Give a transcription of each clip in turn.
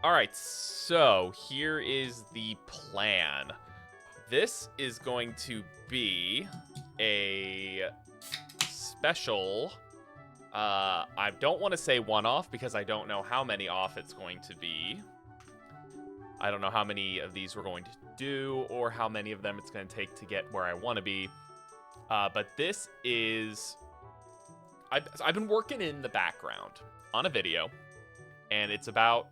All right, so here is the plan. This is going to be a special. I don't want to say one-off because I don't know how many off it's going to be. I don't know how many of these we're going to do or how many of them it's going to take to get where I want to be. But this is... I've been working in the background on a video, and it's about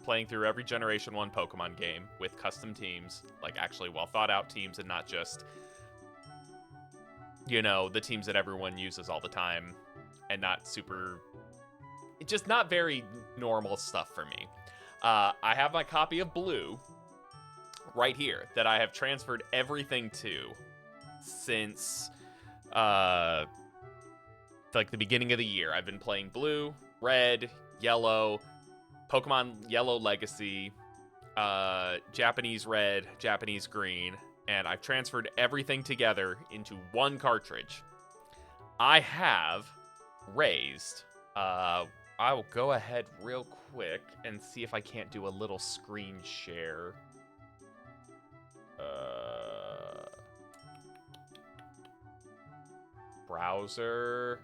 playing through every Generation 1 Pokemon game with custom teams, like actually well-thought-out teams and not just, you know, the teams that everyone uses all the time and not super... just not very normal stuff for me. I have my copy of Blue right here that I have transferred everything to since like the beginning of the year. I've been playing Blue, Red, Yellow, Pokemon Yellow Legacy, Japanese Red, Japanese Green, and I've transferred everything together into one cartridge. I have raised... I will go ahead real quick and see if I can't do a little screen share. Browser.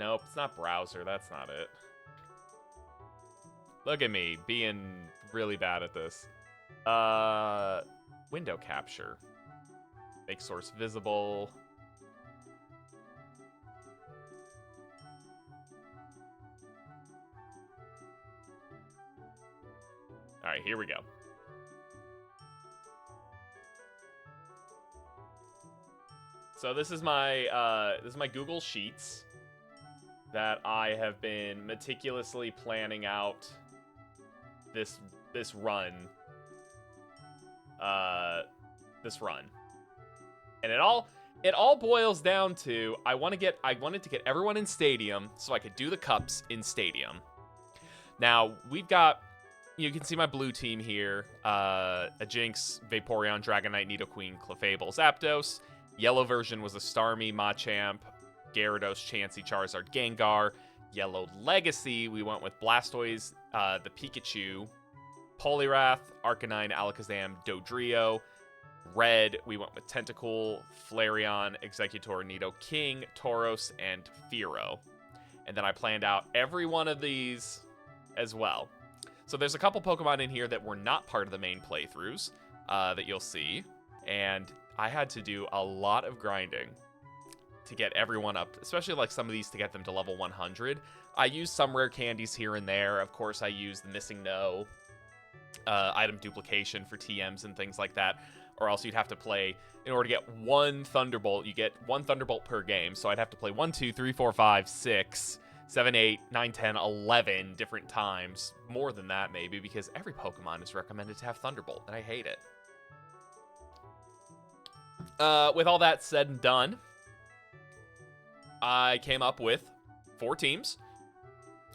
Nope, it's not browser. That's not it. Look at me being really bad at this. Window capture. Make source visible. All right, here we go. So this is my Google Sheets that I have been meticulously planning out this run. And it all boils down to I wanted to get everyone in Stadium so I could do the cups in Stadium. Now, we've got, you can see my blue team here. A Jinx, Vaporeon, Dragonite, Nidoqueen, Clefable, Zapdos. Yellow version was a Starmie, Machamp, Gyarados, Chansey, Charizard, Gengar. Yellow Legacy, we went with Blastoise, the Pikachu, Poliwrath, Arcanine, Alakazam, Dodrio. Red, we went with Tentacool, Flareon, Executor, Nidoking, Tauros, and Fearow. And then I planned out every one of these as well. So there's a couple Pokemon in here that were not part of the main playthroughs that you'll see. And I had to do a lot of grinding to get everyone up, especially like some of these to get them to level 100. I used some rare candies here and there. Of course, I used the Missing No, item duplication for TMs and things like that. Or else you'd have to play, in order to get one Thunderbolt, you get one Thunderbolt per game. So I'd have to play 1, 2, 3, 4, 5, 6, 7, 8, 9, 10, 11 different times. More than that, maybe, because every Pokemon is recommended to have Thunderbolt, and I hate it. With all that said and done, I came up with 4 teams.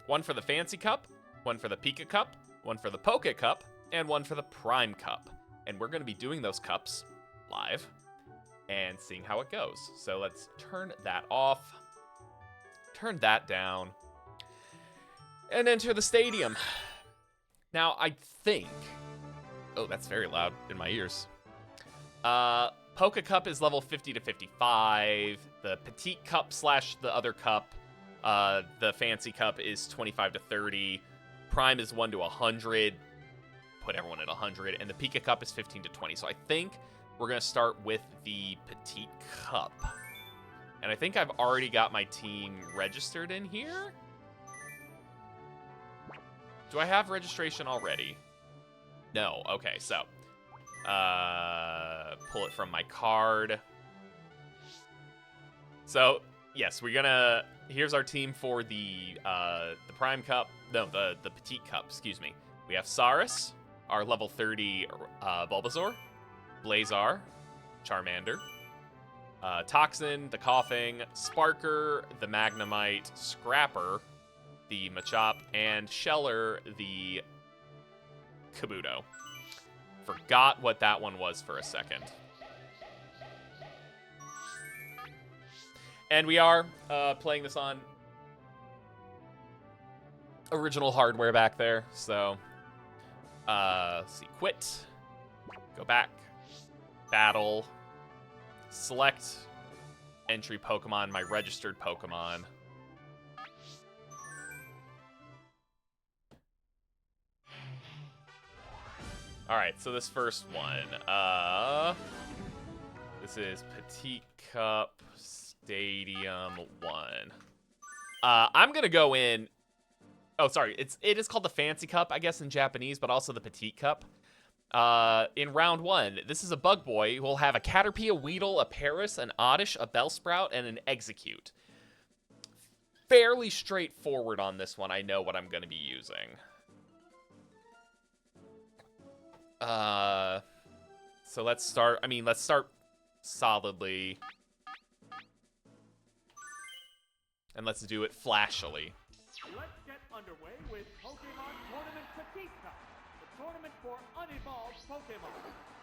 One for the Fancy Cup, one for the Pika Cup, one for the Poké Cup, and one for the Prime Cup. And we're going to be doing those cups live and seeing how it goes. So let's turn that off, turn that down, and enter the stadium. Now, I think... Oh, that's very loud in my ears. Poké Cup is level 50 to 55. The Petit Cup / the other cup, the Fancy Cup is 25 to 30. Prime is 1 to 100. Put everyone at 100, and the Pika Cup is 15 to 20. So I think we're going to start with the Petit Cup. And I think I've already got my team registered in here. Do I have registration already? No. Okay, so pull it from my card. So, yes, we're going to... Here's our team for the Prime Cup. No, the Petit Cup, excuse me. We have Saurus, our level 30 Bulbasaur, Blazar, Charmander, Toxin, the Coughing, Sparker, the Magnemite, Scrapper, the Machop, and Sheller, the Kabuto. Forgot what that one was for a second. And we are playing this on original hardware back there. So, let's see, quit, go back, battle, select entry Pokemon, my registered Pokemon. All right, so this first one, this is Petit Cup Stadium 1. I'm gonna go in. Oh, sorry, it is called the Fancy Cup, I guess, in Japanese, but also the Petit Cup. In round 1, this is a Bug Boy who will have a Caterpie, a Weedle, a Paris, an Oddish, a Bellsprout, and an Execute. Fairly straightforward on this one. I know what I'm gonna be using. So let's start, let's start solidly. And let's do it flashily. Let's get underway with Pokemon Tournament Petit Cup, the tournament for unevolved Pokemon.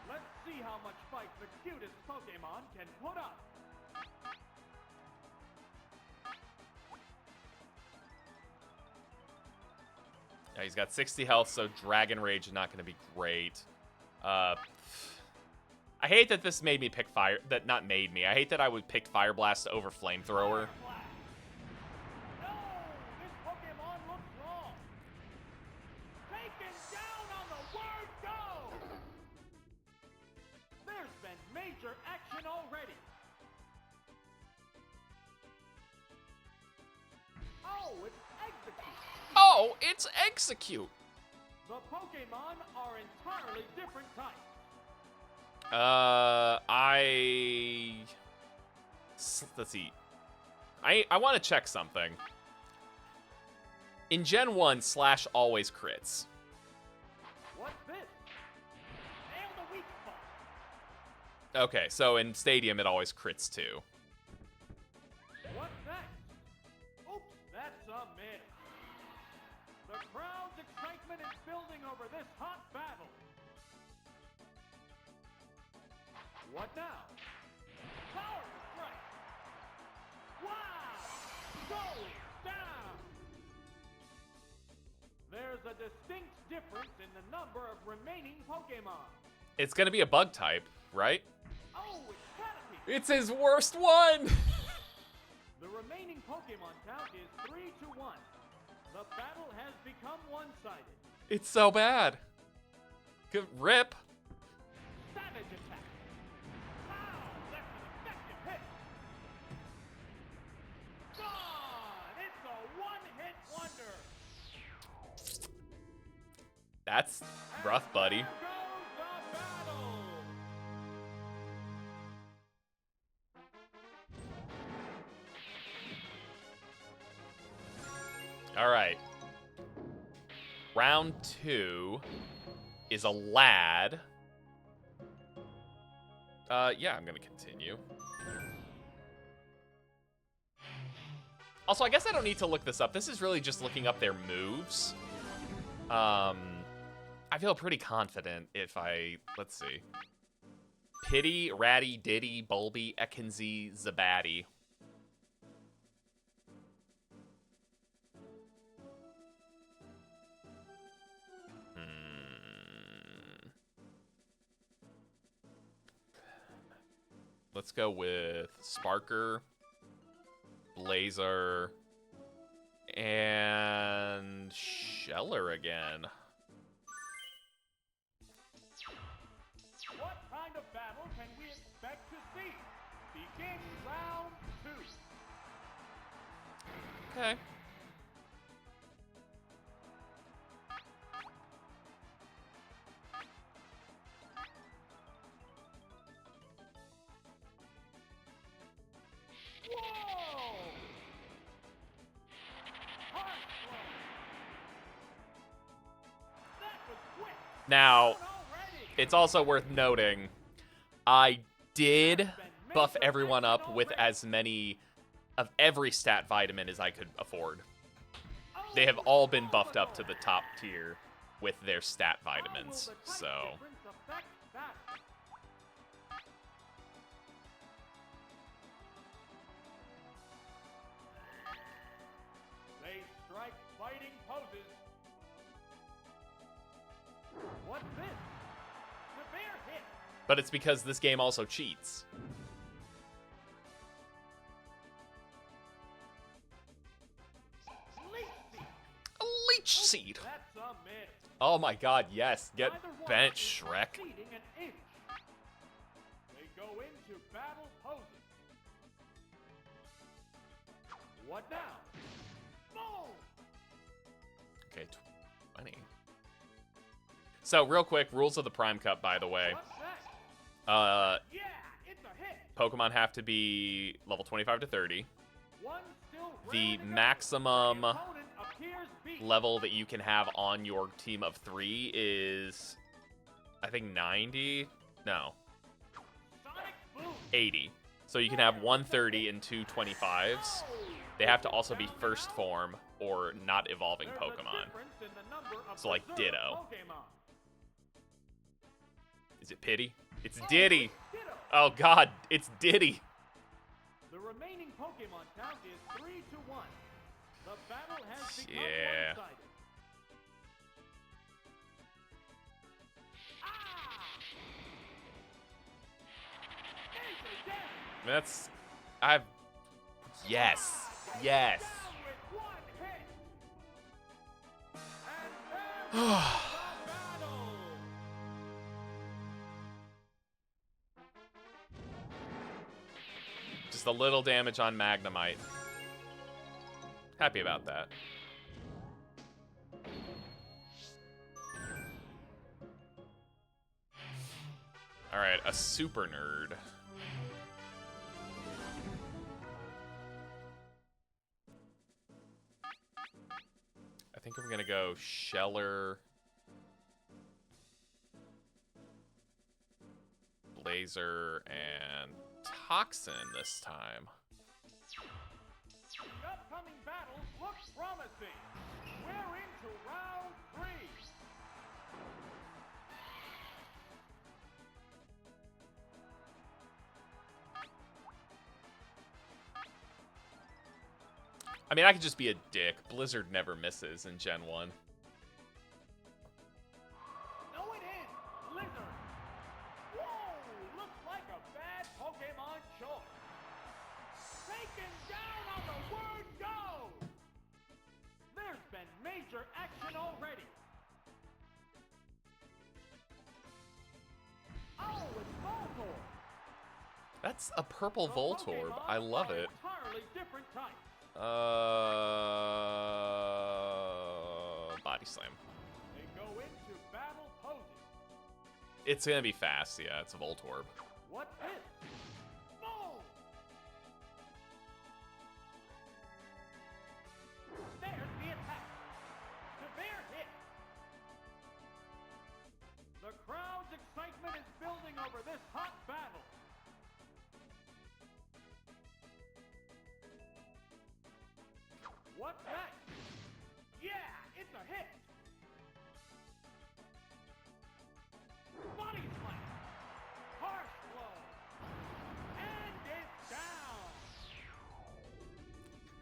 Let's see how much fight the cutest Pokemon can put up. Yeah, he's got 60 health, so Dragon Rage is not going to be great. I hate that this made me pick Fire... That not made me. I hate that I would pick Fire Blast over Flamethrower. No! This Pokemon looks wrong! Taken down on the word go! There's been major action already. Oh, it's Execute! Oh, it's Execute! The Pokemon are entirely different types. Let's see. I want to check something. In Gen 1, Slash always crits. What's this? Nail the weak spot. Okay, so in Stadium, it always crits too. What's next? Oops, that's a miss. The crowd's excitement is building over this hot battle. What now? Power strike! Wow! Going down! There's a distinct difference in the number of remaining Pokemon. It's gonna be a bug type, right? Oh, it's Caterpie! It's his worst one! The remaining Pokemon count is 3-1. The battle has become one-sided. It's so bad. Good rip. Savage attack! Wow, that's an effective hit! Gone! It's a one-hit wonder! That's rough, buddy. There goes the battle! All right. Round 2 is a lad. Yeah, I'm gonna continue. Also, I guess I don't need to look this up. This is really just looking up their moves. I feel pretty confident if I... Let's see. Pity, Ratty, Diddy, Bulby, Ekinzy, Zabaddy. Let's go with Sparker, Blazer, and Sheller again. What kind of battle can we expect to see? Begin round 2. Okay. Whoa! Hard throw. That was quick. Now, Already. it's also worth noting, I did buff everyone up with as many of every stat vitamin as I could afford. They have all been buffed up to the top tier with their stat vitamins, so... They strike twice fighting poses. What's this? Severe hit. But it's because this game also cheats. Leech seed. A leech seed. That's a miss. Oh my god, yes. Get Neither one bent, is Shrek. exceeding an inch. They go into battle poses. What now? Boom! Okay, 20. So, real quick, rules of the Prime Cup, by the way. What's next? Yeah, it's a hit. Pokemon have to be level 25 to 30. One still The ready to go. maximum The opponent appears beat. level that you can have on your team of 3 is, I think, 90? No, Sonic boom. 80. So you can have 130 and 2 25s. They have to also be first form or not evolving There's a Pokemon. difference in the number of So, like, preserved Ditto. Pokemon. Is it Pity? It's Diddy. Ditto. Oh god, it's Diddy. The remaining Pokemon count is 3-1. The battle has become Yeah. one-sided. Ah! Major damage. That's... Yes. Yes. Down with one hit. And there's the battle. Just a little damage on Magnemite. Happy about that. Alright, a super nerd. I think we're gonna go Sheller, Blazer, and Toxin this time. The upcoming battle looks promising. We're into round 3. I mean, I could just be a dick. Blizzard never misses in Gen 1. No, it is Blizzard. Whoa, looks like a bad Pokemon choice. Taken down on the word go. There's been major action already. Oh, it's Voltorb. That's a purple The Voltorb. Pokemon I love are it. entirely different types. Body Slam. They go into battle poses. It's gonna be fast, yeah, it's a Voltorb. What's this? Boom! There's the attack. Severe hit. The crowd's excitement is building over this hot battle. What's next? Yeah, it's a hit. Body slam. Harsh blow. And it's down.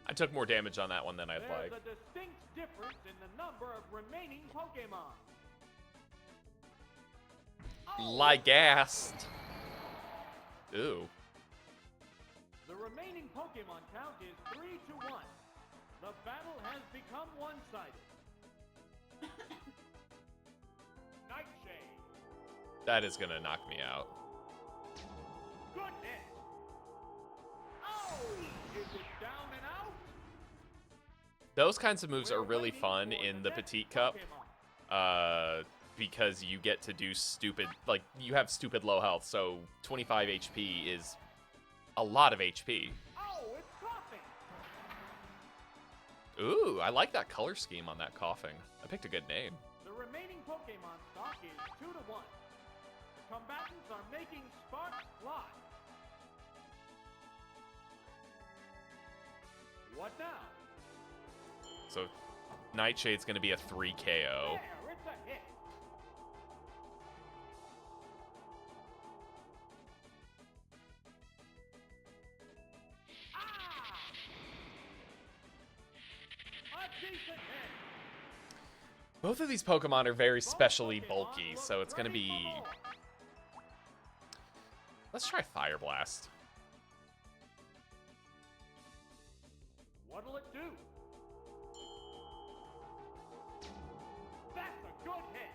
I took more damage on that one than I'd There's like. a distinct difference in the number of remaining Pokemon. Oh, Ligast. Ooh. the remaining Pokemon count is 3-1. The battle has become one-sided. Nightshade. That is gonna knock me out. Goodness. Oh, is it down and out? Those kinds of moves are We're really waiting fun for in the the next Petit Cup. Pokemon. Because you get to do stupid, like, you have stupid low health, so 25 HP is a lot of HP. Oh, it's coughing. Ooh, I like that color scheme on that coughing. I picked a good name. The remaining Pokemon stock is 2-1. The combatants are making sparks fly. What now? So Nightshade's gonna be a 3 KO. There, it's a hit. Ah! A decent hit. Both of these Pokemon are very specially bulky, so it's going to be... Let's try Fire Blast. What'll it do? That's a good hit.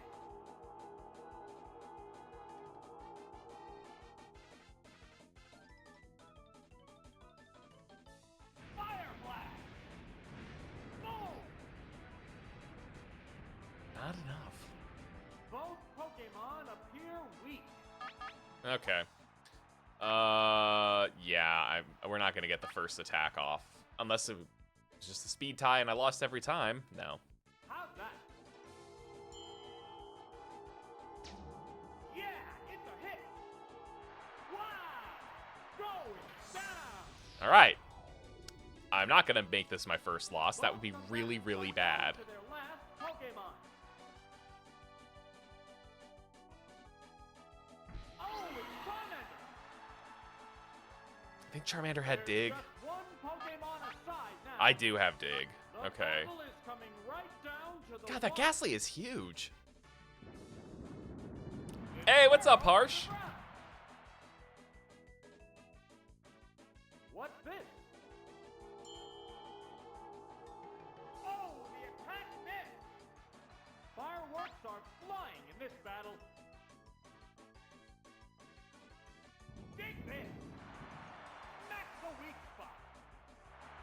Fire blast. Boom. Not enough. Both Pokemon appear weak. Okay. Yeah, we're not going to get the first attack off. Unless it was just a speed tie and I lost every time. No. How's that? Yeah, it's a hit. Wow! Going down. All right. I'm not going to make this my first loss. That would be really, really bad. To their last Pokemon. Oh, it's Charmander. I think Charmander had Dig. Just one Pokemon aside now. I do have Dig. The Okay. battle is coming right down to the God, that wire. Ghastly is huge. Hey, what's up, Harsh? What's this? Oh, the attack missed. Fireworks are flying in this battle. Dig this. Smack the weak spot.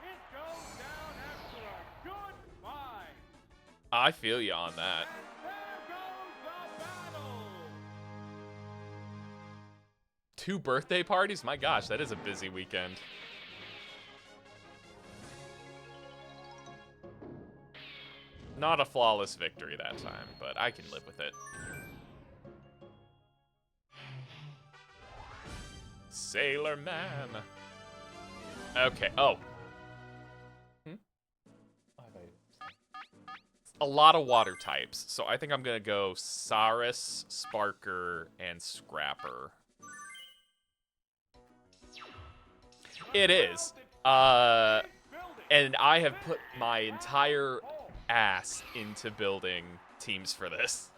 It goes down after a good fight. I feel you on that. And there goes the battle. 2 birthday parties? My gosh, that is a busy weekend. Not a flawless victory that time, but I can live with it. Sailor Man. Okay, oh. A lot of water types, so I think I'm gonna go Saurus, Sparker, and Scrapper. It is. And I have put my entire ass into building teams for this.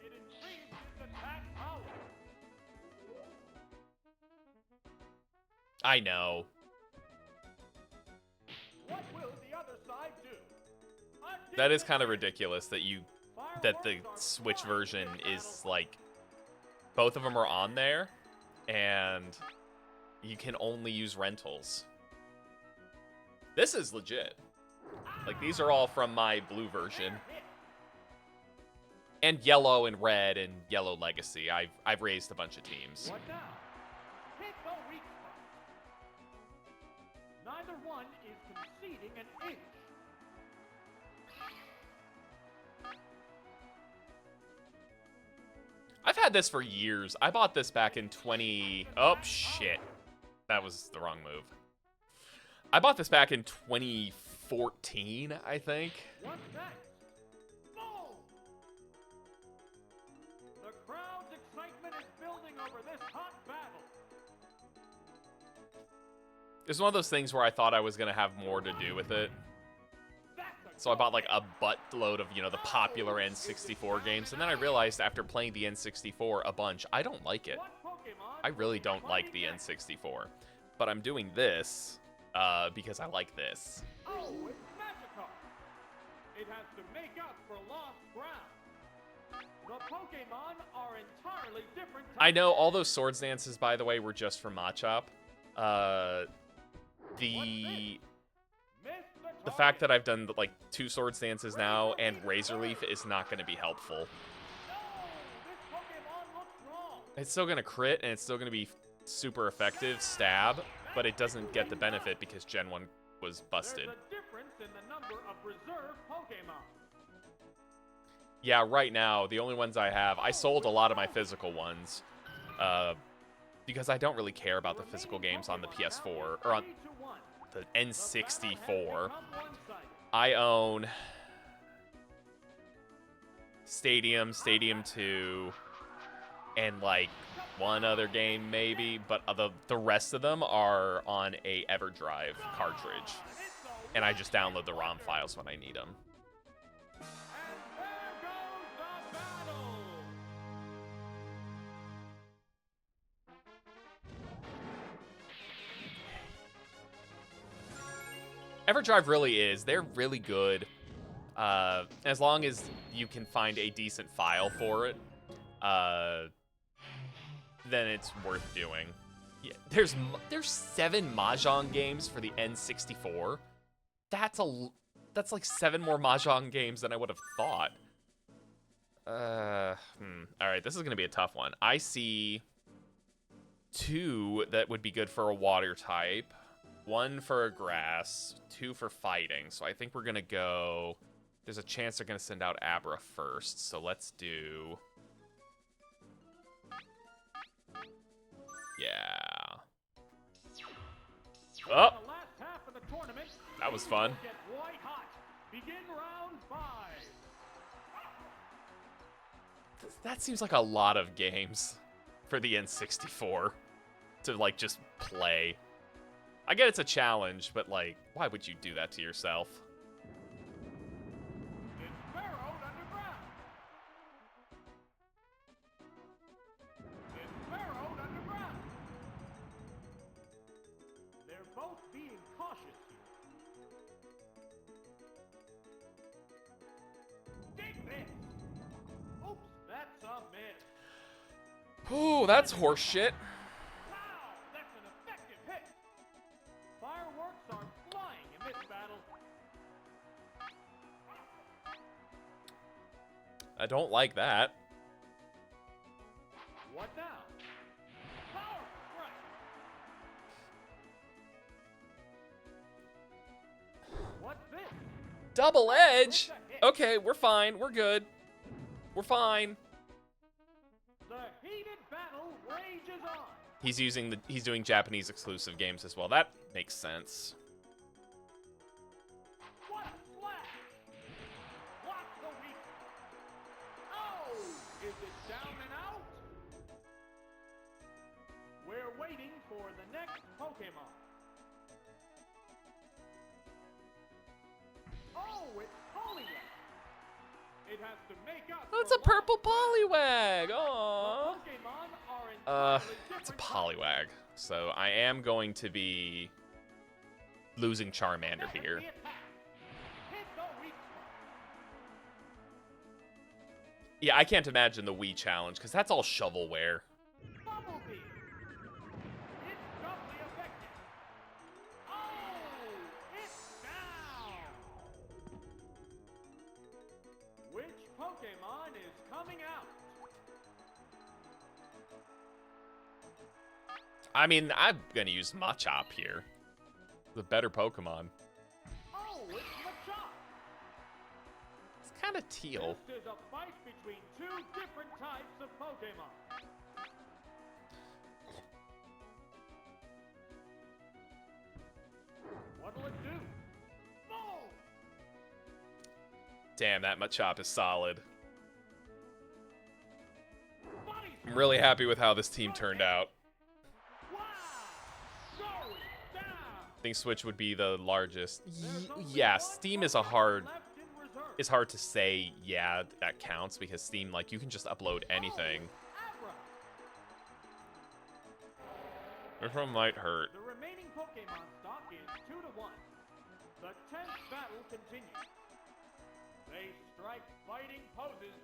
It increases attack power. I know. What will the other side do? That is kind of ridiculous that the Switch version is like both of them are on there and you can only use rentals. This is legit. Like these are all from my blue version. And yellow and red and yellow legacy. I've raised a bunch of teams. What now? Hit the weak spot. Neither one is conceding an inch. I've had this for years. I bought this back in 20... Oh, shit. That was the wrong move. I bought this back in 2014, I think. What's next? Boom! The crowd's excitement is building over this hot battle. It's one of those things where I thought I was going to have more to do with it. So I bought like a buttload of, you know, the popular N64 games. And then I realized after playing the N64 a bunch, I don't like it. I really don't like the N64. But I'm doing this because I like this. Oh, it's Magikarp. It has to make up for lost ground. The Pokemon are entirely different types. I know all those Swords Dances, by the way, were just for Machop. The fact that I've done like 2 Swords Dances now and Razor Leaf is not going to be helpful. No, this Pokemon looks wrong. It's still going to crit and it's still going to be super effective, stab, but it doesn't get the benefit because Gen 1 was busted. There's a difference in the number of reserve Pokemon. Yeah, right now, the only ones I have, I sold a lot of my physical ones because I don't really care about the physical games on the PS4 or on the N64. I own Stadium, Stadium 2, and like one other game maybe, but the rest of them are on a EverDrive cartridge, and I just download the ROM files when I need them. And there goes the battle. EverDrive really is. They're really good. As long as you can find a decent file for it, then it's worth doing. Yeah, there's 7 Mahjong games for the N64. That's like 7 more Mahjong games than I would have thought. All right, this is gonna be a tough one. I see 2 that would be good for a water type, 1 for a grass, 2 for fighting. So I think we're gonna go. There's a chance they're gonna send out Abra first, so let's do. Yeah. Oh, that was fun. Begin round 5. That seems like a lot of games for the N64 to like just play. I get it's a challenge, but like, why would you do that to yourself? It's Fearow underground. It's Fearow underground. They're both being cautious here. Dig this. Oops, that's a miss. Ooh, that's horseshit. Wow, that's an effective hit. Fireworks are flying in this battle. I don't like that. What now? Power strike. What's this? Double edge? Okay, we're fine. We're good. We're fine. The heated battle rages on. He's doing Japanese exclusive games as well. That makes sense. What a flash! Block the weak. Oh, is it down and out? We're waiting for the next Pokemon. Oh, it's Poliwag. It has to make up. Oh, it's a for purple lost Poliwag. The Aww. Pokemon are entirely It's a different types. Poliwag. So I am going to be losing Charmander here. Hit the weak spot. Yeah, I can't imagine the Wii challenge because that's all shovelware. Bumblebee. It's doubly effective. Oh, it's down. Which Pokemon is coming out? I mean, I'm gonna use Machop here. The better Pokemon. Oh, it's Machop. It's kind of teal. This is a fight between 2 different types of Pokemon. What'll it do? Boom! Damn, that Machop is solid. Body I'm really happy with how this team turned out. Wow! Going down! I think Switch would be the largest. There's only Yeah, one Steam is a Pokemon hard. left in reserve. It's hard to say, yeah, that counts because Steam, like, you can just upload anything. Abra. Which one might hurt? The remaining Pokemon stock is 2-1. The 10th battle continues. They strike fighting poses.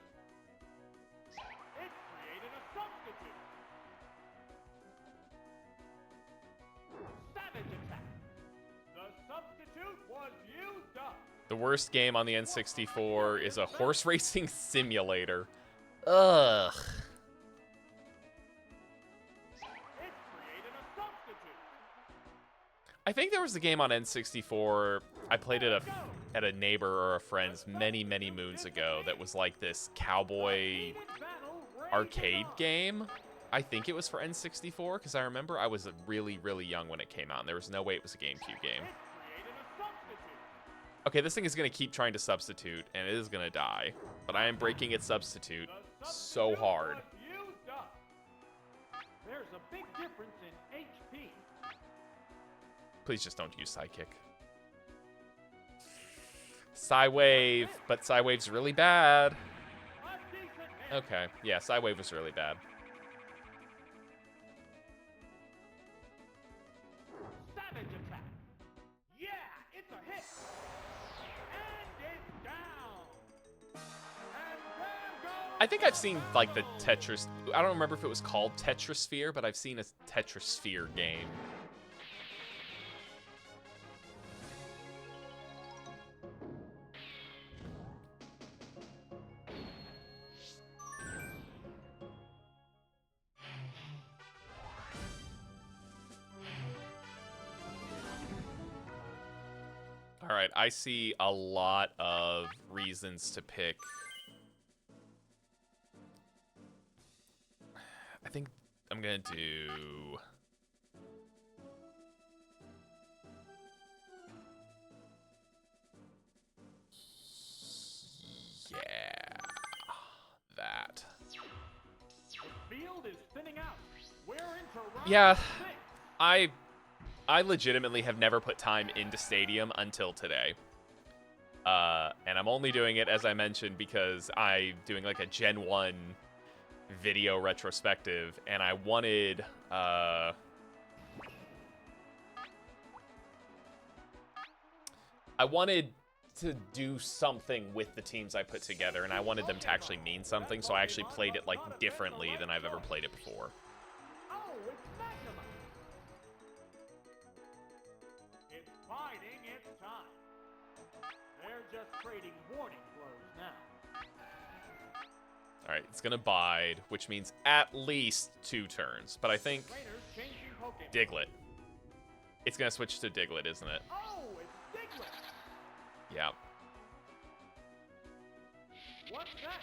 It created a substitute. Savage attack. The substitute was used up. The worst game on the N64 is a horse racing simulator. Ugh. It created a substitute. I think there was a game on N64. I played it at a neighbor or a friend's many, many moons ago that was like this cowboy Heated battle rages arcade on. game. I think it was for N64 because I remember I was really, really young when it came out and there was no way it was a GameCube game. It created a substitute. Okay, this thing is going to keep trying to substitute and it is going to die. But I am breaking its substitute The so substitute hard. was used up. There's a big difference in HP. Please just don't use Psychic. Psywave, but Psywave's really bad. A decent hit. Okay, yeah, Psywave was really bad. Savage attack. Yeah, it's a hit. And it's down. And there goes I think I've seen, like, the Tetris... I don't remember if it was called Tetrasphere, but I've seen a Tetrasphere game. All right, I see a lot of reasons to pick. I think I'm gonna do... Yeah, that. the field is thinning out. We're into round Yeah, 6. I legitimately have never put time into Stadium until today. And I'm only doing it, as I mentioned, because I'm doing like a Gen 1 video retrospective, and I wanted, to do something with the teams I put together, and I wanted them to actually mean something, so I actually played it, like, differently than I've ever played it before. Oh, it's Venomoth. It's biding its time. They're just trading warning blows now. Alright, it's gonna bide, which means at least 2 turns, but I think Trainers changing Pokémon. Diglett. It's gonna switch to Diglett, isn't it? Oh, it's Diglett. Yeah. What's that?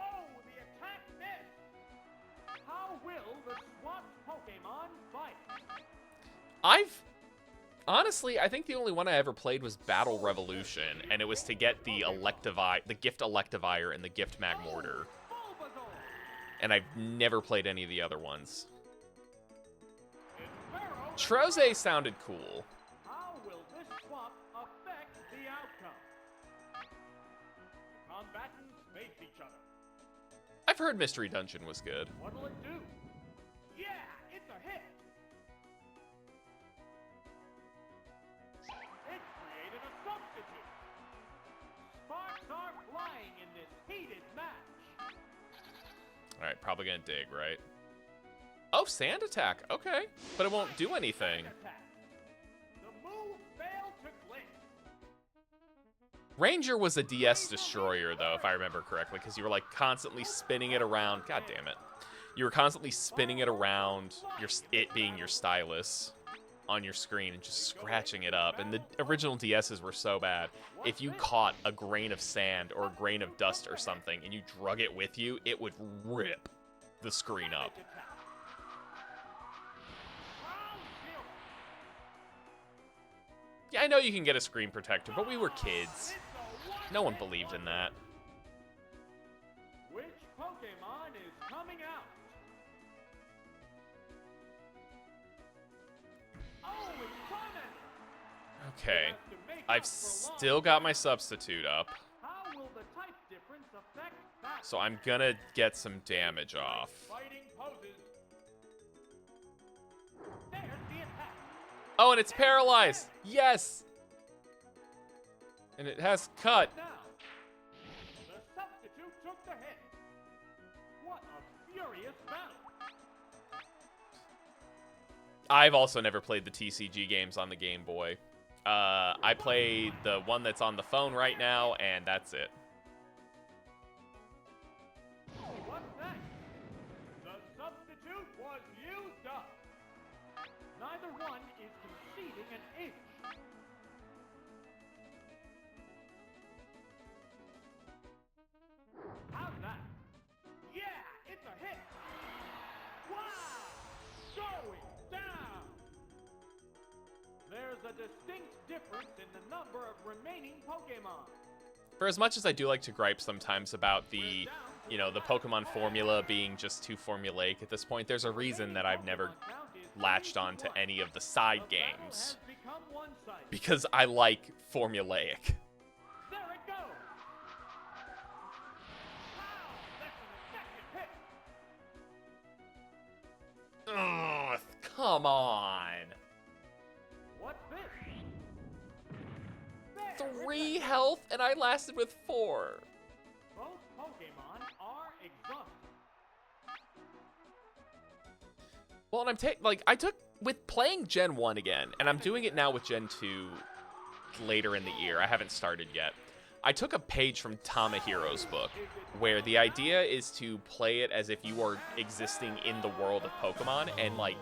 Oh, the attack missed. How will the swapped Pokémon fight? Honestly, I think the only one I ever played was Battle Revolution, and it was to get the Gift Electivire and the Gift Magmortar. Bulbasaur. And I've never played any of the other ones. It's Fearow. Troze sounded cool. How will this swap affect the outcome? The combatants face each other. I've heard Mystery Dungeon was good. What'll it do? Yeah, it's a hit. It created a substitute. Sparks are flying in this heated match. Alright, probably gonna dig, right? Oh, Sand Attack. Okay. But it won't do anything. Attack. The move failed to glitch. Ranger was a DS Destroyer, though, if I remember correctly, because you were, like, constantly spinning it around. God damn it. You were constantly spinning it around, it being your stylus on your screen and just scratching it up. And the original DSs were so bad. If you caught a grain of sand or a grain of dust or something and you drug it with you, it would rip the screen up. Yeah, I know you can get a screen protector, but we were kids. No one believed in that. Which Pokemon is coming out? Oh, it's coming! Okay. I've still got my substitute up, How will the type difference affect that? so I'm gonna get some damage off. Fighting poses. There's the attack. Oh, and it's paralyzed! Yes! And it has cut. Now, the substitute took the hit. What a furious battle. I've also never played the TCG games on the Game Boy. I played the one that's on the phone right now, and that's it. What's that? The substitute was used up. Neither one is conceding an inch. How's that? Yeah, it's a hit. Wow! Going down. There's a distinct difference in the number of remaining Pokemon. For as much as I do like to gripe sometimes about We're the down you know, the Pokemon formula being just too formulaic at this point. There's a reason that I've never latched on to any of the side games. Because I like formulaic. There it goes. Wow, that's an effective hit. Ugh, come on. What's this? 3 health, and I lasted with 4. Both Pokemon are exhausted. Well, and I took, with playing Gen 1 again, and I'm doing it now with Gen 2 later in the year. I haven't started yet. I took a page from Tamahiro's book, where the idea is to play it as if you are existing in the world of Pokemon, and, like,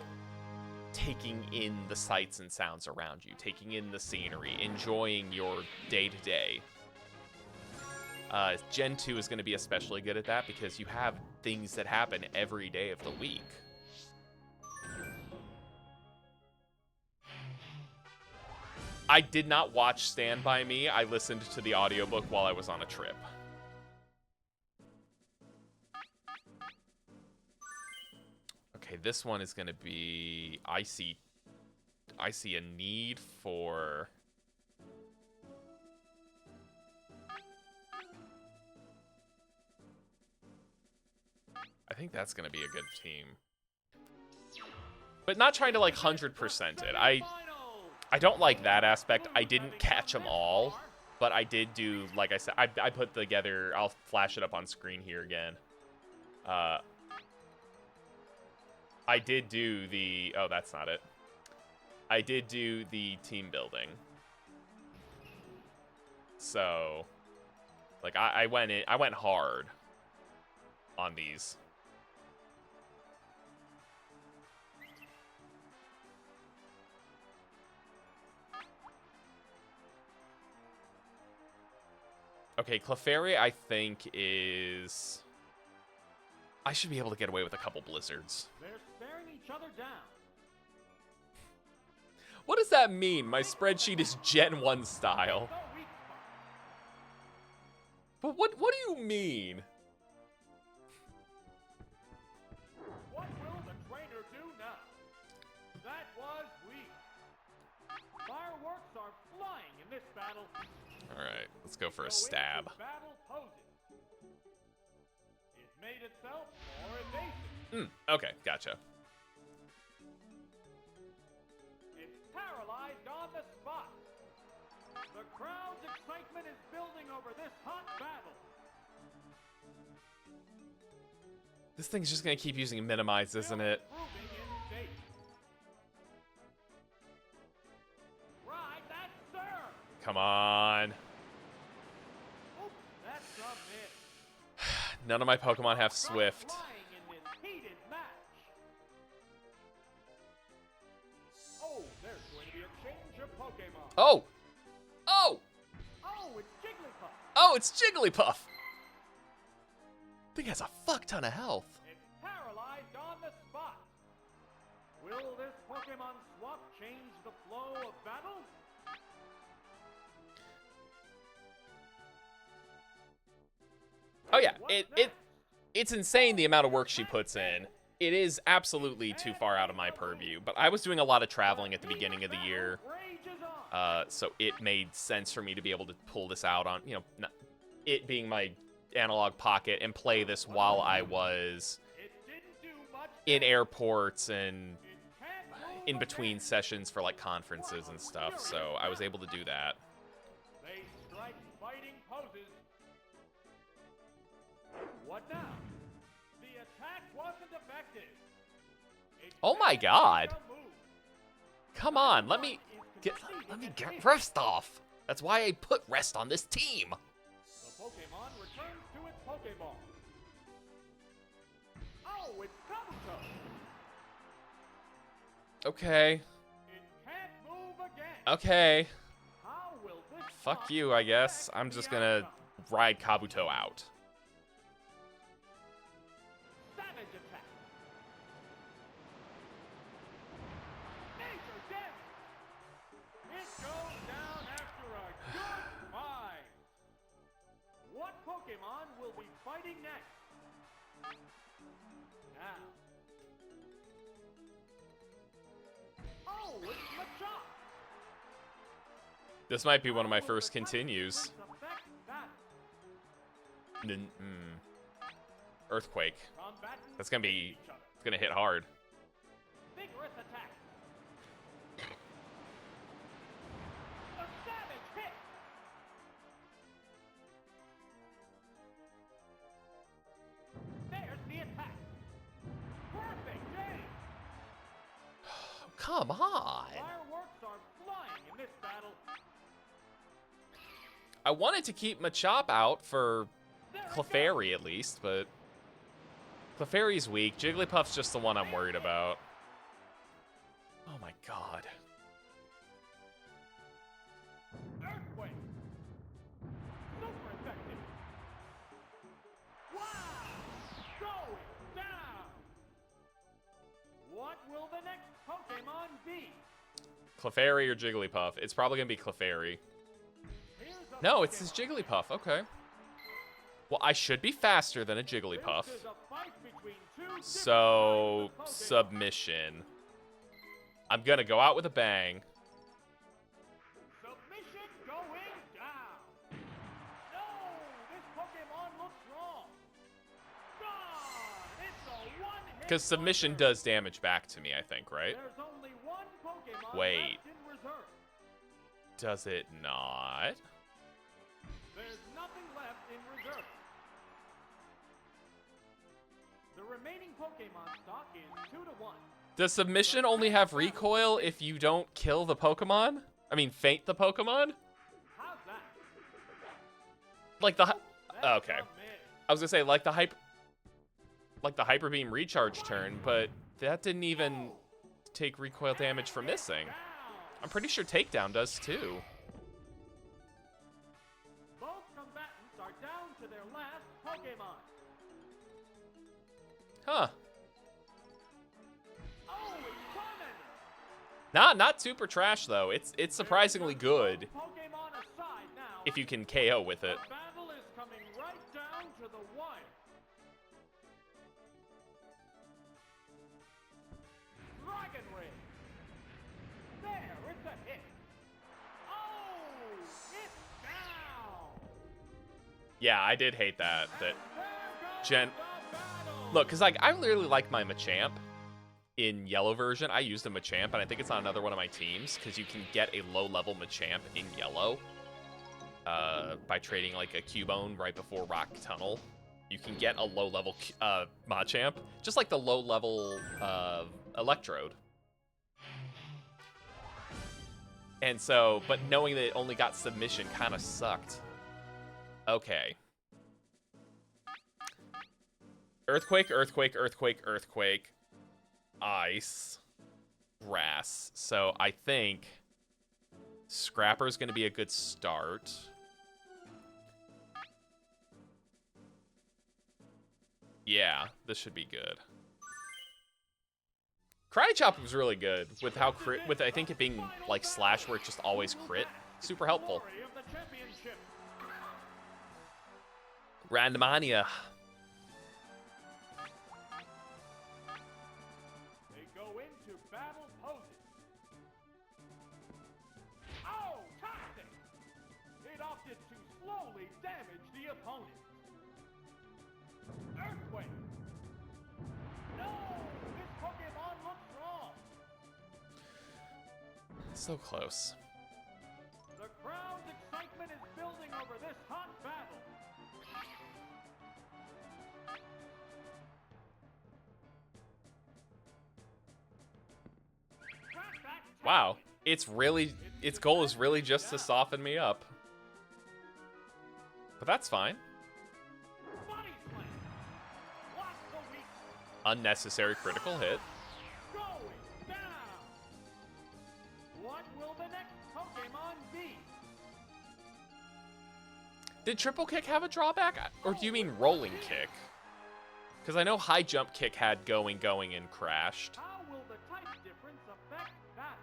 taking in the sights and sounds around you, taking in the scenery, enjoying your day-to-day. Gen 2 is going to be especially good at that because you have things that happen every day of the week. I did not watch Stand By Me. I listened to the audiobook while I was on a trip. Okay, this one is going to be... I see a need for... I think that's going to be a good team. But not trying to, like, 100% it. I don't like that aspect. I didn't catch them all, but I did do, like I said, I put together... I'll flash it up on screen here again. I did do the... Oh, that's not it. I did do the team building. So, like, I went hard on these. Okay, Clefairy, I think, is... I should be able to get away with a couple blizzards. They're staring each other down. What does that mean? My spreadsheet is Gen 1 style. But what do you mean? What will the trainer do now? That was weak. Fireworks are flying in this battle. Alright, let's go for a stab. Battle poses. It made itself more evasive. Okay, gotcha. It's paralyzed on the spot. The crowd's excitement is building over this hot battle. This thing's just gonna keep using minimize, isn't it? Proving in shape. Right, that's sir. Come on. Oops, that's a miss. None of my Pokemon have Swift. Flying in this heated match. Oh, there's going to be a change of Pokemon. Oh! Oh! Oh, it's Jigglypuff. Oh, it's Jigglypuff! Thing has a fuck ton of health. It's paralyzed on the spot. Will this Pokemon swap change the flow of battle? Oh yeah, it's insane the amount of work she puts in. It is absolutely too far out of my purview, but I was doing a lot of traveling at the beginning of the year, so it made sense for me to be able to pull this out on, you know, it being my analog pocket and play this while I was in airports and in between sessions for like conferences and stuff, so I was able to do that. They strike fighting poses. What now? The attack wasn't effective. Oh my god. Come on, let me get rest off. That's why I put rest on this team. The Pokemon returns to its Pokeball. Oh, it's Kabuto. Okay. It can't move again. Okay. How will this Fuck you, I guess. I'm just gonna ride Kabuto out. Savage attack. Major damage. It goes down after a good fight. What Pokemon will be fighting next? This might be one of my first continues. Earthquake. That's gonna be, it's gonna hit hard. Vigorous attack. A savage hit. There's the attack. Perfect aim. Come on. Fireworks are flying in this battle. I wanted to keep Machop out for Clefairy at least, but Clefairy's weak. Jigglypuff's just the one I'm worried about. Oh my god. Earthquake. Super effective. Wow. Going down. What will the next Pokemon be? Clefairy or Jigglypuff? It's probably gonna be Clefairy. Here's a No, it's his Pokemon. Jigglypuff. Okay. Well, I should be faster than a Jigglypuff. This is a fight between two different So, kinds of Pokemon. submission. I'm gonna go out with a bang. Submission going down. No, this Pokemon looks wrong. Gone. It's a one-hit Because submission wonder. does damage back to me, I think, right? There's only one Pokemon Wait. left in reserve. Does it not? There's nothing left in reserve. The remaining Pokemon stock is 2-1. Does submission only have recoil if you don't kill the Pokemon? I mean, faint the Pokemon? How's that? Like the... That's Okay. a miss. I was gonna say, like the Hyper Beam recharge turn, but that didn't even take recoil damage for missing. Down. I'm pretty sure Takedown does too. Both combatants are down to their last Pokemon. Huh. Oh, it's coming. Not super trash though. It's surprisingly good Pokemon aside now. if you can KO with it. The battle is coming right down to the wire. Dragon Ring. There, it's a hit. Oh, it's down. Yeah, I did hate that. That There goes Gen- the battle. Look, because like I really like my Machamp in yellow version. I used a Machamp, and I think it's on another one of my teams because you can get a low-level Machamp in yellow by trading like a Cubone right before Rock Tunnel. You can get a low-level Machamp, just like the low-level Electrode. And so, but knowing that it only got submission kind of sucked. Okay. Earthquake, earthquake, earthquake, earthquake. Ice. Grass. So I think Scrapper's going to be a good start. Yeah, this should be good. Karate Chop was really good with how crit, with I think it being like slash where it just always crit. Super helpful. Glory of the championship. Randomania. They go into battle poses. Oh, toxic! It opted to slowly damage the opponent. Earthquake. No, this Pokemon looks wrong. So close. The crowd's excitement is building over this hot battle. Wow. Its goal is really just to soften me up. But that's fine. Body slam. Block the weak. Unnecessary critical hit. Going down. What will the next Pokemon be? Did triple kick have a drawback? Or do you mean rolling kick? Because I know high jump kick had going, and crashed. How will the type difference affect that?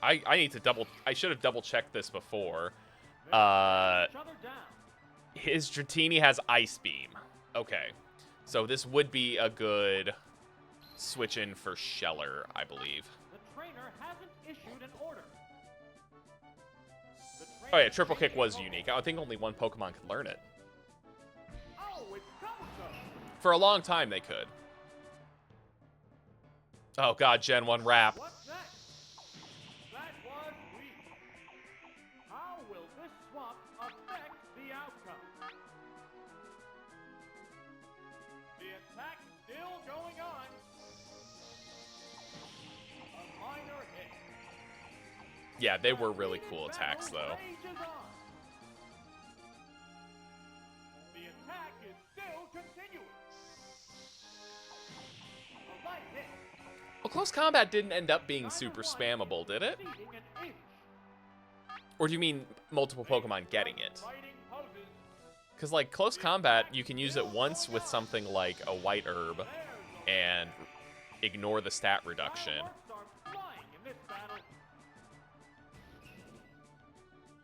I need to I should have double checked this before. Each other down. His Dratini has Ice Beam. Okay. So this would be a good switch in for Sheller, I believe. The trainer hasn't issued an order. Oh yeah, Triple Kick was unique. I think only one Pokemon could learn it. Oh, it's Gozo. For a long time, they could. Oh god, Gen 1 Wrap. What's that? That was weak. How will this swap affect the outcome? The attack still going on. A minor hit. Yeah, they were really cool attacks, though. Rages on. The attack is still continuing. A light hit. Well, Close Combat didn't end up being super spammable, did it? Exceeding an inch. Or do you mean multiple Pokemon getting it? Fighting poses. Because, like, Close Combat, you can use it once with something like a White Herb and ignore the stat reduction. Fireworks are flying in this battle.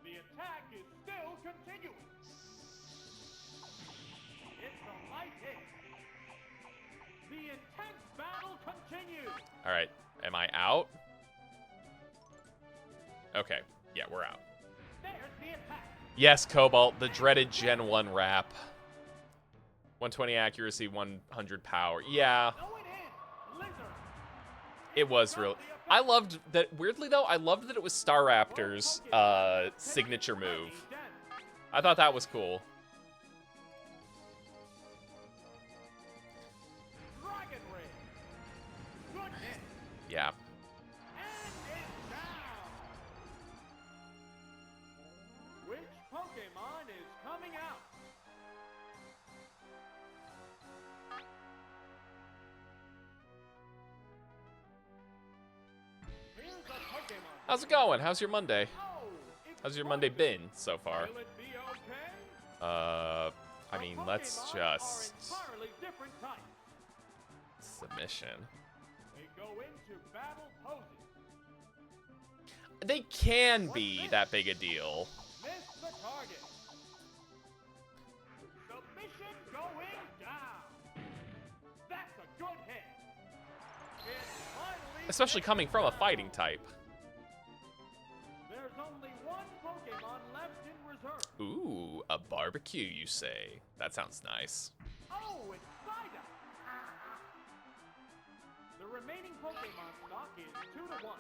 The attack is still continuing. It's a light hit. The intense battle continues. Alright, am I out? Okay, yeah, we're out. There's the attack. Yes, Cobalt, the dreaded Gen 1 Wrap. 120 accuracy, 100 power. Yeah, Throw it in. Lizard. it was real. I loved that, weirdly though, I loved that it was Staraptor's signature move. I thought that was cool. Dragon Ray. Good hit. Yeah. And it's down. Which Pokemon is coming out? Here's a Pokemon. How's it going? How's your Monday? Oh, it's How's your Monday been so far? Will it be okay? I mean, Our let's Pokemon just... are entirely different types. Submission. They go into battle poses. They can be that big a deal. Miss the target. Submission going down. That's a good hit. It's finally Especially coming from a fighting type. There's only one Pokemon left in reserve. Ooh, a barbecue, you say? That sounds nice. Oh, it's Psyduck. The remaining Pokemon stock is 2-1.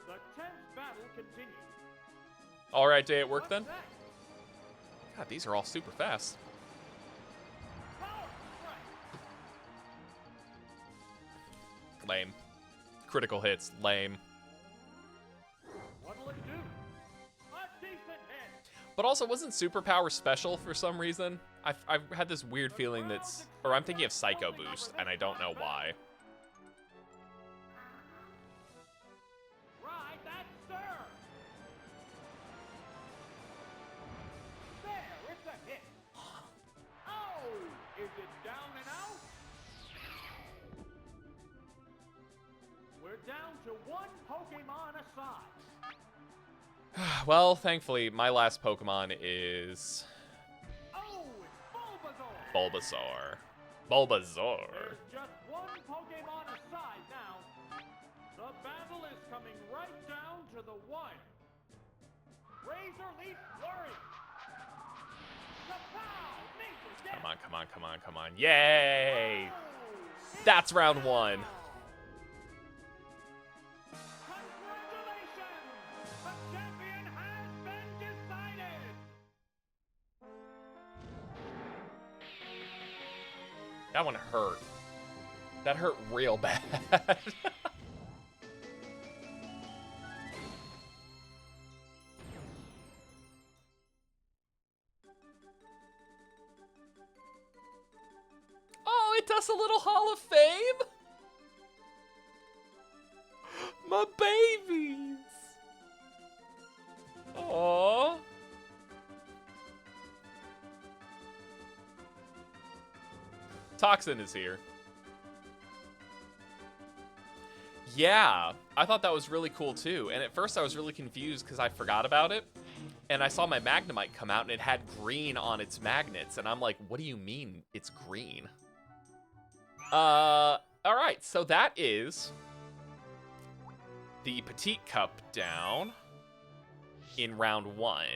The tense battle continues. Alright, day at work What's then? next? God, these are all super fast. Power strike. Lame. Critical hits, lame. What'll it do? A decent hit. But also, wasn't Superpower special for some reason? I've had this weird feeling that's... Or I'm thinking of Psycho Boost, and I don't know why. Ride that stir. There, it's a hit. Oh, is it down and out? We're down to one Pokemon aside. Well, thankfully, my last Pokemon is... Oh, it's Bulbasaur. Bulbasaur. Bulbasaur. There's just one Pokemon aside now. The battle is coming right down to the wire. Razor Leaf Flurry. Kapow! Major death. Come on, come on, come on, come on. Yay! Oh, That's round one. Congratulations! The champion has been decided! That one hurt. That hurt real bad. Oh, it does a little Hall of Fame? My babies! Aww. Toxin is here. Yeah, I thought that was really cool too. And at first I was really confused because I forgot about it. and I saw my Magnemite come out, and it had green on its magnets, and I'm like, what do you mean it's green? All right, so that is the Petit Cup down in round 1.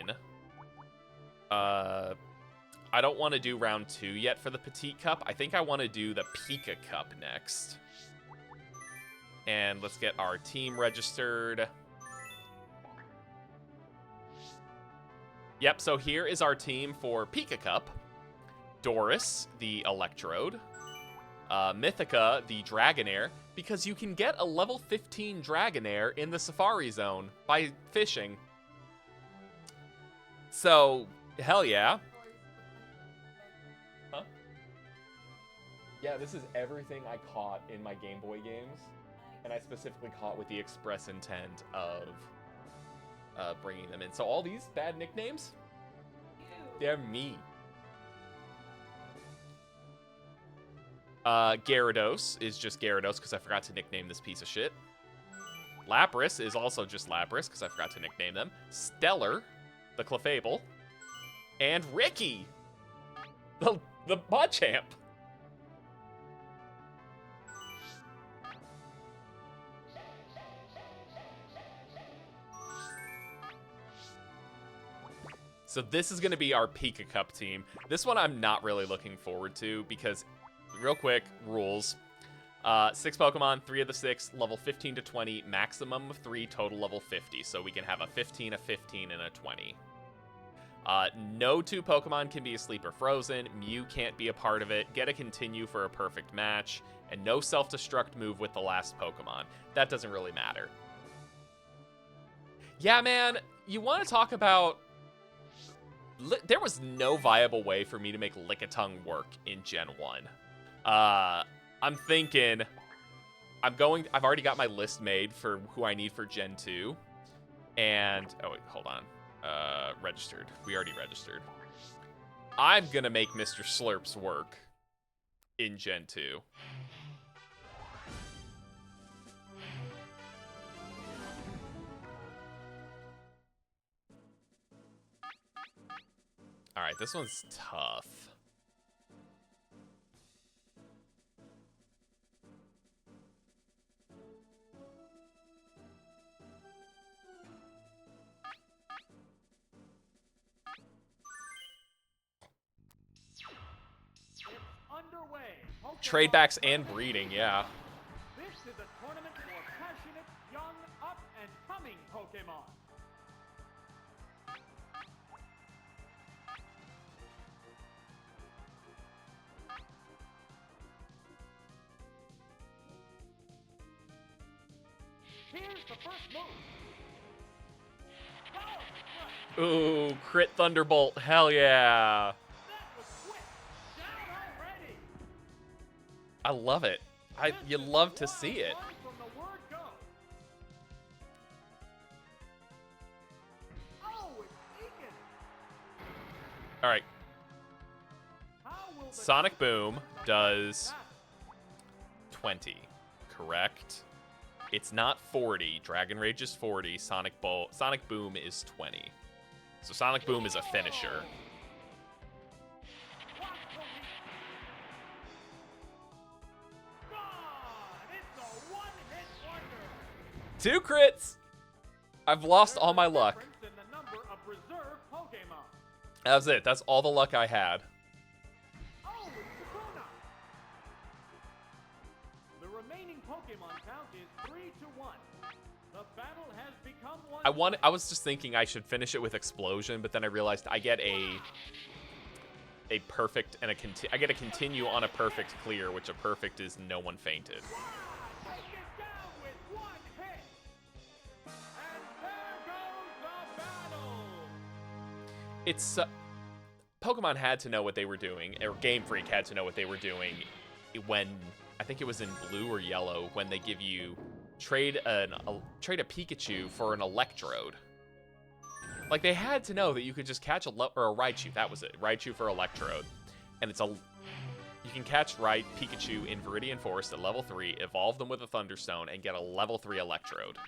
I don't want to do round 2 yet for the Petit Cup. I think I want to do the Pika Cup next. And let's get our team registered. Yep, so here is our team for Pika Cup. Doris, the Electrode. Mythica, the Dragonair, because you can get a level 15 Dragonair in the Safari Zone by fishing. So, hell yeah. Huh? Yeah, this is everything I caught in my Game Boy games, and I specifically caught with the express intent of bringing them in. So all these bad nicknames, they're me. Gyarados is just Gyarados because I forgot to nickname this piece of shit. Lapras is also just Lapras because I forgot to nickname them. Stellar, the Clefable, and Ricky, the Machamp. So this is going to be our Pika Cup team. This one I'm not really looking forward to because, real quick, rules. 6 Pokemon, 3 of the 6, level 15 to 20, maximum of 3, total level 50. So we can have a 15, a 15, and a 20. No 2 Pokemon can be asleep or frozen. Mew can't be a part of it. Get a continue for a perfect match. And no self-destruct move with the last Pokemon. That doesn't really matter. Yeah, man, you want to talk about... There was no viable way for me to make Lickitung work in Gen 1. I'm thinking... I've already got my list made for who I need for Gen 2. And... Oh, wait, hold on. Registered. We already registered. I'm gonna make Mr. Slurps work in Gen 2. Alright, this one's tough. Trade backs and breeding, yeah. This is a tournament for passionate, young, up and coming Pokemon. Here's the first move. Ooh, crit Thunderbolt, hell yeah. I love it. You love to see it. All right. Sonic Boom does 20, correct? It's not 40. Dragon Rage is 40. Sonic Boom is 20. So Sonic Boom is a finisher. Two crits! I've lost all my luck. That was it. That's all the luck I had. The remaining Pokemon count is 3-1. The battle has become one. I was just thinking I should finish it with Explosion, but then I realized I get a perfect and I get a continue on a perfect clear, which a perfect is no one fainted. It's Pokemon had to know what they were doing, or Game Freak had to know what they were doing when I think it was in Blue or Yellow when they give you trade a Pikachu for an Electrode. Like they had to know that you could just catch a Raichu. That was it, Raichu for Electrode, and you can catch Pikachu in Viridian Forest at level 3, evolve them with a Thunderstone, and get a level 3 Electrode.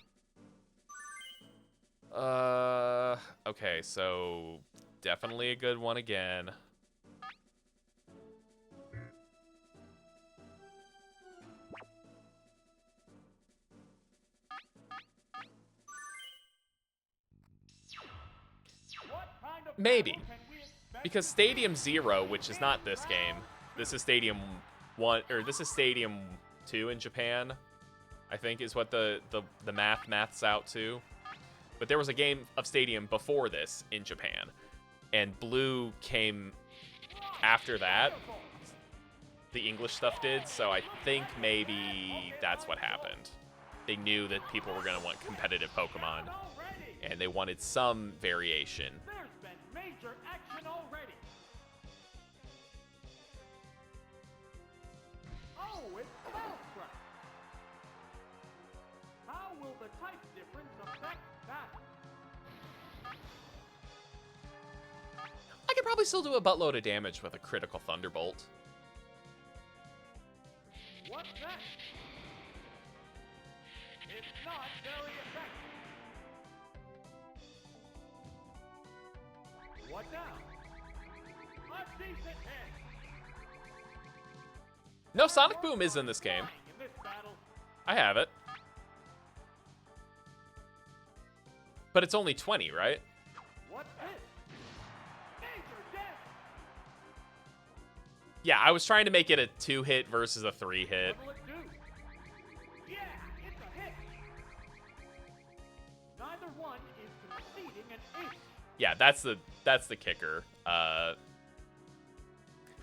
Okay, so definitely a good one again. What kind of Maybe. battle can we expect Because to Stadium 0, which is not this game, this is Stadium 1, or this is Stadium 2 in Japan, I think is what the maths out to. But there was a game of Stadium before this in Japan, and Blue came after that. The English stuff did, so I think maybe that's what happened. They knew that people were going to want competitive Pokemon, already? and they wanted some variation. There's been major action already. Oh, it's Battle. How will the type difference affect that? I could probably still do a buttload of damage with a critical Thunderbolt. What's that? It's not very effective. What now? A decent hit. No, Sonic Boom is in this game. In this battle, I have it. But it's only 20, right? what's this? Major damage. Yeah, I was trying to make it a 2-hit versus a 3-hit. What'll it do? Yeah, it's a hit. Neither one is conceding an inch. Yeah, that's the kicker.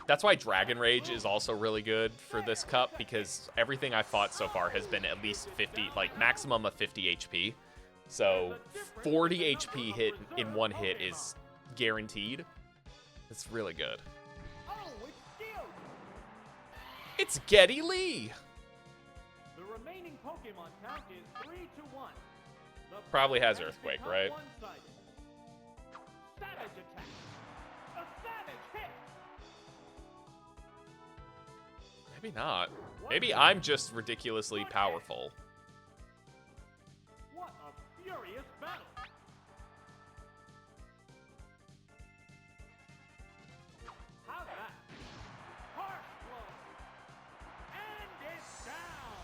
That's why Dragon Rage is also really good for this cup, because everything I fought so far has been at least 50, like maximum of 50 HP. So 40 HP hit in one hit is guaranteed. It's really good. Oh, it's Dewgong. It's Geddy Lee! The remaining Pokemon count is 3-1. The Probably has battle Earthquake, become right? one-sided. Savage attack. A savage hit. Maybe not. Maybe I'm just ridiculously powerful. What a furious battle. How's that? Harsh blow. And it's down.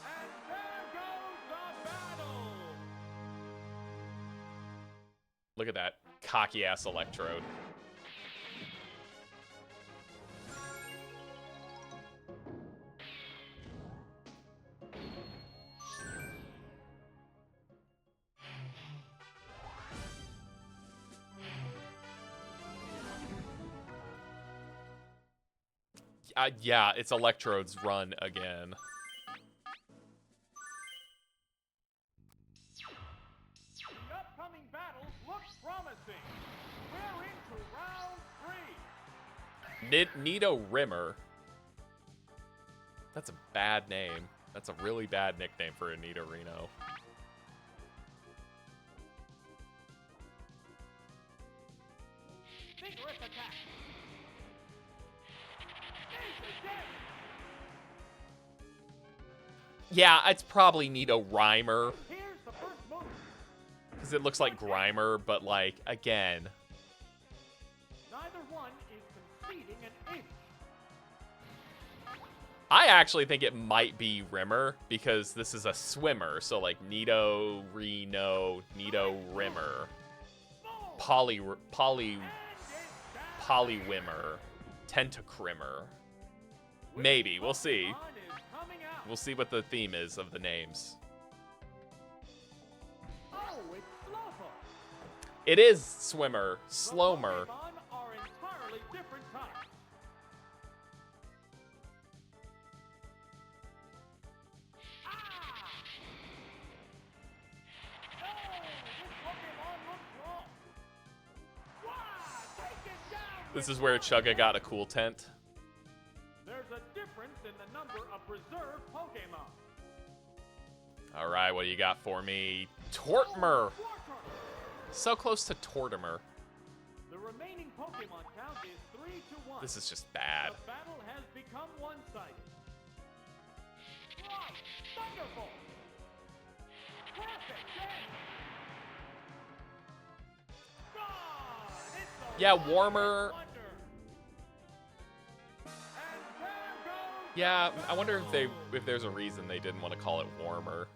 And there goes the battle. Look at that cocky-ass Electrode. Yeah, it's Electrode's run again. The upcoming battles look promising. We're into round 3. Nito Rimmer. That's a bad name. That's a really bad nickname for a Nidorino. Vigorous attack. Major damage. Yeah, it's probably Nito Rhymer, Here's the first move. because it looks like Grimer, but like, again. Neither one is conceding an inch. I actually think it might be Rimmer, because this is a swimmer, so like Nito Reno, Nito Rimmer, Polywimmer, Tentacrimmer. Maybe, we'll see. We'll see what the theme is of the names. Oh, it's Slowpoke. It is Swimmer, The Slomer. Pokemon are entirely different types. Ah! Oh, this Pokemon looks wrong. Wow, take it down. This with is where one. Chugga got a cool tent. There's a difference in the number of preserved Pokemon. Alright, what do you got for me? Tortmer! Quarter. So close to Tortimer. The remaining Pokemon count is 3-1. This is just bad. The battle has become one-sided. Right, Thunderbolt. Yeah, warmer. Yeah, I wonder if there's a reason they didn't want to call it warmer.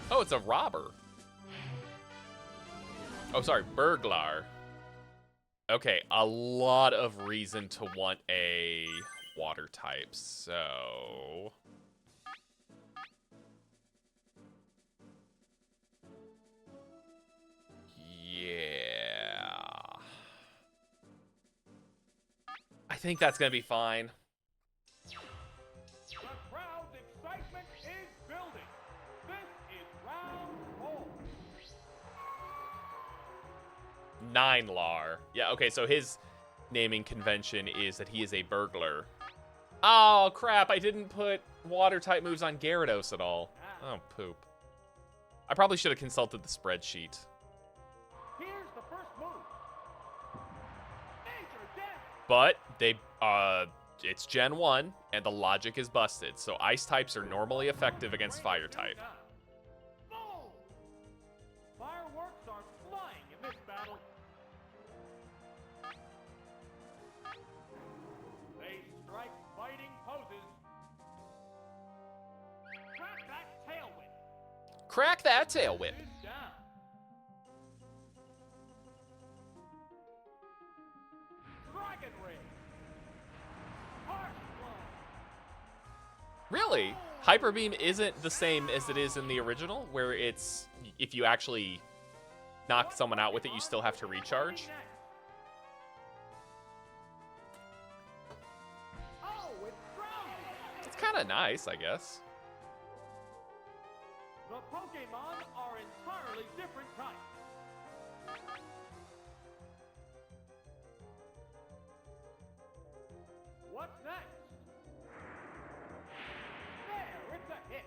Oh, it's a robber. Oh, sorry, burglar. Okay, a lot of reason to want a water type, so... Yeah... I think that's gonna be fine. The crowd's excitement is building. This is round 4. 9 Lar. Yeah, okay, so his naming convention is that he is a burglar. Oh, crap, I didn't put water-type moves on Gyarados at all. Oh, poop. I probably should have consulted the spreadsheet. Here's the first move. Major damage. But it's Gen 1, and the logic is busted, so Ice types are normally effective against Fire type. Boom! Fireworks are flying in this battle. They strike fighting poses. Crack that tail whip. Crack that tail whip. Is down. Dragon Ring. Harsh blow. Really? Hyper Beam isn't the same as it is in the original, where it's, if you actually knock someone out with it, you still have to recharge? Oh, it's drowning. It's kind of nice, I guess. The Pokémon are entirely different types. What's next? There, it's a hit.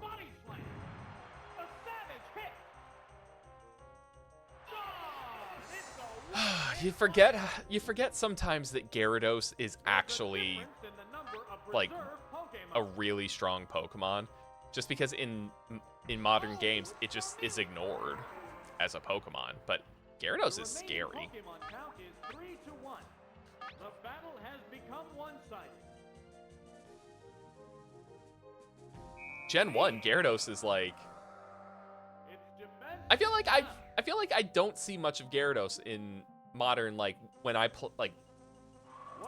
Body slam. A savage hit. Ah, it's a You forget sometimes that Gyarados is actually like a really strong Pokemon, just because in modern games it just is ignored as a Pokemon. But Gyarados is scary. Pokemon count is 3-1. The battle has become one-sided. Gen 1 Gyarados is like, It's defense. I feel like I don't see much of Gyarados in modern, like when I like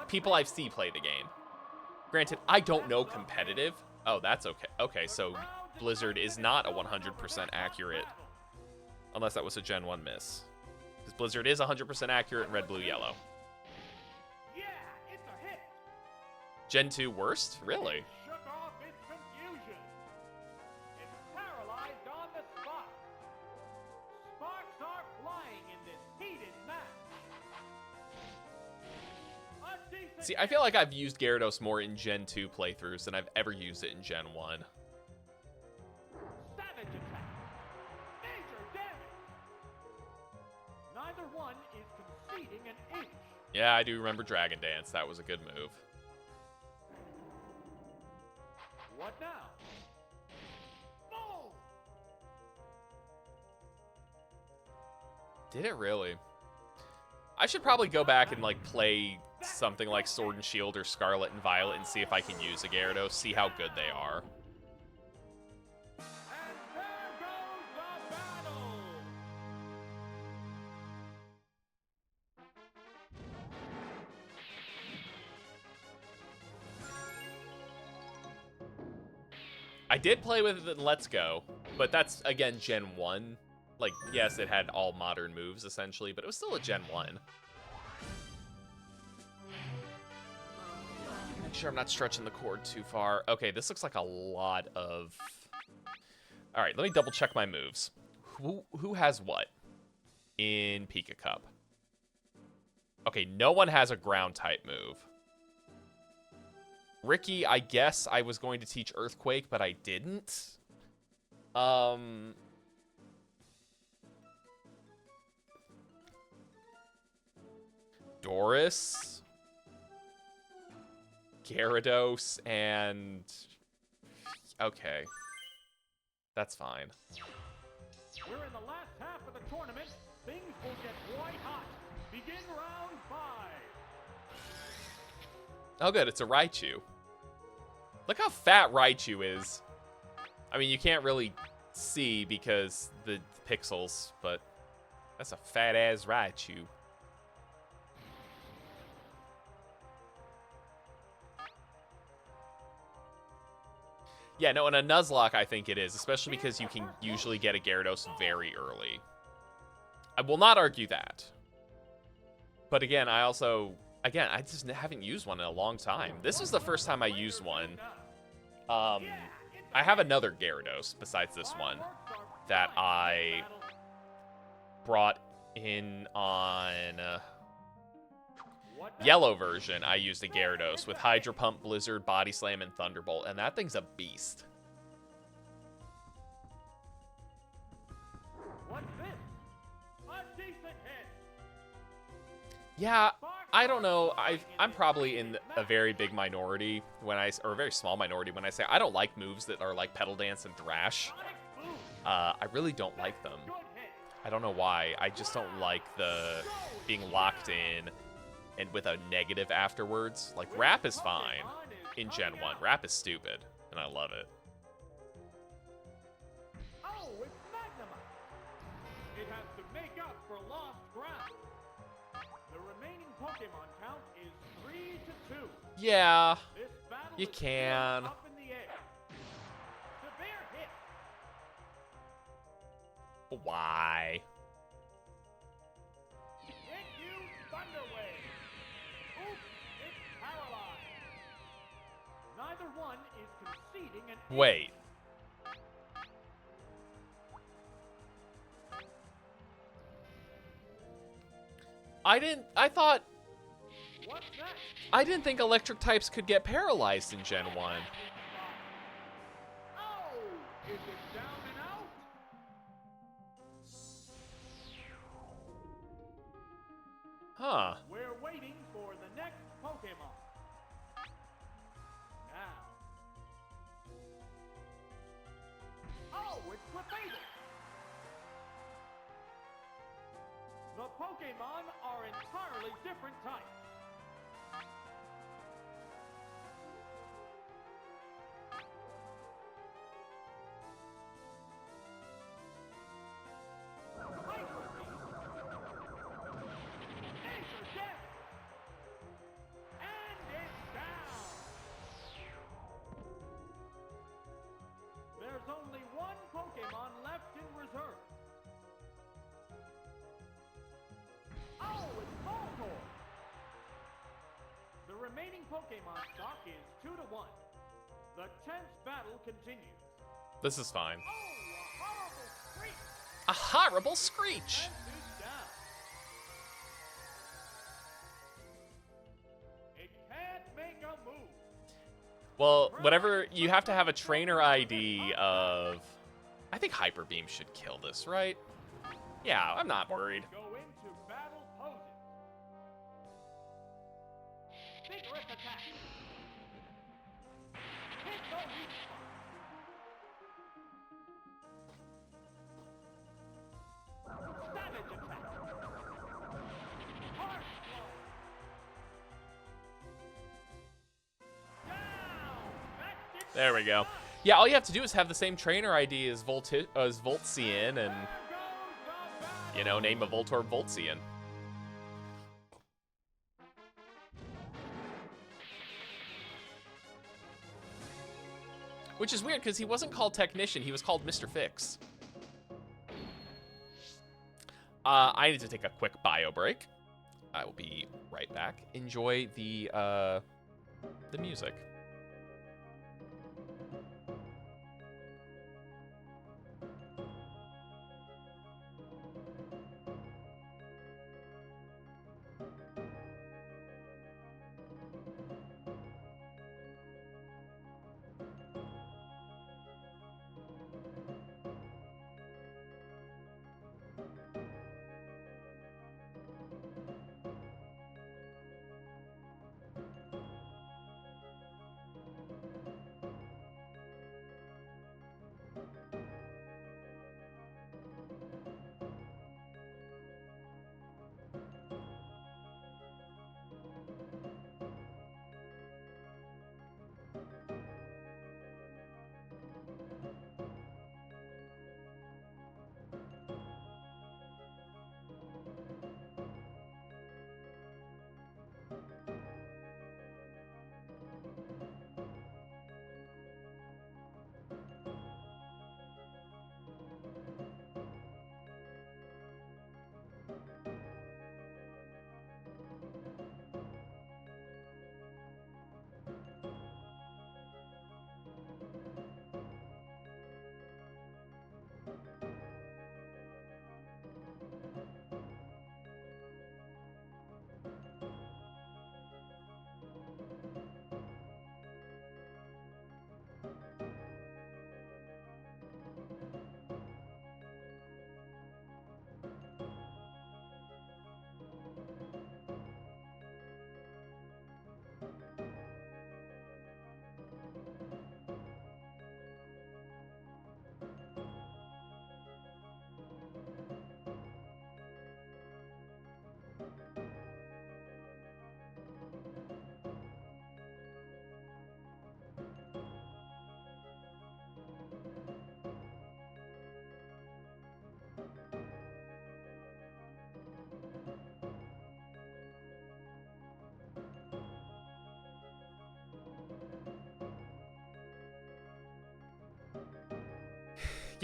people I've seen play the game. Granted, I don't know competitive. Oh, that's okay. Okay, so Blizzard is not a 100% accurate, unless that was a Gen 1 miss. Because Blizzard is 100% accurate in red, blue, yellow. Yeah, it's a hit. Gen 2 worst? Really? It shook off its confusion. It's paralyzed on the spot. Sparks are flying in this heated match. A decent See, I feel like I've used Gyarados more in Gen 2 playthroughs than I've ever used it in Gen 1. savage attack. Major damage. Neither one is conceding an inch. Yeah, I do remember Dragon Dance. That was a good move. What now? Boom! Did it really? I should probably go back and like play something like Sword and Shield or Scarlet and Violet and see if I can use a Gyarados, see how good they are. And there goes the battle! I did play with it in Let's Go, but that's, again, Gen 1. Like, yes, it had all modern moves, essentially, but it was still a Gen 1. Make sure I'm not stretching the cord too far. Okay, this looks like a lot of... Alright, let me double check my moves. Who has what in Pika Cup? Okay, no one has a ground-type move. Ricky, I guess I was going to teach Earthquake, but I didn't. Doris, Gyarados, and... Okay. That's fine. We're in the last half of the tournament. Things will get white hot. Begin round 5. Oh, good. It's a Raichu. Look how fat Raichu is. I mean, you can't really see because the pixels, but that's a fat-ass Raichu. Yeah, no, and a Nuzlocke I think it is, especially because you can usually get a Gyarados very early. I will not argue that. But again, I just haven't used one in a long time. This was the first time I used one. I have another Gyarados besides this one that I brought in on Yellow version. I used a Gyarados with Hydro Pump, Blizzard, Body Slam, and Thunderbolt, and that thing's a beast. What's this? A decent hit. Yeah, I don't know. I'm probably in a very big minority or a very small minority when I say I don't like moves that are like Petal Dance and Thrash. I really don't like them. I don't know why. I just don't like the being locked in and with a negative afterwards. Like, Wrap is fine in Gen 1. Wrap is stupid, and I love it. Oh, it's Venomoth. It has to make up for lost ground. The remaining Pokemon count is 3-2. Yeah, This battle you is can. still up in the air. Severe hit. Why? Hit you, Thunder Wave. Oops, it's paralyzed. Neither one is conceding an Wait. What's next? I didn't think electric types could get paralyzed in Gen 1. Oh, is it down and out? Huh. We're waiting for the next Pokemon. Now. Oh, it's Clefable. The Pokemon are entirely different types. There's only one Pokemon left in reserve. Oh, it's Voltorb. The remaining Pokemon stock is 2-1. The tense battle continues. This is fine. Oh, a horrible screech! A horrible screech! Fence is down. It can't make a move. Well, whatever, you have to have a trainer ID of... I think Hyper Beam should kill this, right? Yeah, I'm not worried. Go into battle poses. Vigorous attack. Hit the weak spot. Savage attack. Harsh blow. Down. That gets There we go. done. Yeah, all you have to do is have the same trainer ID as Voltzian and, There goes the battle. you know, name a Voltorb Voltzian. Which is weird, because he wasn't called Technician, he was called Mr. Fix. I need to take a quick bio break. I will be right back. Enjoy the music.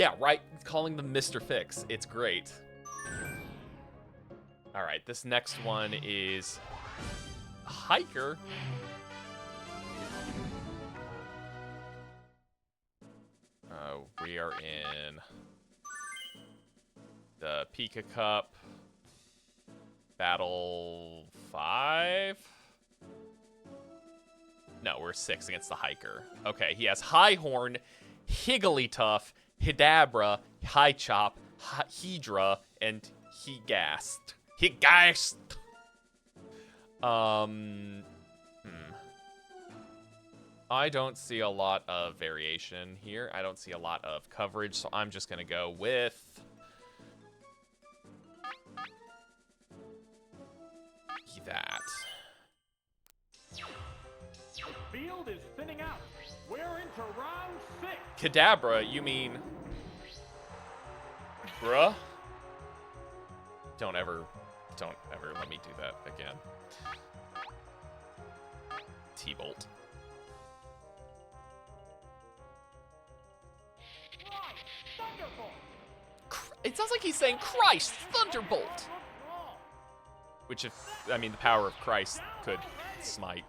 Yeah, right. Calling them Mr. Fix. It's great. All right, this next one is Hiker. We are in the Pika Cup. Battle 5? No, we're 6 against the Hiker. Okay, he has High Horn, Higglytuff, Hidabra, High Chop, Hedra, and Hegast. Hegast! I don't see a lot of variation here. I don't see a lot of coverage, so I'm just going to go with... that. The field is thinning out. We're into round 6. Kadabra, you mean... Bruh? Don't ever let me do that again. T-Bolt. It sounds like he's saying Christ, Thunderbolt! Which I mean, the power of Christ could smite.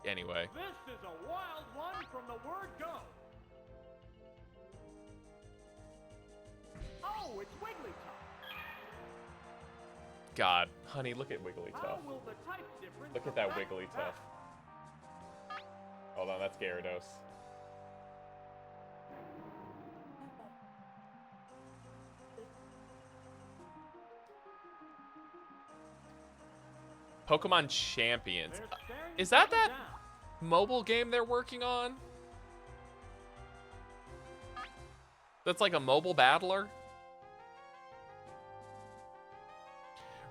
Anyway. This is a wild one from the word go. Oh, it's Wigglytuff. God, honey, look at Wigglytuff. How will the type difference Look at that Wigglytuff. Hold on, that's Gyarados. Pokemon Champions. Is that mobile game they're working on? That's like a mobile battler?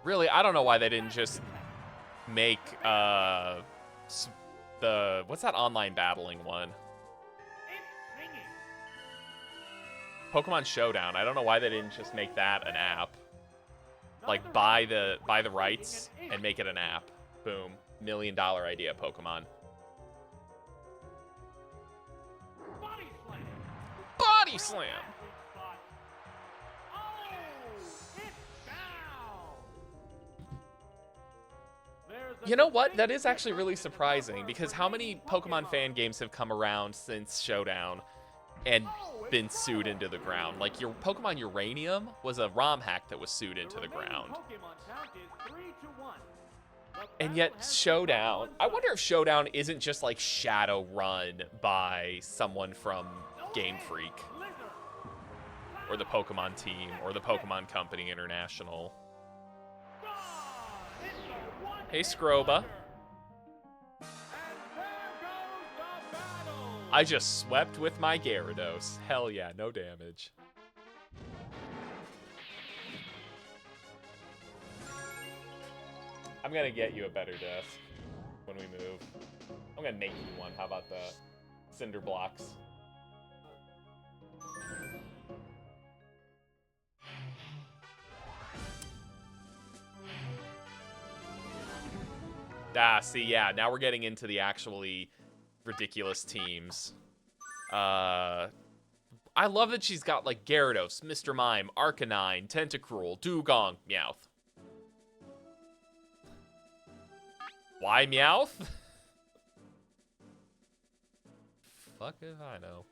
Really, I don't know why they didn't just make what's that online battling one? Pokemon Showdown. I don't know why they didn't just make that an app. Like, buy the rights and make it an app. Boom. $1 million idea, Pokemon. Body slam. Body slam! Oh, it's down. You know what? That is actually really surprising, because how many Pokemon fan games have come around since Showdown and been sued into the ground? Like, your Pokemon Uranium was a ROM hack that was sued into the ground. And yet, Showdown... I wonder if Showdown isn't just, like, shadow run by someone from Game Freak. Or the Pokemon team, or the Pokemon Company International. Hey, Scroba. I just swept with my Gyarados. Hell yeah, no damage. I'm gonna get you a better desk when we move. I'm gonna make you one. How about that? Cinder blocks. Ah, see, yeah, now we're getting into the actually ridiculous teams. I love that she's got, like, Gyarados, Mr. Mime, Arcanine, Tentacruel, Dewgong, Meowth. Why Meowth? Fuck if I know.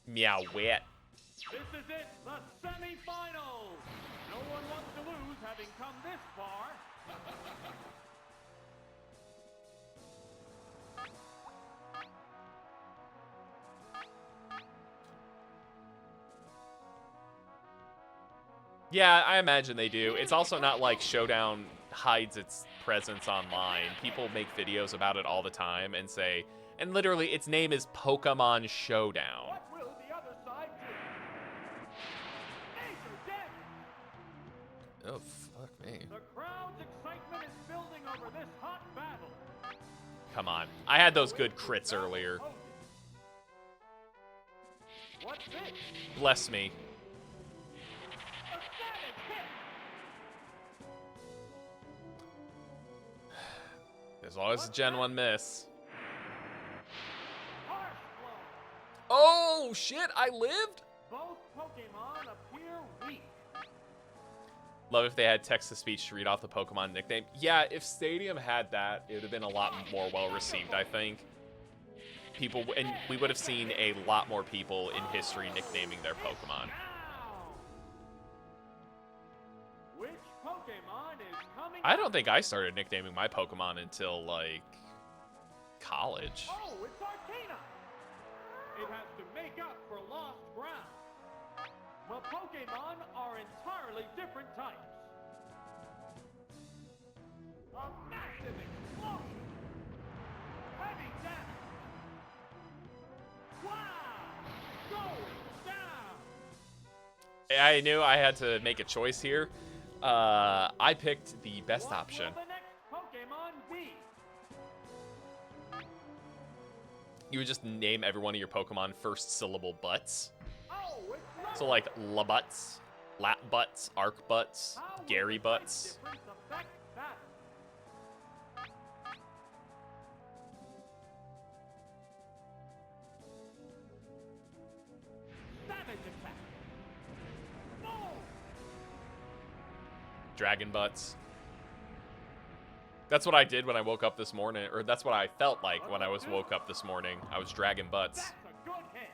Meowwit. This is it, the semifinals. No one wants to lose, having come this far. Yeah, I imagine they do. It's also not like Showdown hides its presence online. People make videos about it all the time and say, and literally its name is Pokemon Showdown. What will the other side do? Major damage. Oh, fuck me. The crowd's excitement is building over this hot battle. Come on. I had those good crits earlier. What's this? Bless me. As long as it's Gen 1 miss. Oh, shit, I lived? Both Pokemon appear weak. Love if they had text-to-speech to read off the Pokemon nickname. Yeah, if Stadium had that, it would have been a lot more well-received, I think. People, and we would have seen a lot more people in history nicknaming their Pokemon. Which Pokemon is coming I don't think I started nicknaming my Pokemon until, like, college. Oh, it's Arcana! It has to make up for lost ground. The Pokemon are entirely different types. A massive explosion! Heavy damage! Wow! Going down! I knew I had to make a choice here. I picked the best option. What will the next Pokemon be? You would just name every one of your Pokemon first syllable butts. Oh, it's So like Labutts, Lap Butts, Arc Butts, How will Gary the type Butts. difference affect that? Savage attack! No! Dragon Butts. That's what I did when I woke up this morning, or that's what I felt like when I woke up this morning. I was Dragon Butts. That's a good hit!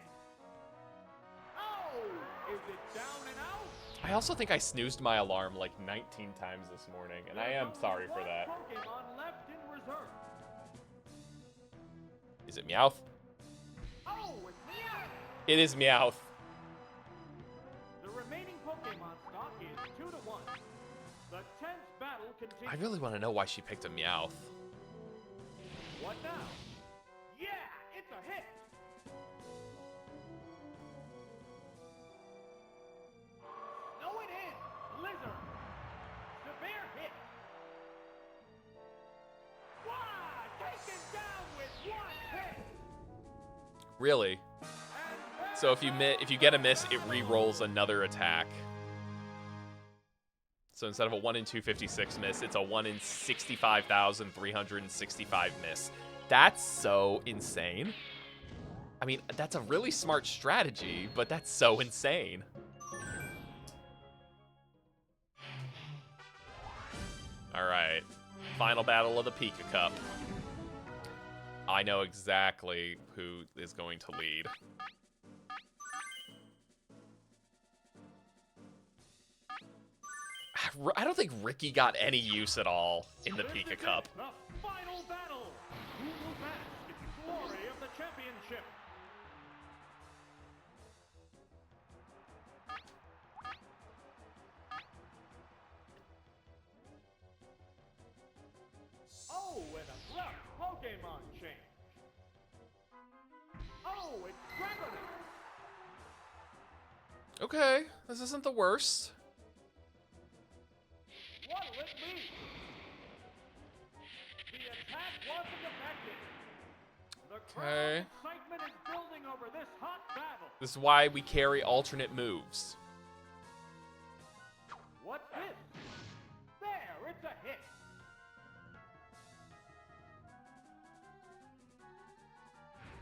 Oh! Is it down and out? I also think I snoozed my alarm like 19 times this morning, and I am sorry for that. Pokemon left in reserve. Is it Meowth? Oh, it's Meowth! It is Meowth. The remaining Pokemon stock is 2-1. The tense battle continues. I really want to know why she picked a Meowth. What now? Yeah, it's a hit. Snow it in, Lizard. Severe hit. Wow, taken down with one hit. Really? And So if you get a miss, it re-rolls another attack. So instead of a 1 in 256 miss, it's a 1 in 65,365 miss. That's so insane. I mean, that's a really smart strategy, but that's so insane. All right, final battle of the Pika Cup. I know exactly who is going to lead. I don't think Ricky got any use at all in the Pika Cup. The final battle. Who will bask in the glory of the championship? Oh, and a left Pokemon change. Oh, it's Dragonite. Okay, this isn't the worst. What'll it be? The attack wasn't effective. The crowd's excitement is building over this hot battle. This is why we carry alternate moves. What's this? There, it's a hit.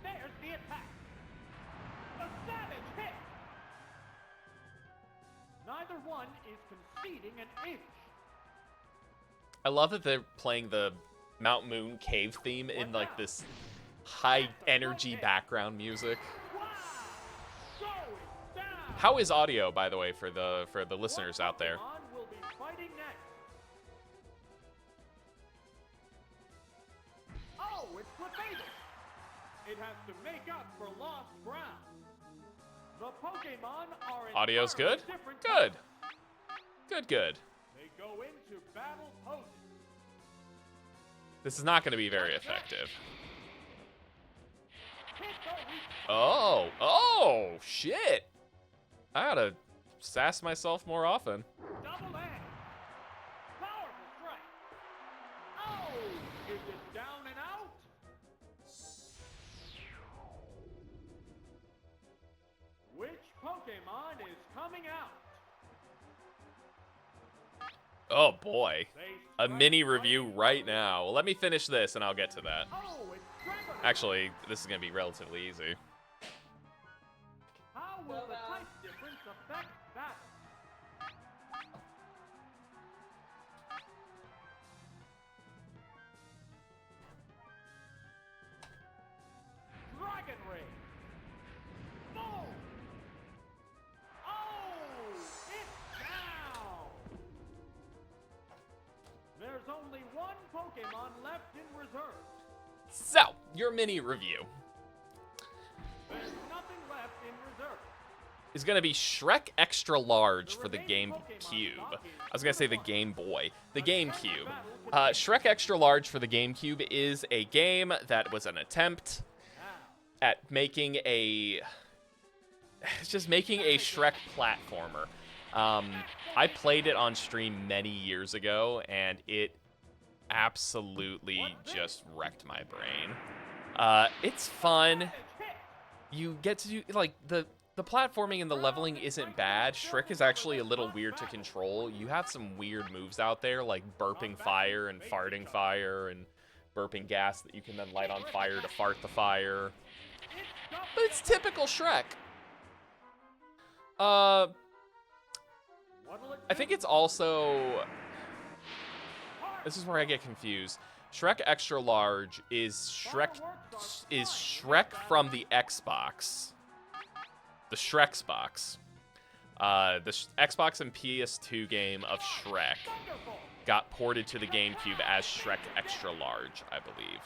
There's the attack. A savage hit. Neither one is conceding an inch. I love that they're playing the Mount Moon cave theme in like this high energy background music. Wow! Going down. How is audio, by the way, for the listeners out there? Pokemon will be fighting next. Oh, it's Potato. It has to make up for lost ground. The Pokemon are in Audio's good? different Good. types. Good. They go into battle poses. This is not going to be very effective. Hit the weak Oh, shit. I oughta sass myself more often. double edge. Powerful strike. Oh, is it down and out? Which Pokemon is coming out? Oh boy. They A strike mini review lightning right bolts. now. Well, let me finish this and I'll get to that. Oh, it's Dragonite. Actually, this is going to be relatively easy. will the type difference affect battle? Dragon Ring. Boom. Oh, it's down. There's only one Pokemon left in reserve. So, your mini review There's nothing left in reserve. is going to be Shrek Extra Large for the GameCube. I was going to say the Game Boy. The GameCube. Shrek Extra Large for the GameCube is a game that was an attempt at making a... just making a Shrek platformer. I played it on stream many years ago, and it absolutely just wrecked my brain. It's fun. You get to do, like, the platforming and the leveling isn't bad. Shrek is actually a little weird to control. You have some weird moves out there, like burping fire and farting fire and burping gas that you can then light on fire to fart the fire. But it's typical Shrek. I think it's also... This is where I get confused. Shrek Extra Large is Shrek from the Xbox. The Shrek's-box. The Xbox and PS2 game of Shrek got ported to the GameCube as Shrek Extra Large, I believe.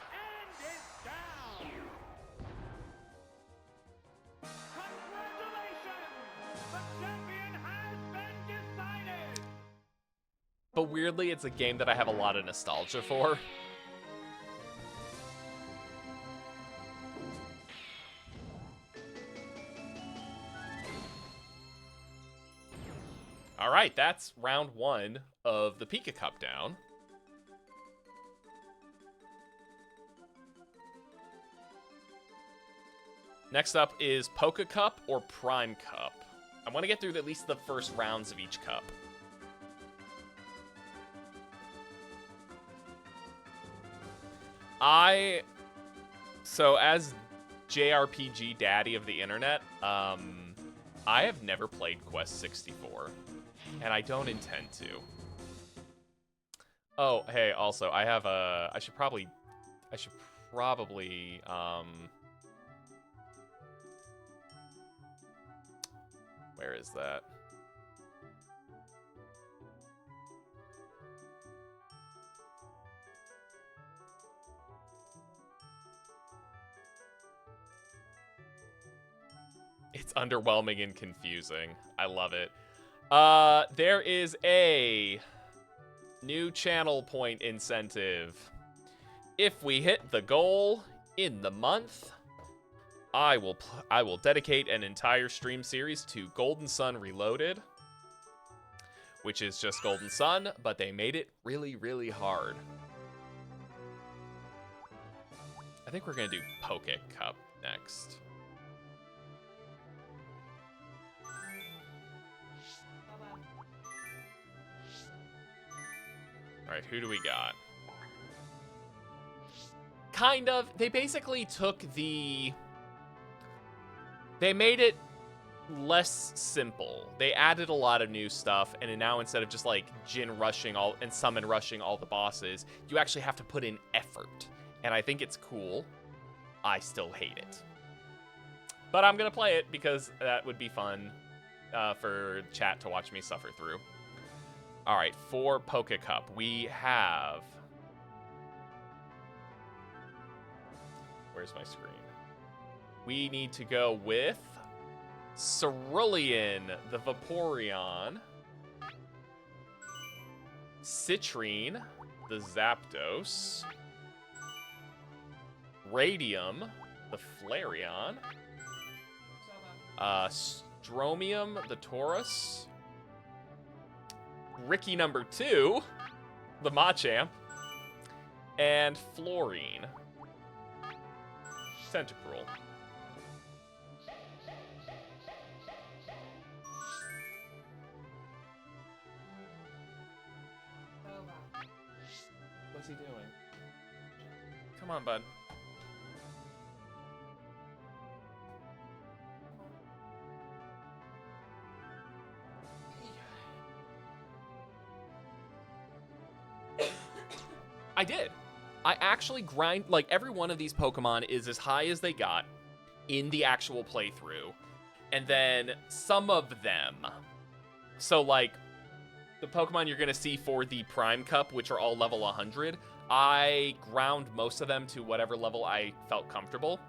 But weirdly, it's a game that I have a lot of nostalgia for. All right, that's round 1 of the Pika Cup down. Next up is Poké Cup or Prime Cup. I want to get through at least the first rounds of each cup. So as JRPG daddy of the internet, I have never played Quest 64, and I don't intend to. Oh, hey, also, I have a, I should probably, where is that? It's underwhelming and confusing. I love it. There is a new channel point incentive. If we hit the goal in the month, I will dedicate an entire stream series to Golden Sun Reloaded, which is just Golden Sun, but they made it really, really hard. I think we're gonna do Poké Cup next. All right, who do we got? Kind of. They basically took the... They made it less simple. They added a lot of new stuff, and now instead of just like Jin rushing all and summon rushing all the bosses, you actually have to put in effort. And I think it's cool. I still hate it. But I'm gonna play it because that would be fun for chat to watch me suffer through. All right, for Poké Cup, we have... Where's my screen? We need to go with Cerulean, the Vaporeon, Citrine, the Zapdos, Radium, the Flareon, Stromium, the Taurus, Ricky number 2, the Machamp, and Florine. Tentacruel. What's he doing? Come on, bud. I did. I actually grind, like, every one of these Pokemon is as high as they got in the actual playthrough. And then some of them, so, like, the Pokemon you're going to see for the Prime Cup, which are all level 100, I ground most of them to whatever level I felt comfortable.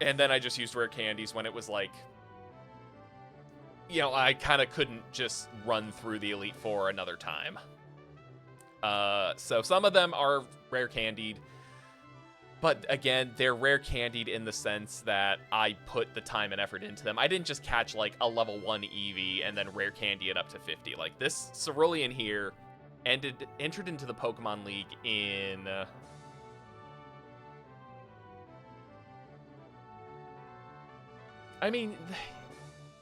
And then I just used rare candies when it was like, you know, I kind of couldn't just run through the Elite Four another time. So some of them are rare candied. But again, they're rare candied in the sense that I put the time and effort into them. I didn't just catch like a level 1 Eevee and then rare candy it up to 50. Like this Cerulean here entered into the Pokemon League in I mean,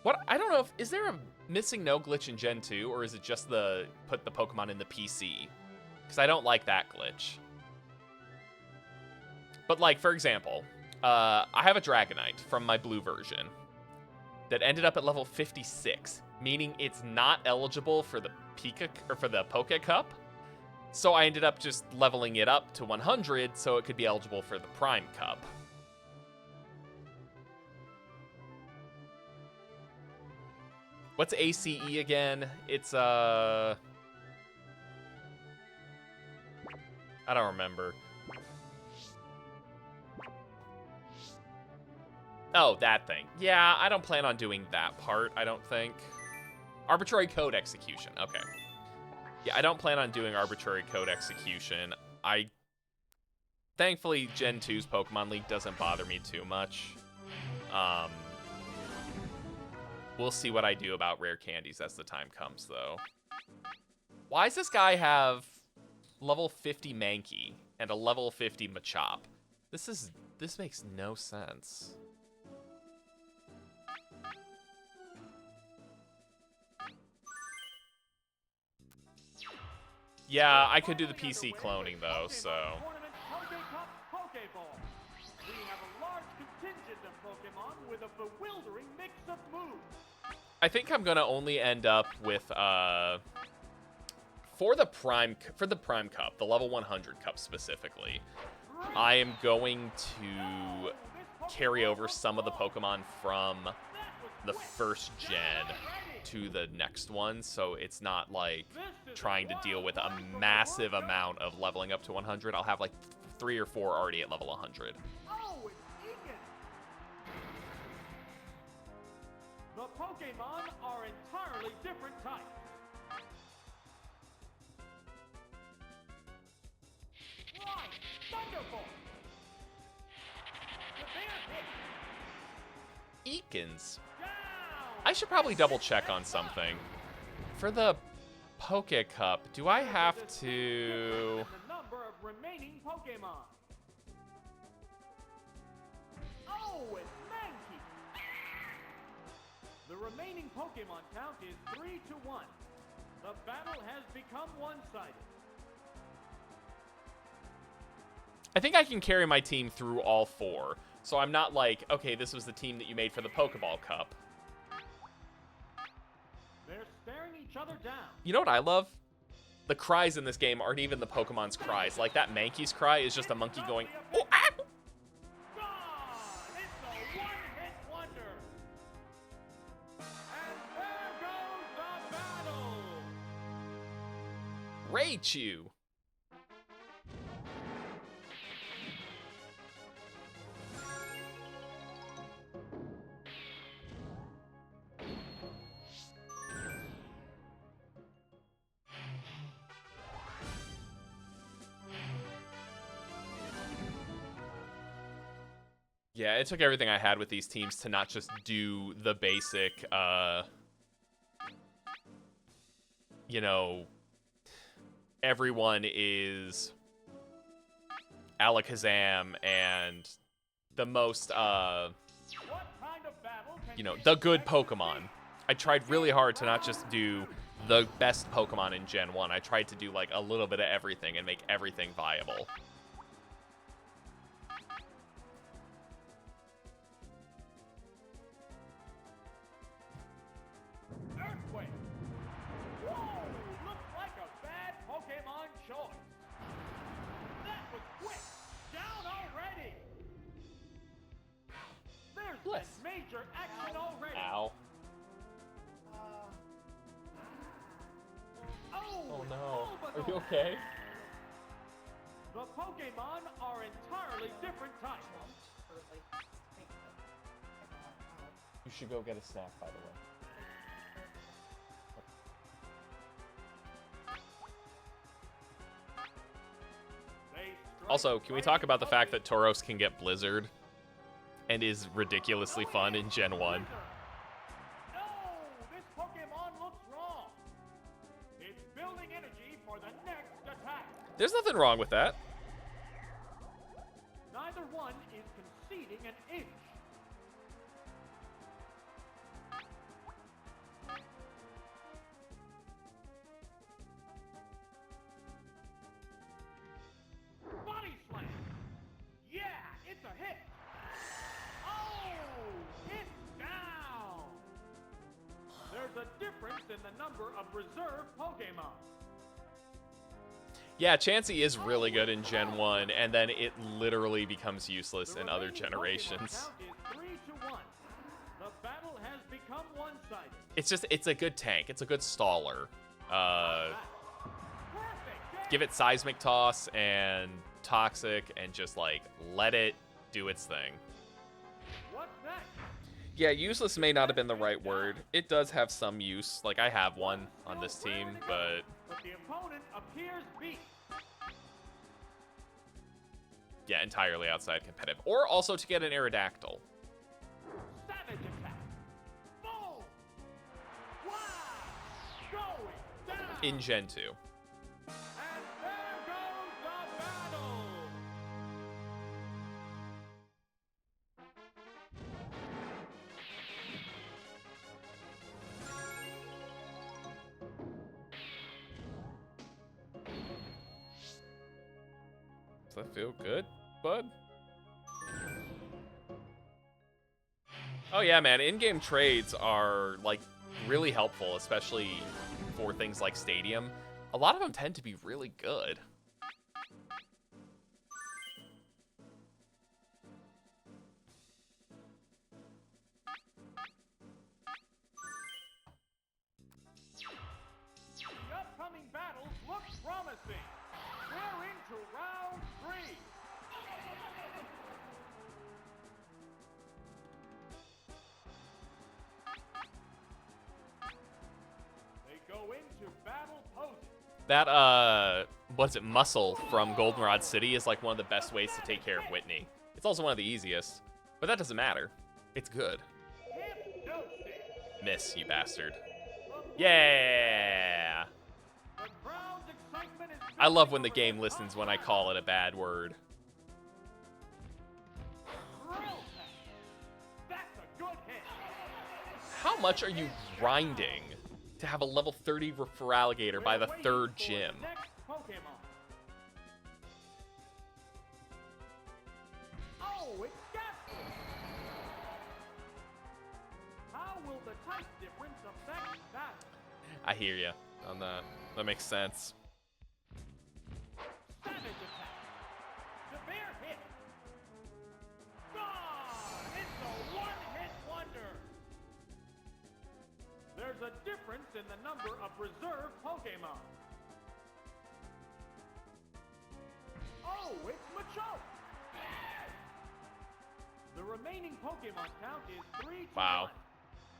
what, I don't know if, is there a missing no glitch in Gen 2 or is it just the put the Pokemon in the PC? Because I don't like that glitch. But, like, for example, I have a Dragonite from my blue version that ended up at level 56, meaning it's not eligible for the Pika or for the Poké Cup. So I ended up just leveling it up to 100 so it could be eligible for the Prime Cup. What's ACE again? It's I don't remember. Oh, that thing. Yeah, I don't plan on doing that part, I don't think. Arbitrary code execution. Okay. Yeah, I don't plan on doing arbitrary code execution. Thankfully, Gen 2's Pokemon League doesn't bother me too much. We'll see what I do about rare candies as the time comes, though. Why does this guy have level 50 Mankey and a level 50 Machop? This makes no sense. Yeah, I could do the PC cloning, though, so... We have a large contingent of Pokemon with a bewildering mix of moves. I think I'm gonna only end up with, for the Prime Cup, the level 100 Cup specifically, I am going to carry over some of the Pokemon from the first gen to the next one, so it's not like trying to deal with a massive amount of leveling up to 100. I'll have like 3 or 4 already at level 100. Oh, it's Egan! The Pokemon are entirely different types. Right, Thunderbolt! Severe hit! Eakins. Down! I should probably double check on something. For the Poké Cup, do I have to... The number of remaining Pokemon. Oh, it's Mankey! The remaining Pokemon count is 3-1. The battle has become one-sided. I think I can carry my team through all 4. So I'm not like, okay, this was the team that you made for the Pokeball Cup. They're staring each other down. You know what I love? The cries in this game aren't even the Pokemon's cries. Like, that Mankey's cry is just a monkey going, oh, ah! Gone! It's a one-hit wonder. And there goes the battle. Raichu! Yeah, it took everything I had with these teams to not just do the basic, you know, everyone is Alakazam and the most, you know, the good Pokemon. I tried really hard to not just do the best Pokemon in Gen 1. I tried to do, like, a little bit of everything and make everything viable. Earthquake. Whoa! Looks like a bad Pokemon choice. Are you okay? The Pokemon are entirely different types. You should go get a snack, by the way. Also, can we talk about the fact that Tauros can get Blizzard and is ridiculously fun in Gen 1? No, this Pokemon looks wrong. It's building energy for the next attack. There's nothing wrong with that. Neither one is conceding an inch. Body slam. Yeah, it's a hit. Oh, it's down. There's a difference in the number of reserve Pokemon. Yeah, Chansey is really good in Gen 1, and then it literally becomes useless in other generations. The battle has become one-sided. It's a good tank. It's a good staller. Give it Seismic Toss and Toxic, and just, like, let it do its thing. What's next? Yeah, useless may not have been the right word. It does have some use. Like, I have one on this team, but the opponent appears beat. yeah, entirely outside competitive. Or also to get an Aerodactyl. Savage attack. Boom. Wow. Going down. In Gen 2. And there goes the battle. Does that feel good, bud? Oh yeah, man, in-game trades are, like, really helpful, especially for things like Stadium. A lot of them tend to be really good. The upcoming battles look promising. We're into round 3. They go into battle posing. That, what's it, Muscle from Goldenrod City is, like, one of the best ways to take care of Whitney. It's also one of the easiest, but that doesn't matter. It's good. Hypnosis. Miss, you bastard. Yeah! The crowd's excitement is I love when the game listens when I call it a bad word. Drill test. That's a good hit. How much are you grinding to have a level 30 for Alligator by the We're waiting third for gym? the next Pokemon. Oh, it's Gastly. How will the type difference affect battle? I hear you on that. That makes sense. Savage attack. Severe hit. Gone! It's a one-hit wonder. There's a difference in the number of reserve Pokemon. Oh, it's Machoke. The remaining Pokemon count is 3 to Wow. 1.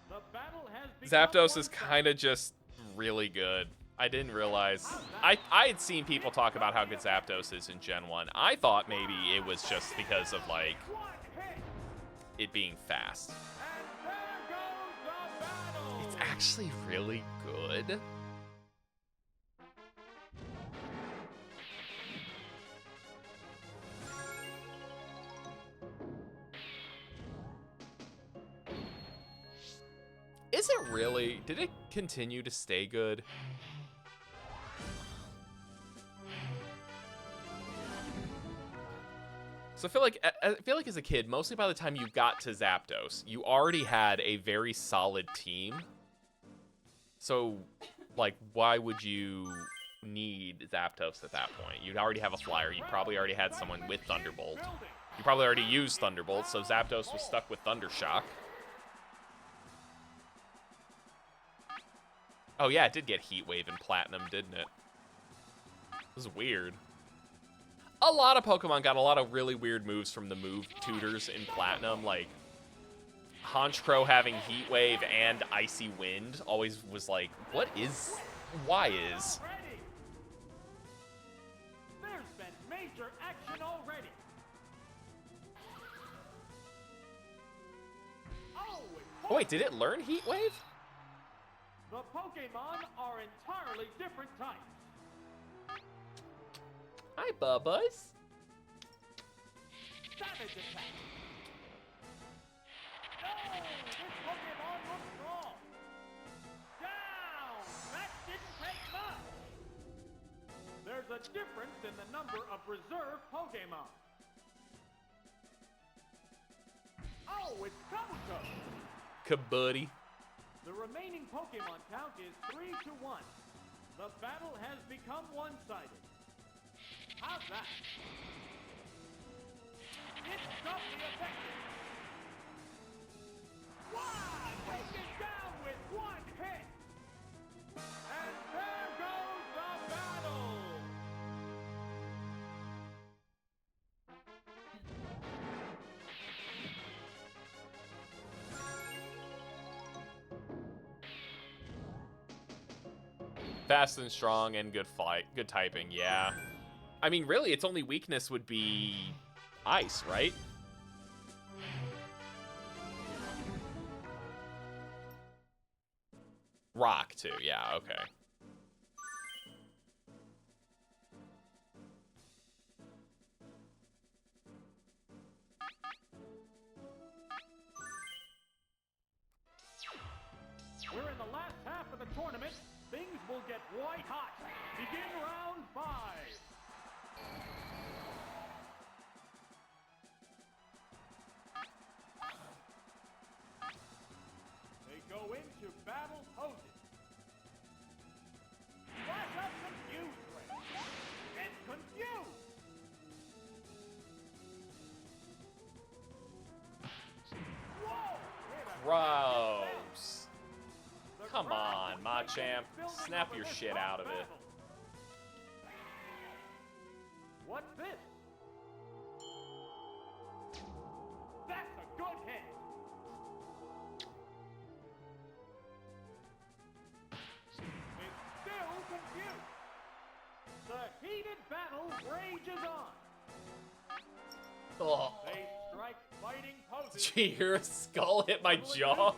The battle has become Zapdos is one-sided. kind of just really good. I didn't realize. I had seen people talk about how good Zapdos is in Gen 1. I thought maybe it was just because of, like, One hit. it being fast. And there goes the battle. It's actually really good. Is it really? Did it continue to stay good? So I feel like as a kid, mostly by the time you got to Zapdos, you already had a very solid team. So, like, why would you need Zapdos at that point? You'd already have a flyer. You probably already had someone with Thunderbolt. You probably already used Thunderbolt, so Zapdos was stuck with Thundershock. Oh yeah, it did get Heat Wave and Platinum, didn't it? This is weird. A lot of Pokemon got a lot of really weird moves from the move tutors in Platinum, like Honchkrow having Heat Wave and Icy Wind always was like, why is? There's been major action already. Oh wait, did it learn Heat Wave? The Pokemon are entirely different types. Hi, Bubbas. Savage attack. No, this Pokemon looks strong. Down. That didn't take much. There's a difference in the number of reserve Pokemon. Oh, it's Kabuto. Kabuddy. The remaining Pokemon count is 3-1. The battle has become one-sided. How's that? It's doubly effective. Wow! Taken down with one hit. And there goes the battle. Fast and strong and good fight, good typing, yeah. I mean, really, its only weakness would be ice, right? Rock, too, yeah, okay. We're in the last half of the tournament. Things will get white hot. Begin round 5. They go into battle poses. Flash up confused ray. It's confused. Whoa! Hit a Gross. The Come crowd on, Machamp. building Snap over your this shit hot out of it. battle. What's this? That's a good hit. It's still confused. The heated battle rages on. Oh. They strike fighting poses. Gee, your skull hit my jaw.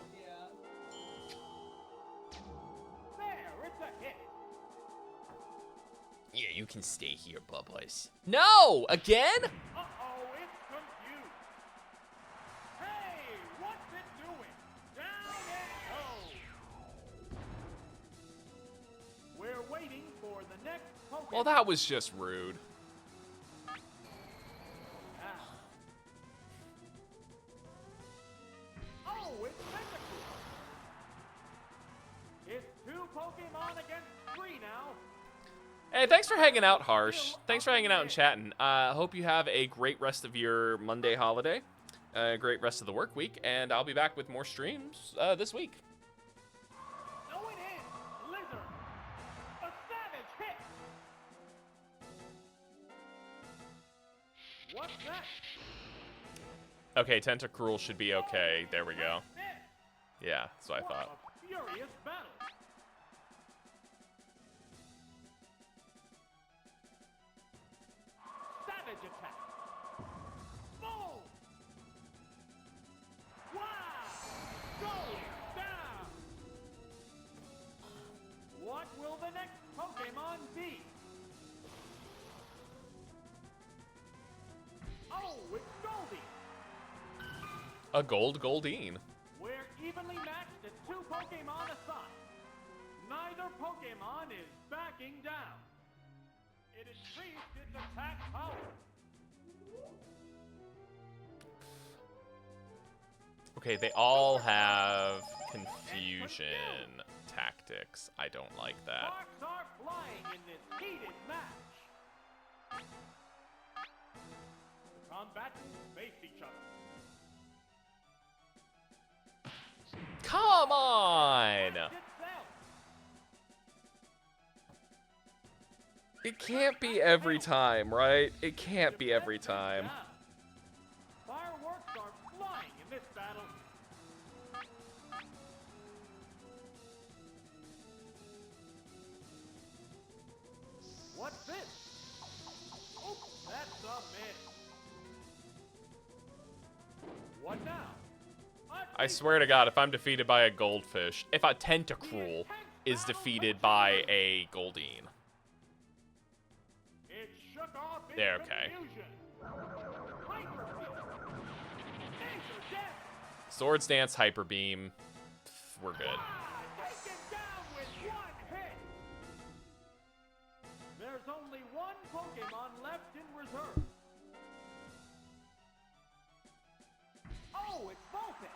There, it's a hit. Yeah, you can stay here, Bubbles. No! Again? Uh-oh, it's confused. Hey, what's it doing? Down it goes. We're waiting for the next Pokemon. Well, that was just rude. Oh, it's Pikachu. It's 2 Pokemon against 3 now. Hey, thanks for hanging out, Harsh. Thanks for hanging out and chatting. Hope you have a great rest of your Monday holiday. A great rest of the work week. And I'll be back with more streams this week. Going in, Lizard. A savage hit. What's that? Okay, Tentacruel should be okay. There we go. Yeah, that's what I thought. A furious battle. Savage attack. Boom! Wow! Going down. What will the next Pokemon be? Oh, it's Goldie. A Goldine. We're evenly matched at 2 Pokemon aside. Neither Pokemon is backing down. It increased its attack power. Okay, they all have confusion tactics. I don't like that. Sparks are flying in this heated match. The combatants face each other. Come on! Itself. It can't be every time, right? It can't be every time. Fireworks are flying in this battle. What's this? Oops, that's a miss. What now? I swear to God, if I'm defeated by a goldfish, if a Tentacruel is defeated by a Goldeen. It shook off its There, okay. confusion. Hyper Beam. Laser Death. Swords Dance, Hyper Beam. We're good. Take it down with one hit. There's only one Pokemon left in reserve. Oh, it's Vulpix.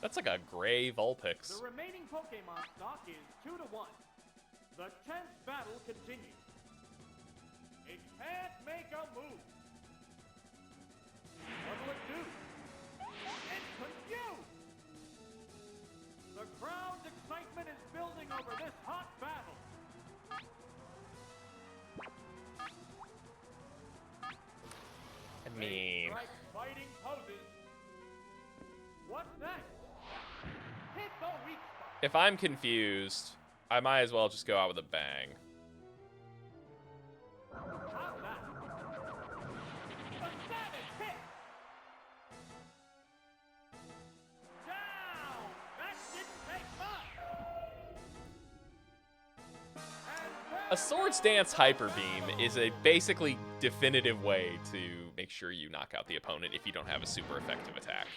That's like a gray Vulpix. The remaining Pokemon stock is 2-1. The tense battle continues. It can't make a move. What'll it do? It's confused. The crowd's excitement is building over this hot battle. I mean, Strike fighting poses. What's next? Hit the weak spot. if I'm confused, I might as well just go out with a bang. How's that? A savage hit. Down. That didn't take much. And A Swords Dance Hyper Beam is a basically definitive way to make sure you knock out the opponent if you don't have a super effective attack.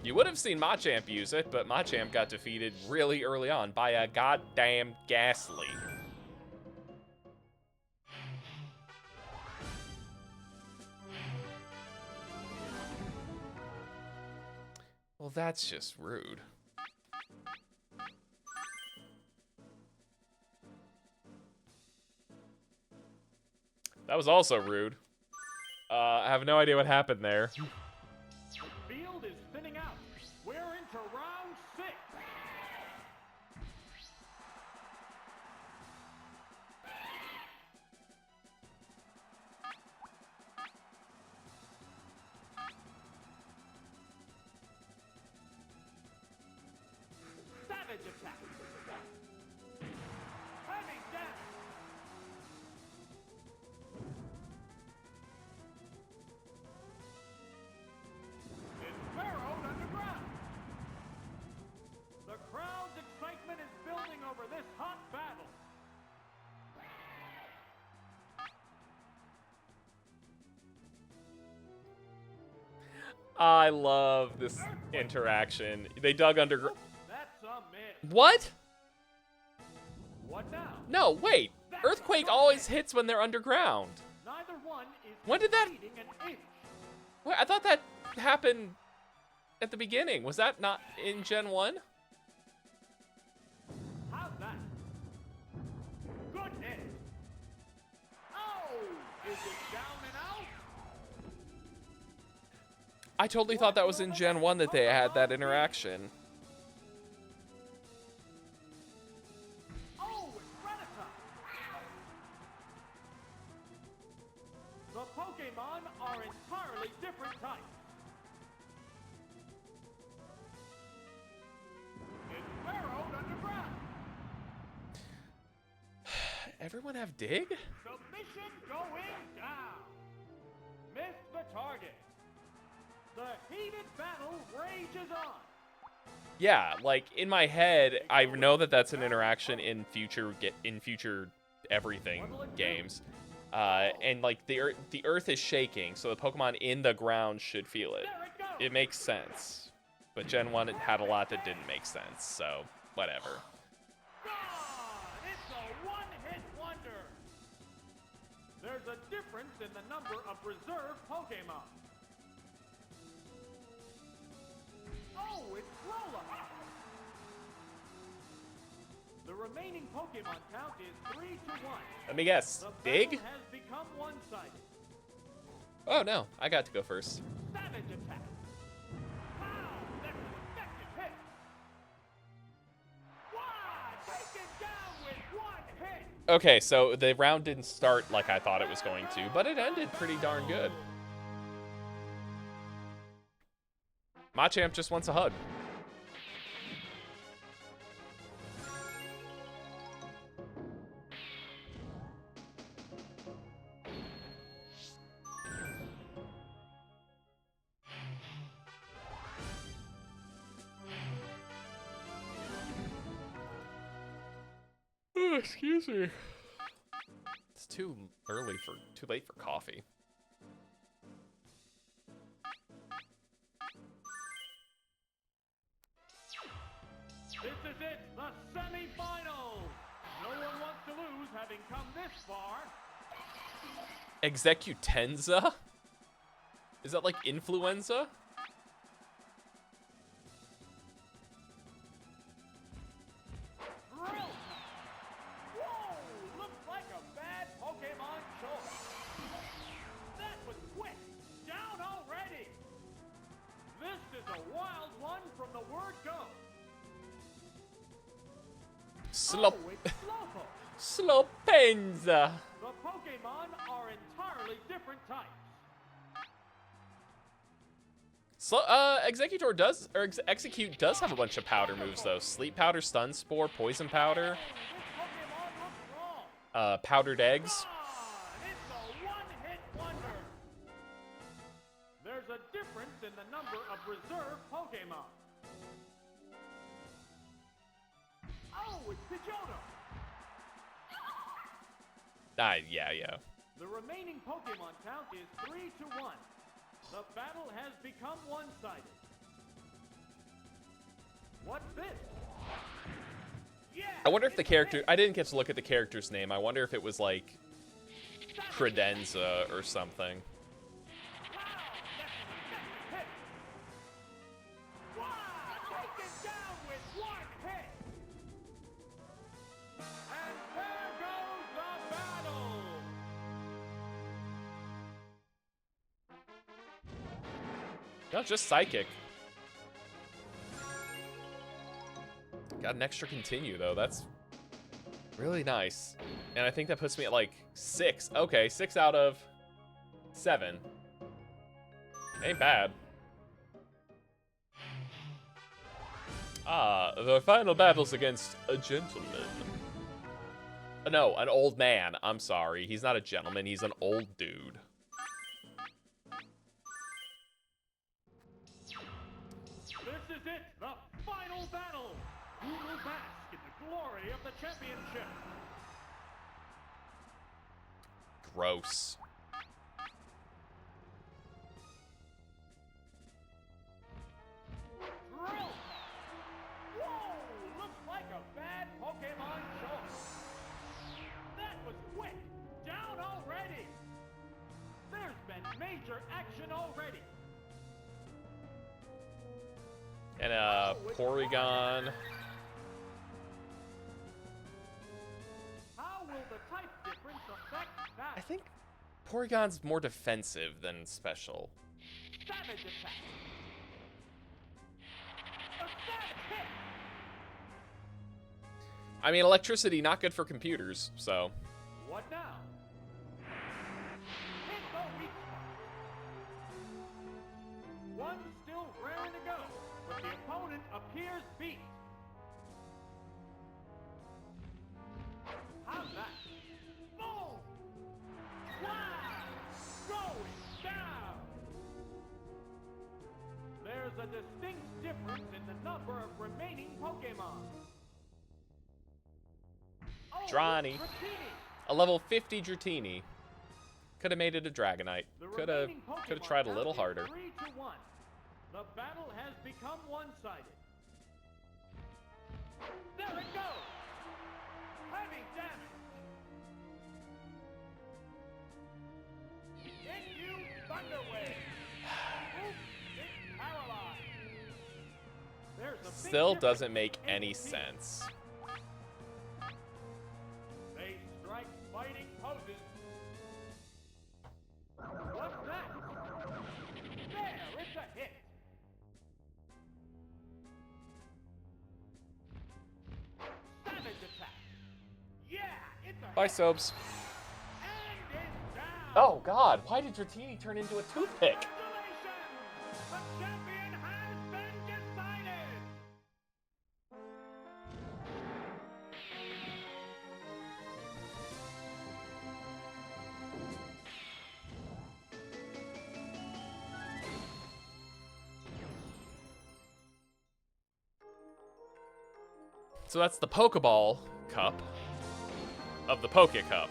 You would have seen Machamp use it, but Machamp got defeated really early on by a goddamn Ghastly. Well, that's just rude. That was also rude. I have no idea what happened there. the field is thinning out. We're into round 6. Savage attack. Heavy damage. It's Fearow underground. The crowd's excitement is building over this hot battle. I love this interaction. They dug under. That's a miss. What? What now? No, wait. Earthquake always hits when they're underground. Neither one is When did that- conceding an inch. Wait, I thought that happened at the beginning. Was that not in Gen 1? How's that? Good hit. Oh, is it down and out? I totally thought that was in Gen 1 that they had that interaction. Oh, it's Rattata. The Pokemon are entirely different types. It's Fearow underground. Everyone have dig? Submission going down. Missed the target. The heated battle rages on. Yeah, like in my head, I know that that's an interaction in future everything games, and like the earth is shaking, so the Pokemon in the ground should feel it. There it goes. It makes sense, but Gen 1 had a lot that didn't make sense, so whatever. Gone! It's a one-hit wonder. There's a difference in the number of reserve Pokemon. Oh, it's Lola. The remaining Pokemon count is 3-1. Let me guess, The dig? battle has become one-sided. Oh no, I got to go first. Savage attack. Pow! That's an effective hit. Okay, so the round didn't start like I thought it was going to, but it ended pretty darn good. Machamp just wants a hug. Oh, excuse me. It's too late for coffee. This is it, the semifinals. No one wants to lose having come this far. Executenza? Is that like influenza? Whoa, looks like a bad Pokemon choice. That was quick. Down already. This is a wild one from the word go. Slop. Oh, it's Slowpoke. Slopenza. The Pokemon are entirely different types. Executor does, or Execute does have a bunch of powder moves though. Sleep Powder, Stun Spore, Poison Powder, This Pokemon looks wrong. Powdered Eggs. It's a one-hit wonder. There's a difference in the number of reserve Pokemon. Oh, it's Pidgeotto. Yeah. The remaining Pokemon count is 3-1. The battle has become one-sided. What's this? Yeah, I wonder if the it's a character, hit. I didn't get to look at the character's name. I wonder if it was like Credenza or something. Wow, that's a hit. Wow, taken down with one hit. And there goes the battle. No, just Psychic. Got an extra continue though. That's really nice. And I think that puts me at like 6. Okay, 6 out of 7. Ain't bad. The final battle's against a gentleman. No, an old man. I'm sorry. He's not a gentleman. He's an old dude. This is it, the final battle. Who will bask in the glory of the championship? Gross. Drill. Whoa, looks like a bad Pokemon choice. That was quick. Down already. There's been major action already. And Porygon. How will the type difference affect that? I think Porygon's more defensive than special. Savage attack. A savage hit. I mean, electricity, not good for computers, so. What now? Hit the weak spot. One still raring to go, but the opponent appears beat. How's that? Boom! Wow! Going down! There's a distinct difference in the number of remaining Pokemon. Oh, Drawny. Dratini. A level 50 Dratini. Could have made it a Dragonite. The Could have remaining Pokemon tried a little count is harder. 3-1. The battle has become one-sided. There it goes! Heavy damage! Into Thunder Wave! Oops, it's paralyzed! There's a big Still difference doesn't make in any speed. sense. They strike fighting poses. What's that? There, it's a hit. Savage attack. Yeah, it's a Bye, Sobes. And it's down. Oh, God. Why did Dratini turn into a toothpick? Congratulations! The champion has been decided! So that's the Pokeball Cup of the Poké Cup.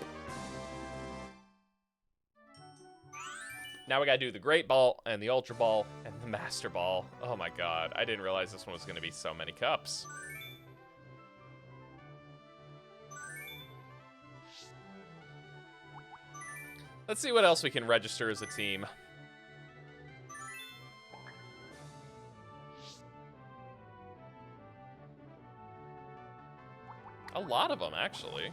Now we gotta do the Great Ball and the Ultra Ball and the Master Ball. Oh my god, I didn't realize this one was gonna be so many cups. Let's see what else we can register as a team. A lot of them, actually.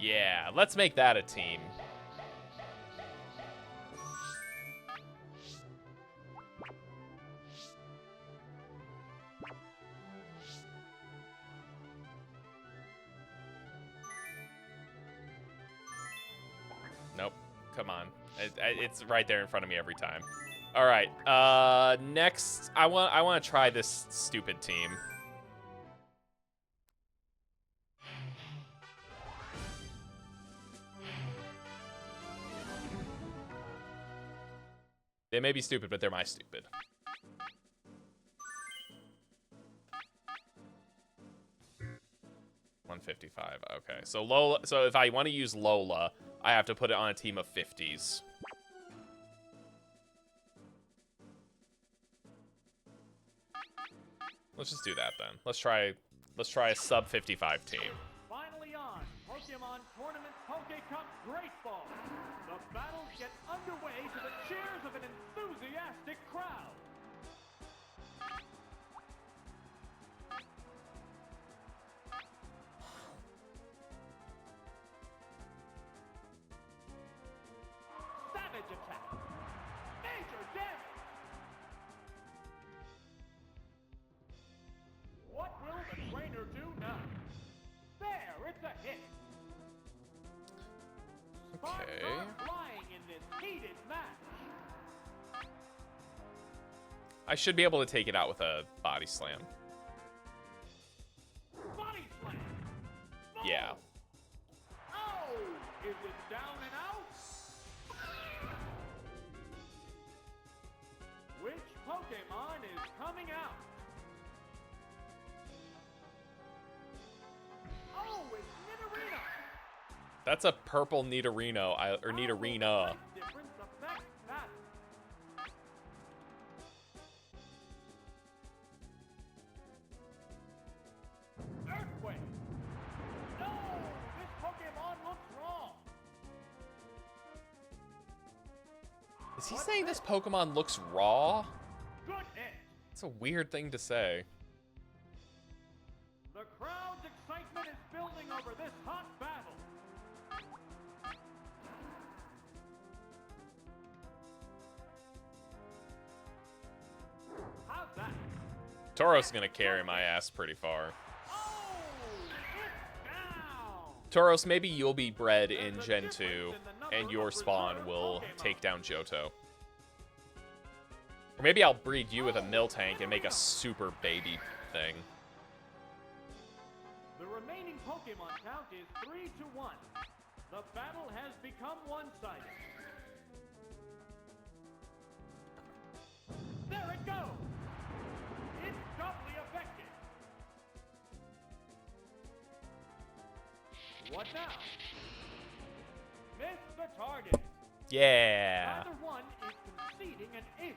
Yeah, let's make that a team. Nope. Come on. It's right there in front of me every time. All right. Next, I want to try this stupid team. They may be stupid, but they're my stupid. $155. Okay. So Lola. So if I want to use Lola, I have to put it on a team of 50s. Let's just do that then. Let's try a sub 55 team. Finally on Pokemon Tournament Poké Cup Great Ball. The battles get underway to the cheers of an enthusiastic crowd. Savage attack. Major damage. What will the trainer do now? There, it's a hit. Sparks are flying in this heated match. I should be able to take it out with a body slam. Body slam. Oh. Yeah. Oh, is it down and out? Which Pokemon is coming out? Oh, it's Nidorino. That's a purple Nidorino, or Nidorina. Difference affects that. Earthquake. No, this Pokemon looks wrong. Is he saying this Pokemon looks raw? Good hit. It's a weird thing to say. The crowd's excitement is building over this hot battle. How's that? Tauros is gonna carry my ass pretty far. Oh, it's down. Tauros, maybe you'll be bred in Gen 2, and your spawn will take down Johto. Or maybe I'll breed you with a Miltank and make a super baby thing. The remaining Pokemon count is 3-1. The battle has become one-sided. There What now? Miss the target. Yeah. Neither one is conceding an inch.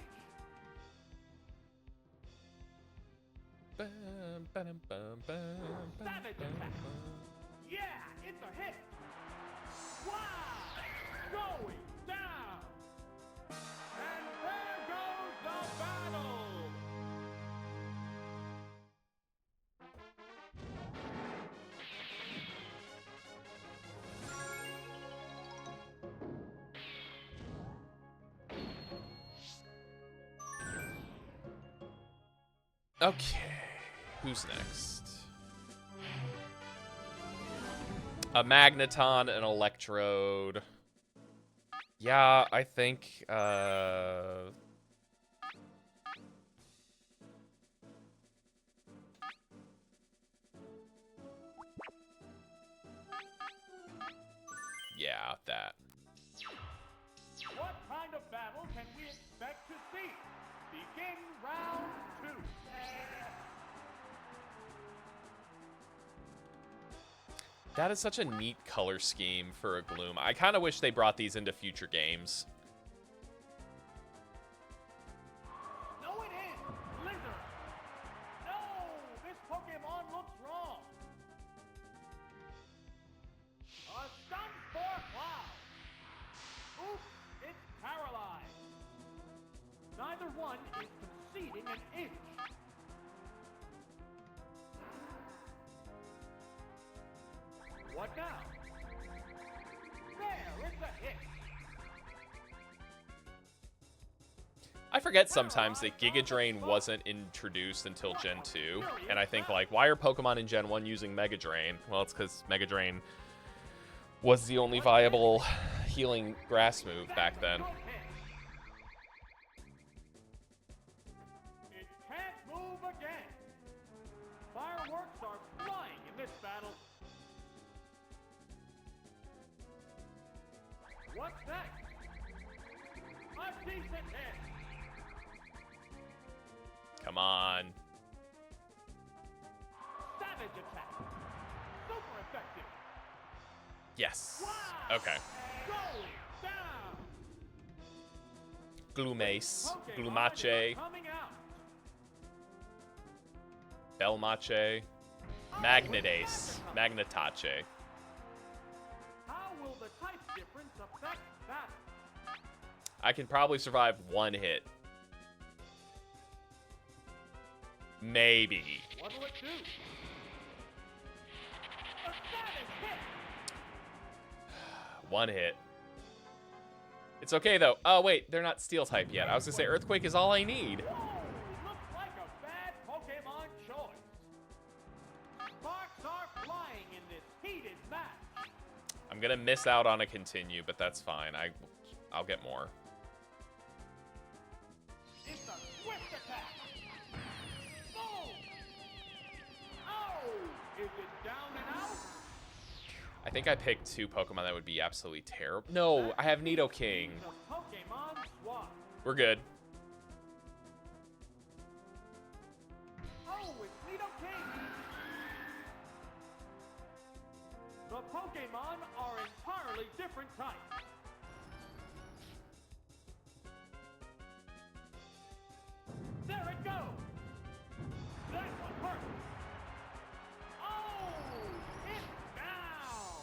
Savage attack. Yeah, it's a hit. Wow! Going down. And there goes the battle. Okay, who's next? A Magneton, an Electrode. Yeah, I think, yeah, that. What kind of battle can we expect to see? Begin round 2. That is such a neat color scheme for a Gloom. I kind of wish they brought these into future games. No, it is! Lizard! No! This Pokemon looks wrong! A stun for Cloud! Oops! It's paralyzed! Neither one is conceding an inch. What now? There, it's a hit! I forget sometimes that Giga Drain wasn't introduced until Gen 2, and I think, like, why are Pokemon in Gen 1 using Mega Drain? Well, it's because Mega Drain was the only viable healing grass move back then. It can't move again! Fireworks are flying in this battle! What's next? A decent hit! Come on. Savage attack! Super effective! Yes. Wow! Okay. Going down! Gloomace, Pokemon Gloomache, is coming out! Belmache, Magnetace, Magnetache. How will the type difference affect that? I can probably survive one hit. Maybe. What'll it do? A savage hit! One hit. It's okay, though. Oh, wait. They're not Steel type yet. I was going to say Earthquake is all I need. Whoa! Looks like a bad Pokemon choice. Sparks are flying in this heated match. I'm going to miss out on a continue, but that's fine. I'll get more. It's a swift attack. Boom! Oh! Is it down and out? I think I picked two Pokemon that would be absolutely terrible. No, I have Nidoking. The Pokemon swap. We're good. Oh, it's Nidoking! The Pokemon are entirely different types. There it goes! That one hurt! Oh! It's down!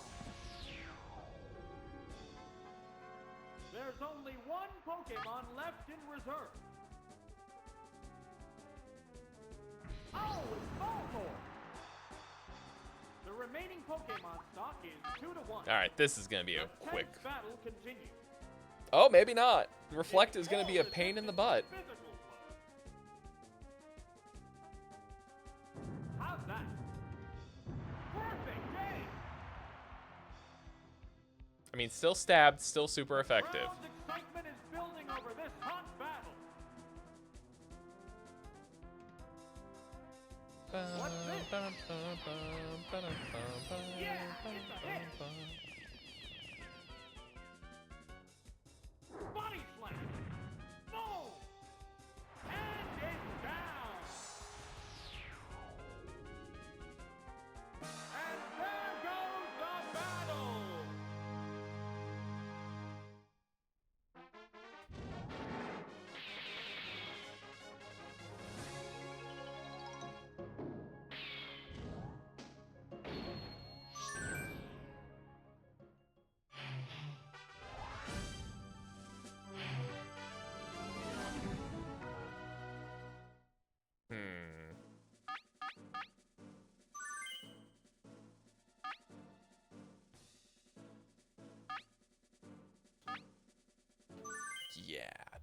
There's only one Pokemon left in reserve. Oh, it's Voltorb! The remaining Pokemon stock is 2 to 1. All right, this is going to be a The quick... tense battle continues. Oh, maybe not. Reflect is going to be a pain in the butt. Physical blow. How's that? Perfect game. I mean, still stabbed, still super effective. Crowd's excitement is building over this hot battle. What's this? Yeah, it's a hit. Body slam. Boom. And it's down. And there goes the battle.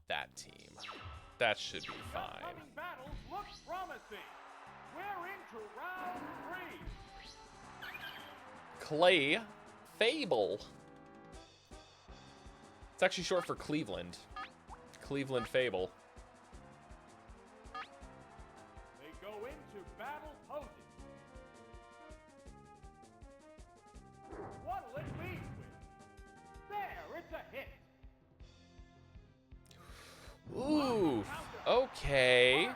that team. That should be fine. Upcoming battles look promising. We're into round 3. Clay Fable. It's actually short for Cleveland. Cleveland Fable. They go into battle poses. What'll it lead with? There, it's a hit. Ooh, okay.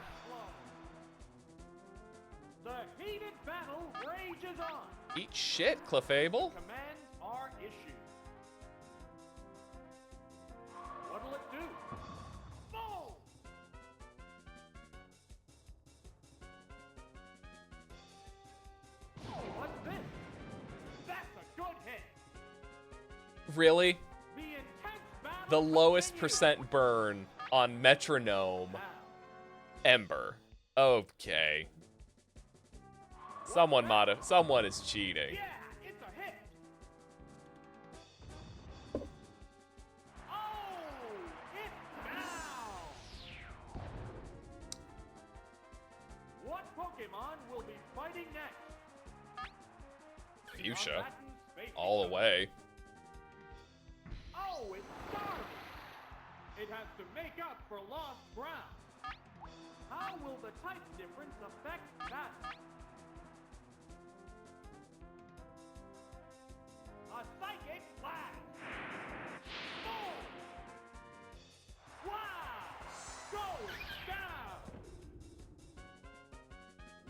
The heated battle rages on. Eat shit, Clefable. Commands are issued. What'll it do? Boom! What's this? That's a good hit. Really? The intense battle The lowest continues. percent burn on Metronome Now, Ember. Okay. Someone is cheating. yeah, it's a hit. Oh, it's down. What Pokemon will be fighting next? Fuchsia. Combatant Space All the Eater. way. Oh, it's starving. It has to make up for lost ground. How will the type difference affect that? A psychic blast. Boom! Wow! Going down.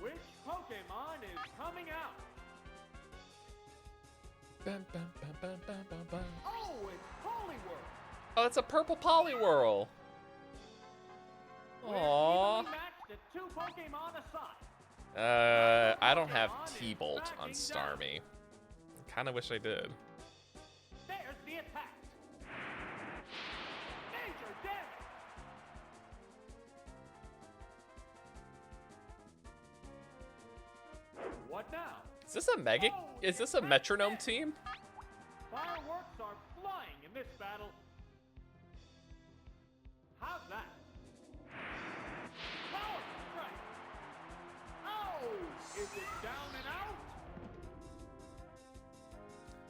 Which Pokemon is coming out? Bum, bum, bum, bum, bum, bum, bum. Oh, it's Poliwhirl. Oh, it's a purple Poliwhirl. We're Aww. evenly matched at 2 Pokemon aside. I don't have T-Bolt on Starmie. Kinda wish I did. There's the attack. Major damage. What now? Is this a Mega? Is this a Metronome team? Fireworks are flying in this battle. How's that? Power strike. Oh, is it down and out?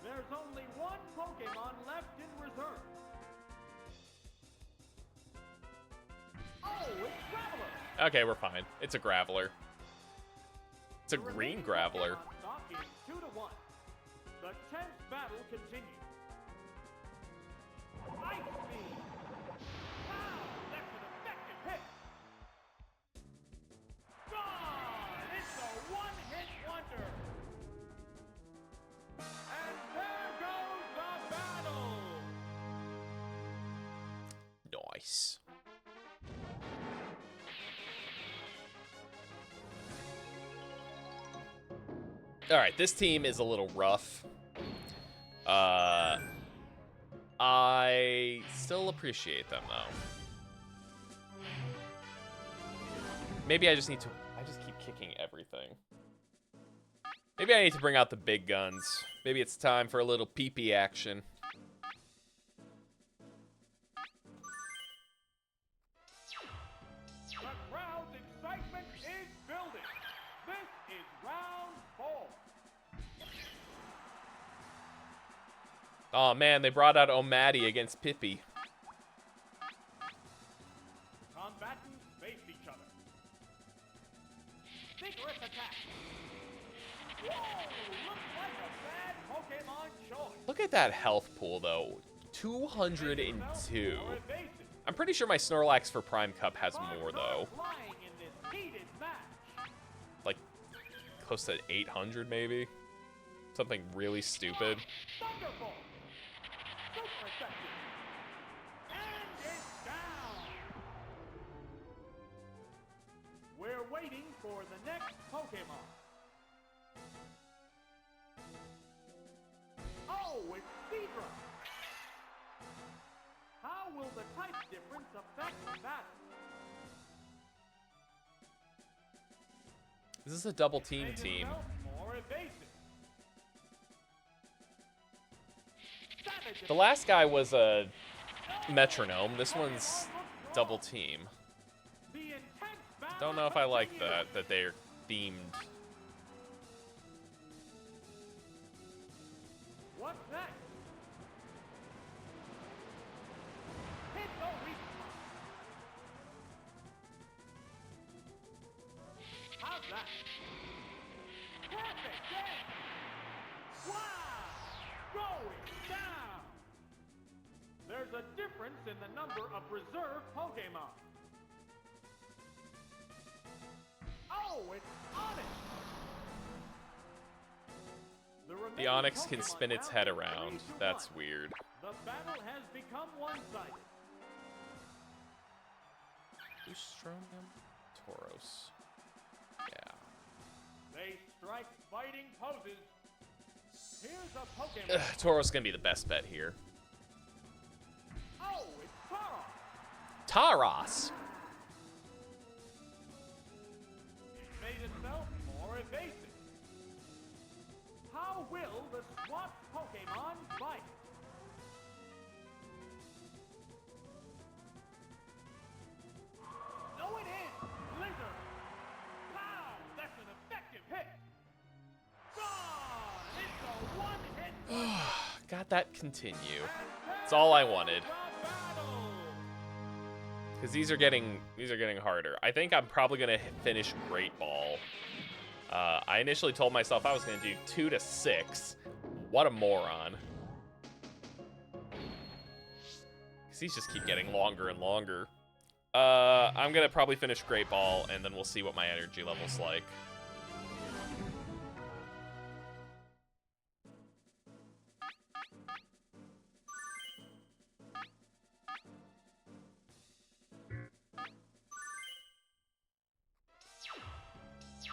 There's only one Pokemon left in reserve. Oh, it's Graveler. Okay, we're fine. It's a Graveler. It's a The green remaining Graveler. Pokemon stock is 2-1. The tense battle continues. Ice Beam. Wow, that's an effective hit. Gone! It's a one-hit wonder. And there goes the battle. Nice. All right, this team is a little rough. I still appreciate them though. Maybe I just need to. I just keep kicking everything. Maybe I need to bring out the big guns. Maybe it's time for a little pee-pee action. The crowd's excitement is building. This is round 4. Oh man, they brought out O'Matty against Pippi. Combatants face each other. Vigorous attack. Whoa! Looks like a bad Pokemon choice. Look at that health pool though. 202. Or evasive. I'm pretty sure my Snorlax for Prime Cup has more though. Flying in this heated match. Like close to 800 maybe. Something really stupid. Thunderbolt. Super effective. And it's down. We're waiting for the next Pokemon. Oh, it's Seadra. How will the type difference affect that? This is a double team Made team. himself more evasive. Savage The last guy was a Metronome. This one's double team. The intense battle Don't know if I like continues. that they're themed. What's next? Hit no response. How's that? Perfect game. Wow! Going down. There's a difference in the number of reserve Pokemon. Oh, it's Onyx. The Onyx can spin its head around. That's weird. The battle has become one-sided. Boostromium, Tauros. Yeah. They strike fighting poses. Here's a Pokemon. Tauros gonna be the best bet here. Oh, it's Taro. Tauros! It made itself more evasive. How will the swapped Pokemon fight? No, it is! Blizzard! Pow! That's an effective hit! Gone! It's a one-hit! Got that continue. That's all I wanted. The battle! Because these are getting harder. I think I'm probably gonna finish Great Ball. I initially told myself I was gonna do 2 to 6. What a moron. Because these just keep getting longer and longer. I'm gonna probably finish Great Ball, and then we'll see what my energy level's like.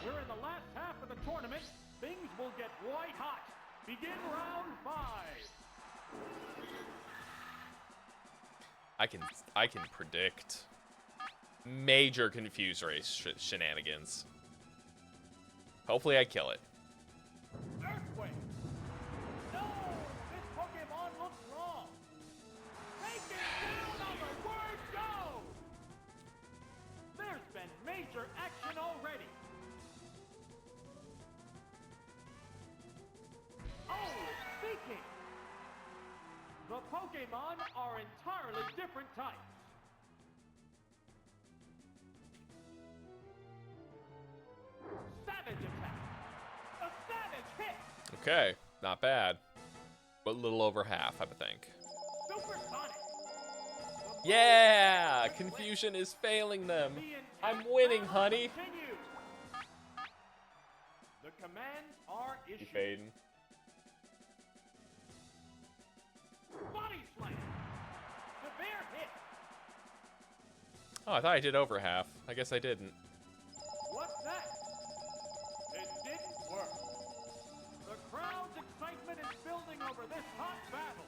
We're in the last half of the tournament. Things will get white hot. Begin round 5. I can predict major confuse race shenanigans. Hopefully I kill it. Earthquake. No, this Pokemon looks wrong. Take it down on the word go. There's been major action already. Oh, speaking. The Pokemon are entirely different types. Savage attack. A savage hit. Okay, not bad. But a little over half, I think. Supersonic. The Yeah! Confusion is failing them. I'm winning, honey. Continue. The commands are You issued. fading. Body slam. Severe hit. Oh, I thought I did over half. I guess I didn't. What's that? It didn't work. The crowd's excitement is building over this hot battle.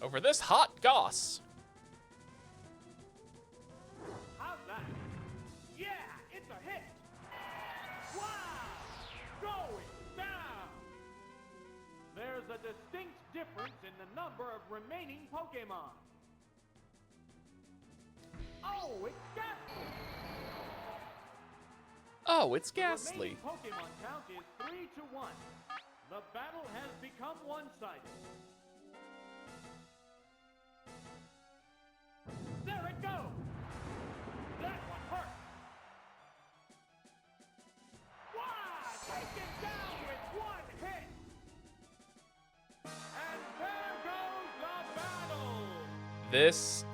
Over this hot goss. How's that? Yeah, it's a hit. Wow! Going down. There's a distinct difference in the number of remaining Pokemon. Oh, it's Ghastly. Oh, it's The Ghastly. remaining Pokemon count is 3 to 1. The battle has become one-sided. There it goes. That one hurt. Wow! Taken down with one hit. And there goes the battle. This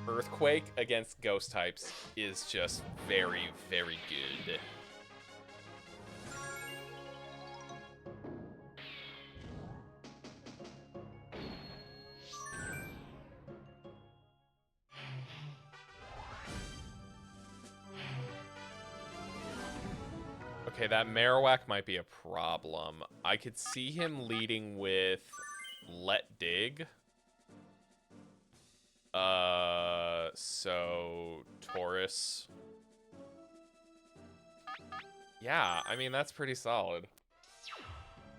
Earthquake against Ghost types is just very, very good. Okay, that Marowak might be a problem. I could see him leading with Let Dig. So Taurus. Yeah, I mean, that's pretty solid.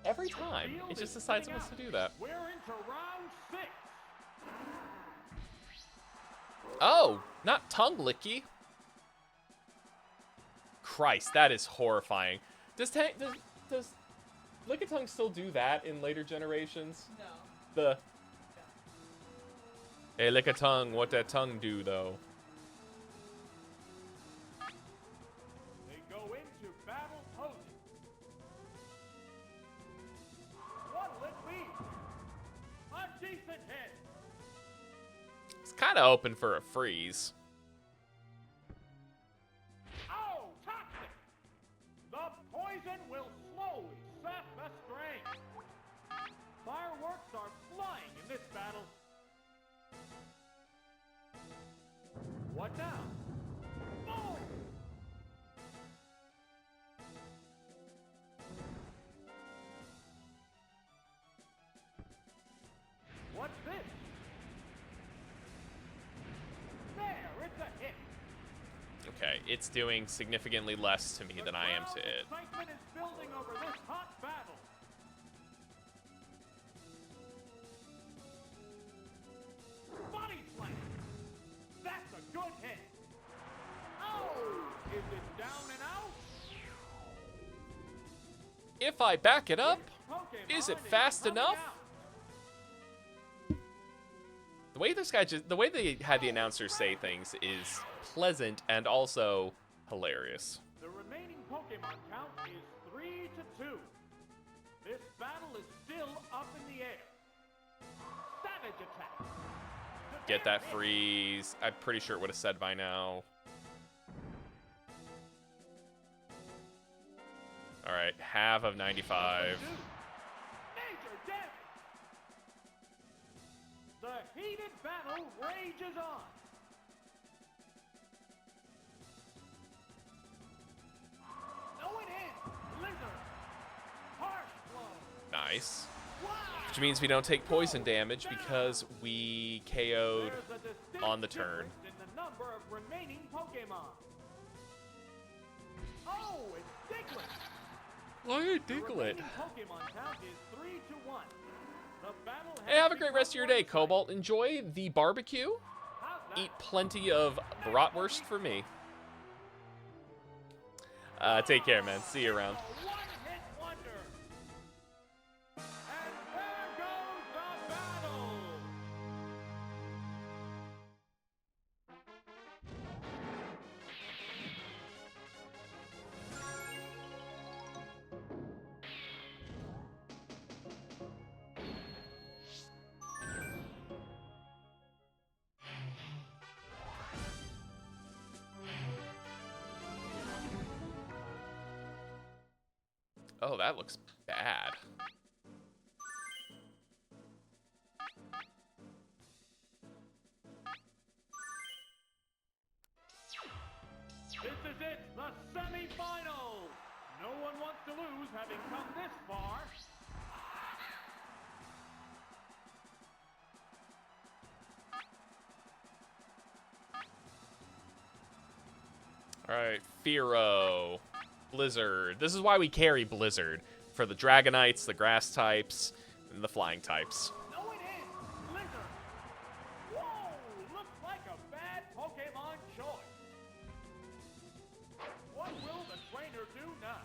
Every time, Field it just is decides it spinning wants to out. do that. We're into round 6. Oh, not tongue licky. Christ, that is horrifying. Does Lickitung still do that in later generations? No. The Hey, Lickitung, what that tongue do though? They go into battle posing. What'll it be? A decent hit. It's kind of open for a freeze. Oh, toxic! The poison will slowly sap the strength. Fireworks are flying in this battle. What now? Boom! What's this? There, it's a hit. Okay, it's doing significantly less to me than I am to it. Excitement is building over this hot battle. Body slam. That's a good hit. Oh, is it down and out? If I back it up, Pokemon is it fast coming enough? out. The way they had the announcers say things is pleasant and also hilarious. The remaining Pokemon count is 3-2. This battle is still up in the air. Savage attack. Get that freeze. I'm pretty sure it would have said by now. All right, half of 95. Major damage. The heated battle rages on. No it in. Blizzard. Harsh blow. Nice. Wow. Which means we don't take poison damage because we KO'd There's a distinct on the turn. difference in the number of remaining Pokemon. Oh, it's Diglett. Look at The Diglett. remaining Pokemon count is 3-1. The battle has Hey, have a great become rest of your day, one-sided. Cobalt. Enjoy the barbecue. How's that? Eat plenty of bratwurst for me. Take care, man. See you around. A one-hit wonder. And there goes the battle. Oh, that looks bad. This is it, the semifinals. No one wants to lose having come this far. All right, Fearow, Blizzard. This is why we carry Blizzard. For the Dragonites, the Grass types, and the Flying types. No it is, Blizzard. Whoa, looks like a bad Pokemon choice. What will the trainer do now?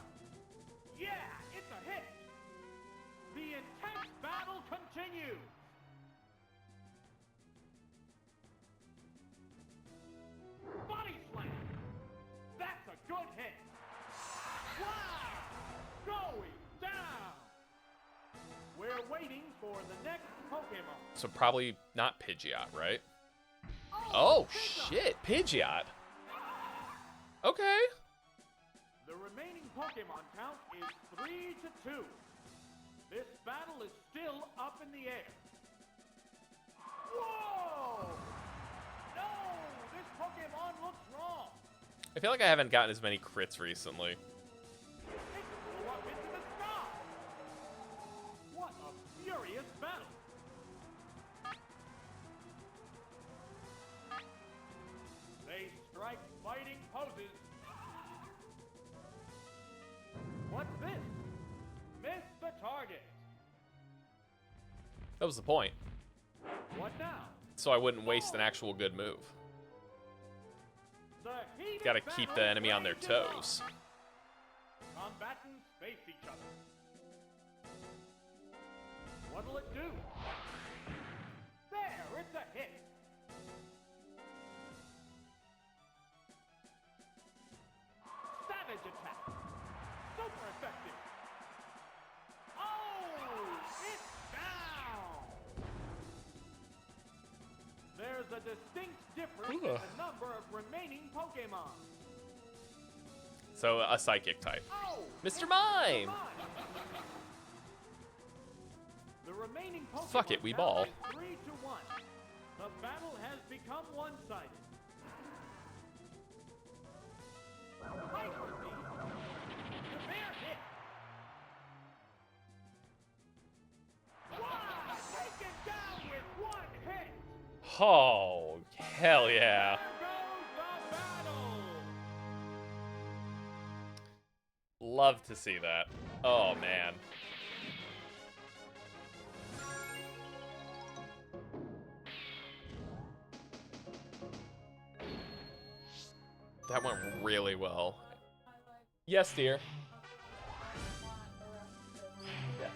Yeah, it's a hit. The intense battle continues. Body slam. That's a good hit. Wow! Going down. We're waiting for the next Pokemon. So probably not Pidgeot, right? Oh, Pika. shit. Pidgeot. Okay. The remaining Pokemon count is 3-2. This battle is still up in the air. Whoa! No! This Pokemon looks wrong. I feel like I haven't gotten as many crits recently. It flew up into the sky. What a furious battle. They strike fighting poses. What's this? Miss the target. That was the point. What now? So I wouldn't waste an actual good move. heated Gotta keep the battle enemy on their rages on. toes. Combatants face each other. What'll it do? There, it's a hit. Savage attack. Super effective. Oh, it's down. There's a distinct difference in the number of remaining Pokemon. So a psychic type. Oh, Mr. it's Mime! The remaining Pokemon Fuck it, we count ball. is 3-1. The battle has become one-sided. Hyper Beam. Severe hit. Wow! Taken down with one hit. Oh, hell yeah. There goes the battle. Love to see that. Oh, man. That went really well. Yes, dear. Yes.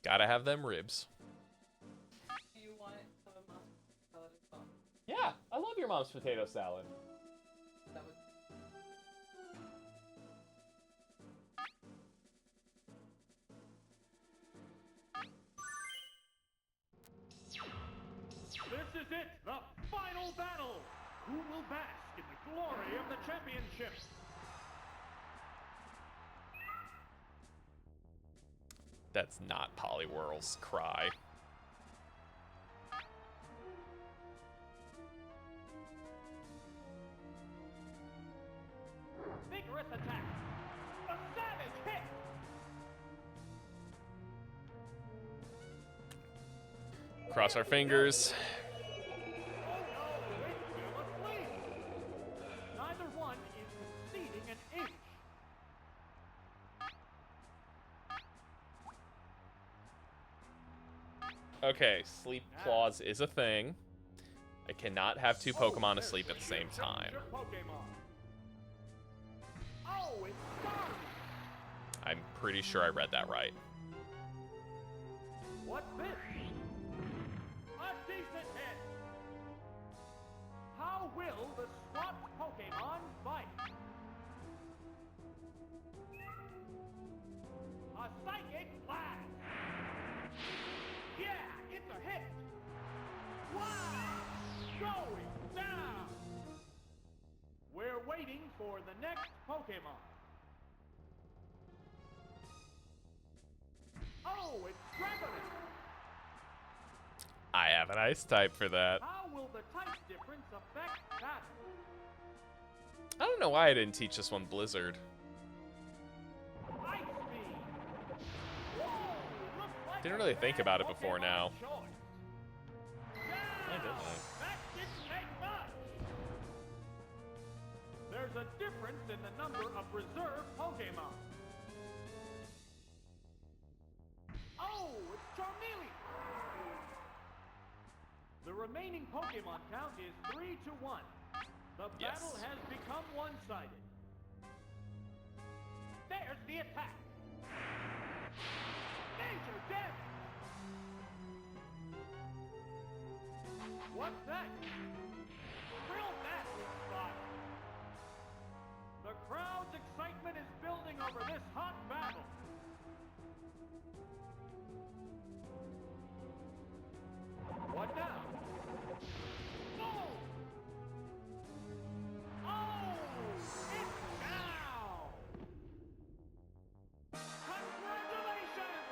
Gotta have them ribs. Do you want some of mom's salad as well? Yeah, I love your mom's potato salad. That would This is it, the final battle. Who will bask in the glory of the championship? That's not Poliwhirl's cry. Vigorous attack. A savage hit. Cross our fingers. Oh no, it's still asleep. Neither one is conceding an inch. Okay, sleep clause is a thing. I cannot have two Pokemon asleep at the same time. Oh, it's done. I'm pretty sure I read that right. What's this? A decent hit. How will the swapped Pokemon fight? A psychic blast. Yeah, it's a hit. Wow! Going down. We're waiting for the next Pokemon. Oh, it's Dragonite. I have an ice type for that. How will the type difference affect battle? I don't know why I didn't teach this one Blizzard. Ice Beam. Whoa, looks like Didn't a really think bad about it before Pokemon now. choice. I didn't. That didn't take much. There's a difference in the number of reserve Pokemon. Oh, it's Charmeleon. The remaining Pokemon count is 3-1. The Yes. battle has become one-sided. There's the attack. Major damage. What's that? Real nasty spot. The crowd's excitement is building over this hot battle. What now? Boom! Oh! It's now! Congratulations!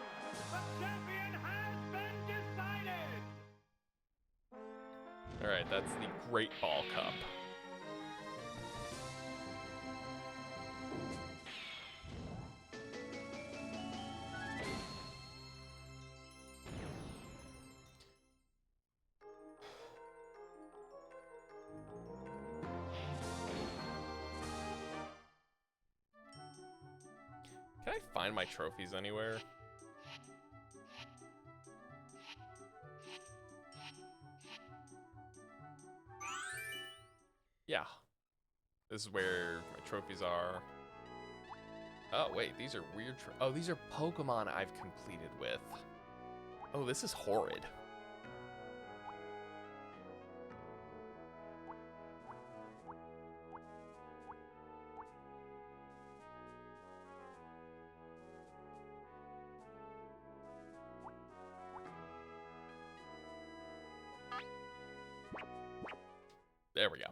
The champion has been decided! Alright, that's the Great Ball Cup. Can I find my trophies anywhere? Yeah. This is where my trophies are. Oh, wait, these are weird. Oh, these are Pokemon I've completed with. Oh, this is horrid. There we go.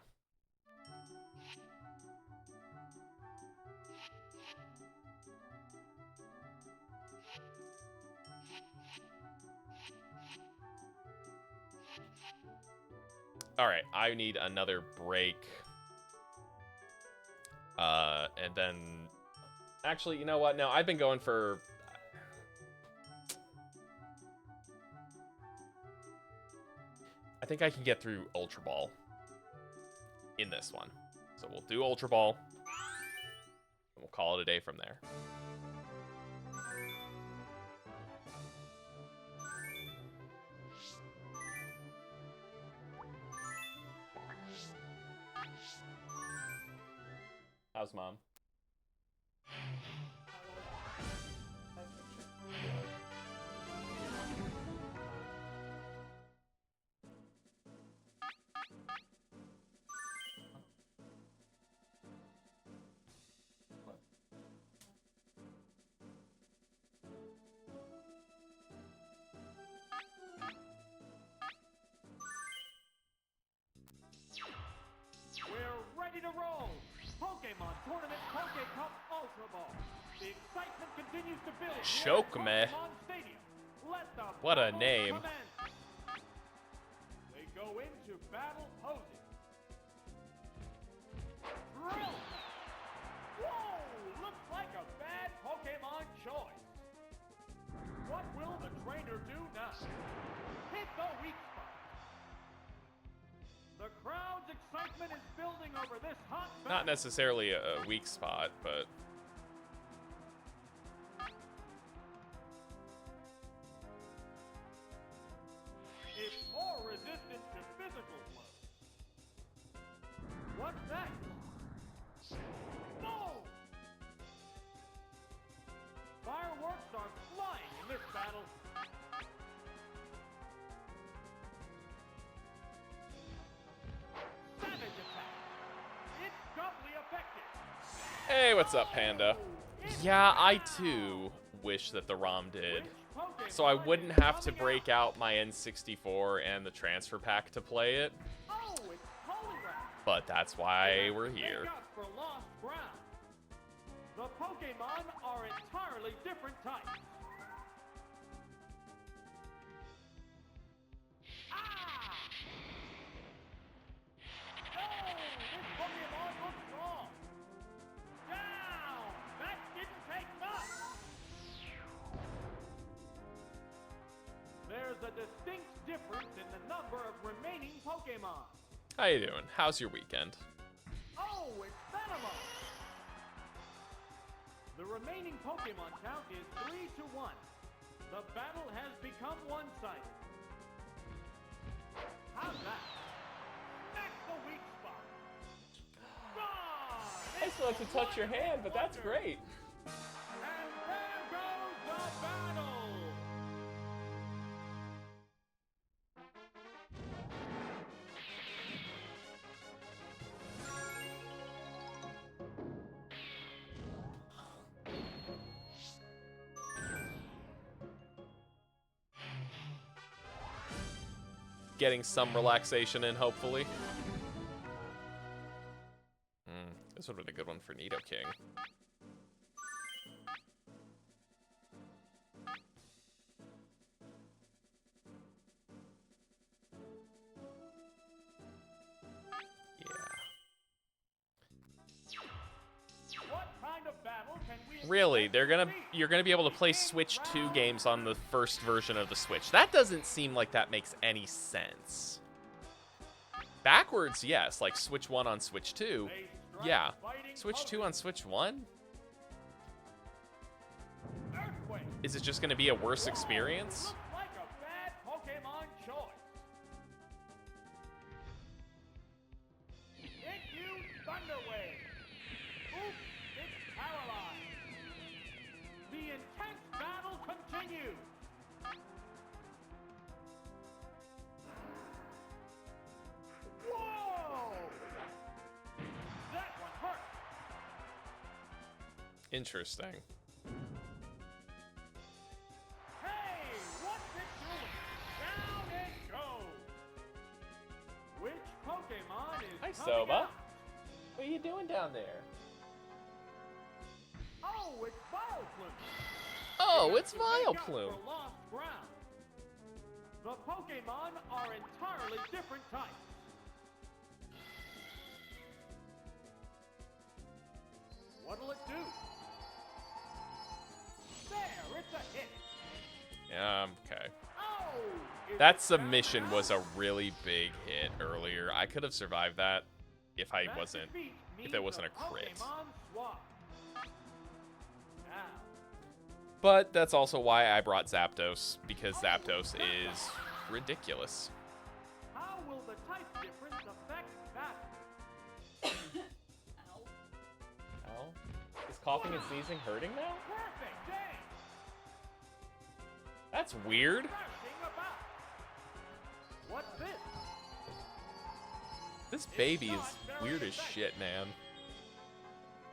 All right, I need another break. And then... Actually, you know what? No, I've been going for... I think I can get through Ultra Ball in this one. So we'll do Ultra Ball, and we'll call it a day from there. How's Mom? We're ready to roll. Pokémon Tournament Poké Cup Ultra Ball. The excitement continues to build. Choke here me. at Pokémon Stadium. Let the What a battle name. commence. They go into battle posing. Drill. Whoa! Looks like a bad Pokémon choice. What will the trainer do now? Hit the weak spot. The crowd's excitement is building over this hot battle. Not necessarily a weak spot, but... It's more resistant to physical blows. What's next? No! Fireworks are flying in this battle. Savage attack. It's doubly effective. Hey, what's up, Panda? Yeah, I too wish that the ROM did. So I wouldn't have to break out my N64 and the transfer pack to play it. Oh, it's Poliwrath. But that's why we're here. Make up for lost ground. The Pokémon are entirely different types. Ah! Oh, this Pokémon looks strong. Down! That didn't take much. There's a distinct difference in the number of remaining Pokémon. How you doing? How's your weekend? Oh, it's Venomoth! The remaining Pokémon count is 3-1. The battle has become one-sided. How's that? Smack the weak spot. Gone! I just wanted to touch your hand, but that's great. And there goes the battle! Getting some relaxation in, hopefully. This would have been a good one for Nidoking. What kind of battle can we Really, you're gonna be able to play Switch 2 games on the first version of the Switch. That doesn't seem like that makes any sense. Backwards, yes, like Switch 1 on Switch 2. Yeah. Switch 2 on Switch 1? Earthquake? Is it just gonna be a worse experience? Looks like a bad Pokémon choice. It Interesting. Hey, what's it doing? Down it goes. Which Pokemon is Hi, coming Soba. out? What are you doing down there? Oh, it's Vileplume. Oh, it's To make up Vileplume. for lost ground. The Pokemon are entirely different types. What'll it do? There, it's a hit. Yeah, okay. Oh! Is That it submission down was now? a really big hit earlier. I could have survived that if I That wasn't. defeat If means it wasn't a crit. Pokemon swap. Now, But that's also why I brought Zapdos, because Zapdos is ridiculous. how will the type difference affect battle? Ow. Oh, is coughing and sneezing hurting now? Perfect day! That's weird. Crashing about. What's this? This baby is weird as shit, man.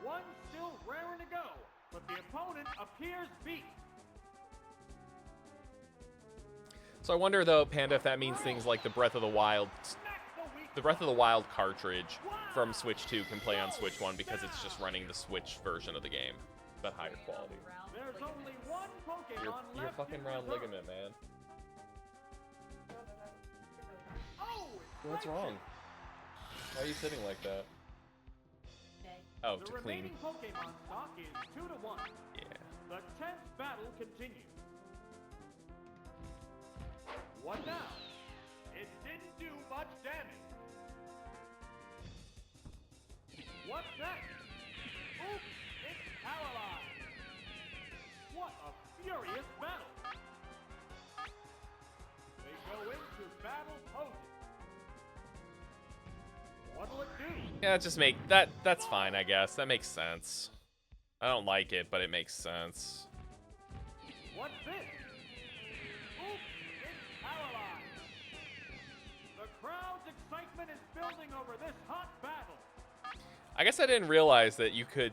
One still raring to go, but the opponent appears beat. So I wonder though, Panda, if that means things like the Breath of the Wild, cartridge from Switch 2 can play on Switch 1 because it's just running the Switch version of the game, but higher quality. Round There's ligament. only one Pokemon You're left fucking in round reserve. ligament, man. Oh, it's What's Raichu. wrong? Why are you sitting like that? Okay. Oh, The to clean. remaining Pokemon stock is 2-1. Yeah. The 10th battle continues. What now? It didn't do much damage. What's next? Oops, it's paralyzed. What a furious battle. They go into battle poses. What'll it do? Yeah, just make that. That's fine, I guess. That makes sense. I don't like it, but it makes sense. What's this? Oops, it's paralyzed. The crowd's excitement is building over this hot battle. I guess I didn't realize that you could,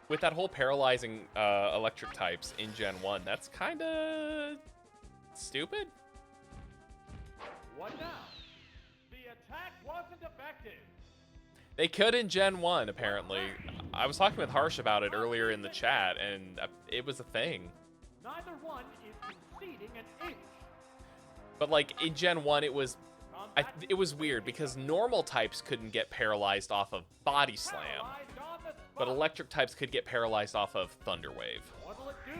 with that whole paralyzing electric types in Gen 1. That's kind of stupid. What now? The attack wasn't effective. They could in Gen 1, apparently. I was talking with Harsh about it earlier in the chat, and it was a thing. Neither one is conceding an inch. But like in Gen 1, it was Combat it was weird because normal types couldn't get paralyzed off of Body Slam, paralyzed on the but spot. electric types could get paralyzed off of Thunder Wave. What'll it do?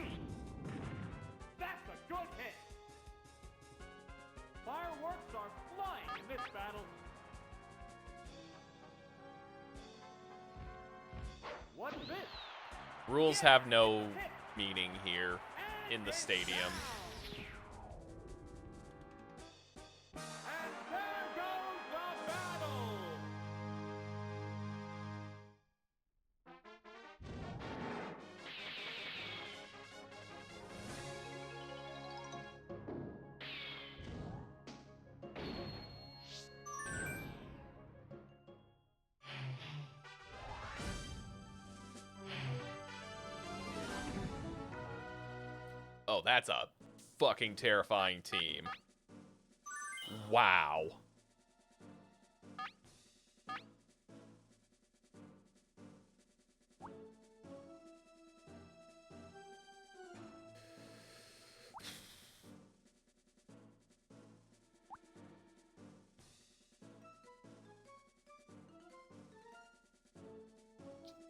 That's a good hit. Fireworks are flying in this battle. What's this? Rules have no meaning here in the stadium. And there goes the battle! Oh, that's a fucking terrifying team. Wow.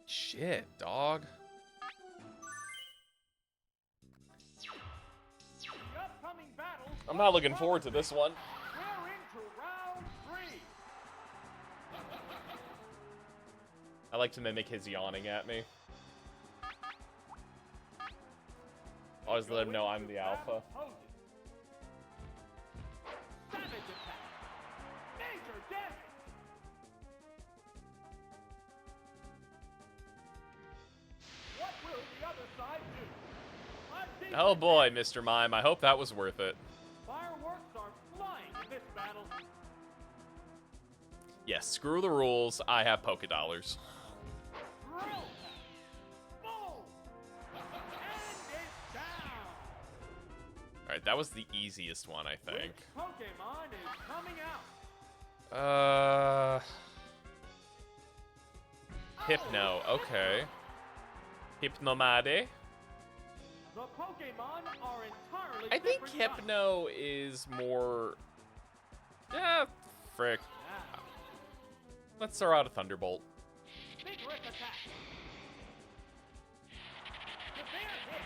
Shit, dog. The upcoming battle. I'm not looking forward to this one. We're into round 3. I like to mimic his yawning at me. Always let him know I'm the alpha. Savage attack. Major damage. What will the other side do? A decent Oh boy, hit. Mr. Mime, I hope that was worth it. Fireworks are flying in this battle. Yes, screw the rules. I have Poké Dollars. Drill tap. Boom. Alright, that was the easiest one, I think. Which Pokemon is coming out? Hypno, okay. Hypnomade. The Pokemon are entirely I think different types. Hypno is more... Yeah, frick. Now, Let's throw out a Thunderbolt. vigorous attack. Severe hit.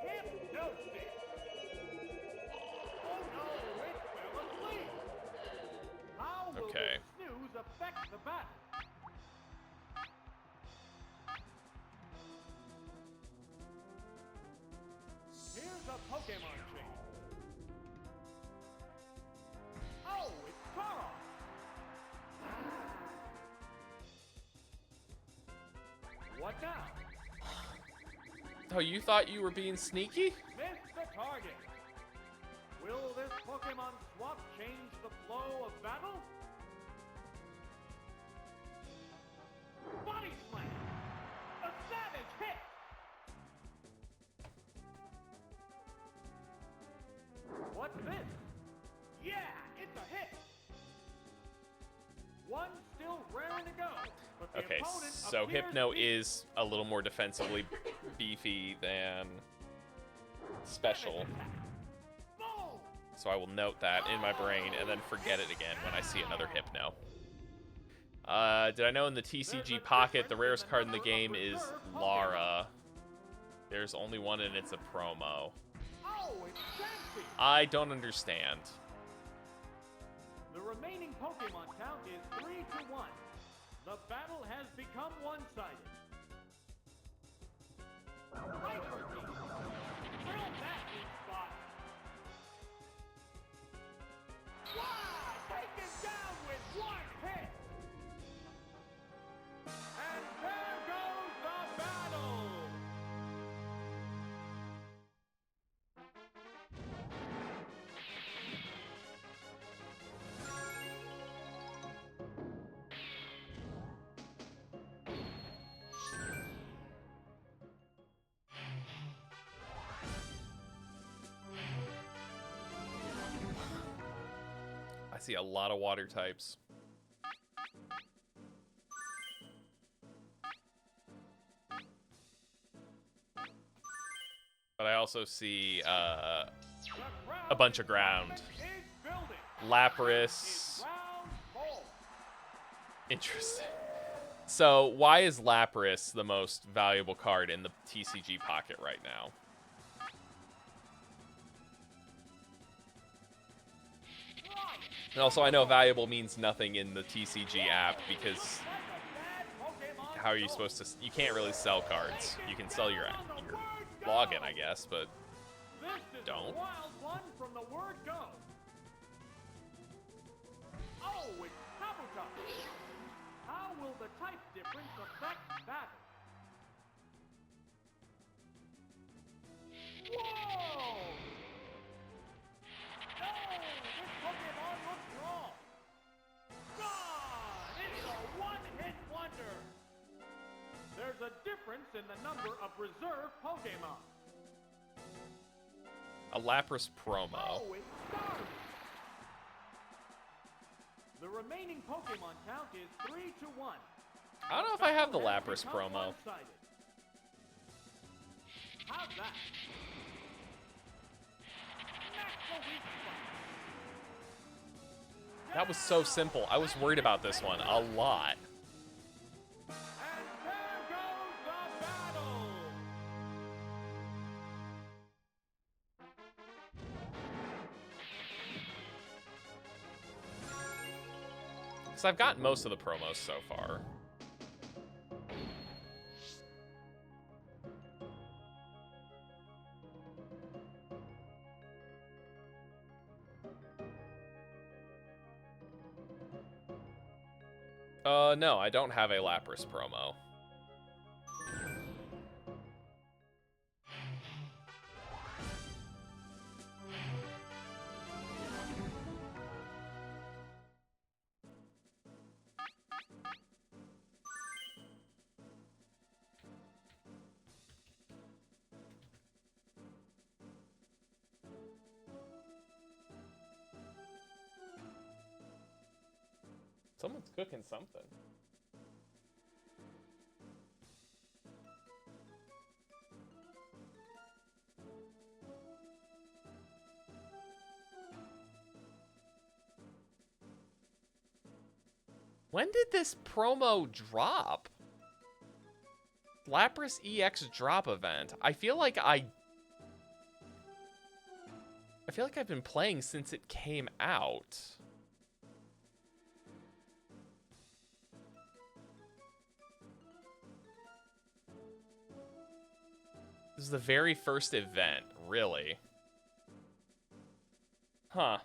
Hypnosis. Oh no, it fell asleep. How will Okay. the snooze affect the battle? Here's a Pokemon chain. Oh, it's Fearow. What now? Oh, you thought you were being sneaky? Missed the target. Will this Pokemon swap change the flow of battle? Body slam. A savage hit. What's this? Yeah, it's a hit. One still raring to go. But the Okay, opponent so appears Hypno weak. is a little more defensively beefy than Special. Boom! So I will note that in my brain and then forget it again when I see another Hypno. Did I know in the TCG Pocket, the rarest card in the game is Lara. There's only one and it's a promo. Oh, it's Chansey. I don't understand. The remaining Pokemon count is 3-1. The battle has become one-sided. Hyper Beam. Drill that weak spot. Wow! Taken down with one hit. And there goes the battle. I see a lot of water types. But I also see a bunch of ground. Lapras. Interesting. So why is Lapras the most valuable card in the TCG Pocket right now? And also, I know valuable means nothing in the TCG app because how are you supposed to... You can't really sell cards. You can sell your login, I guess, but don't. Wild one from the word go. Oh, it's Kabuto. How will the type difference affect battle? Whoa! No, this Pokemon looks wrong. God, it's a one-hit wonder. There's a difference in the number of reserve Pokemon. A Lapras promo. Oh, it started. The remaining Pokemon count is 3-1. I don't know if I have the Lapras promo. How's that? That was so simple. I was worried about this one a lot. And there goes the battle. Because I've gotten most of the promos so far. No, I don't have a Lapras promo. It's cooking something. When did this promo drop? Lapras EX drop event. I feel like I've been playing since it came out. This is the very first event, really. Huh.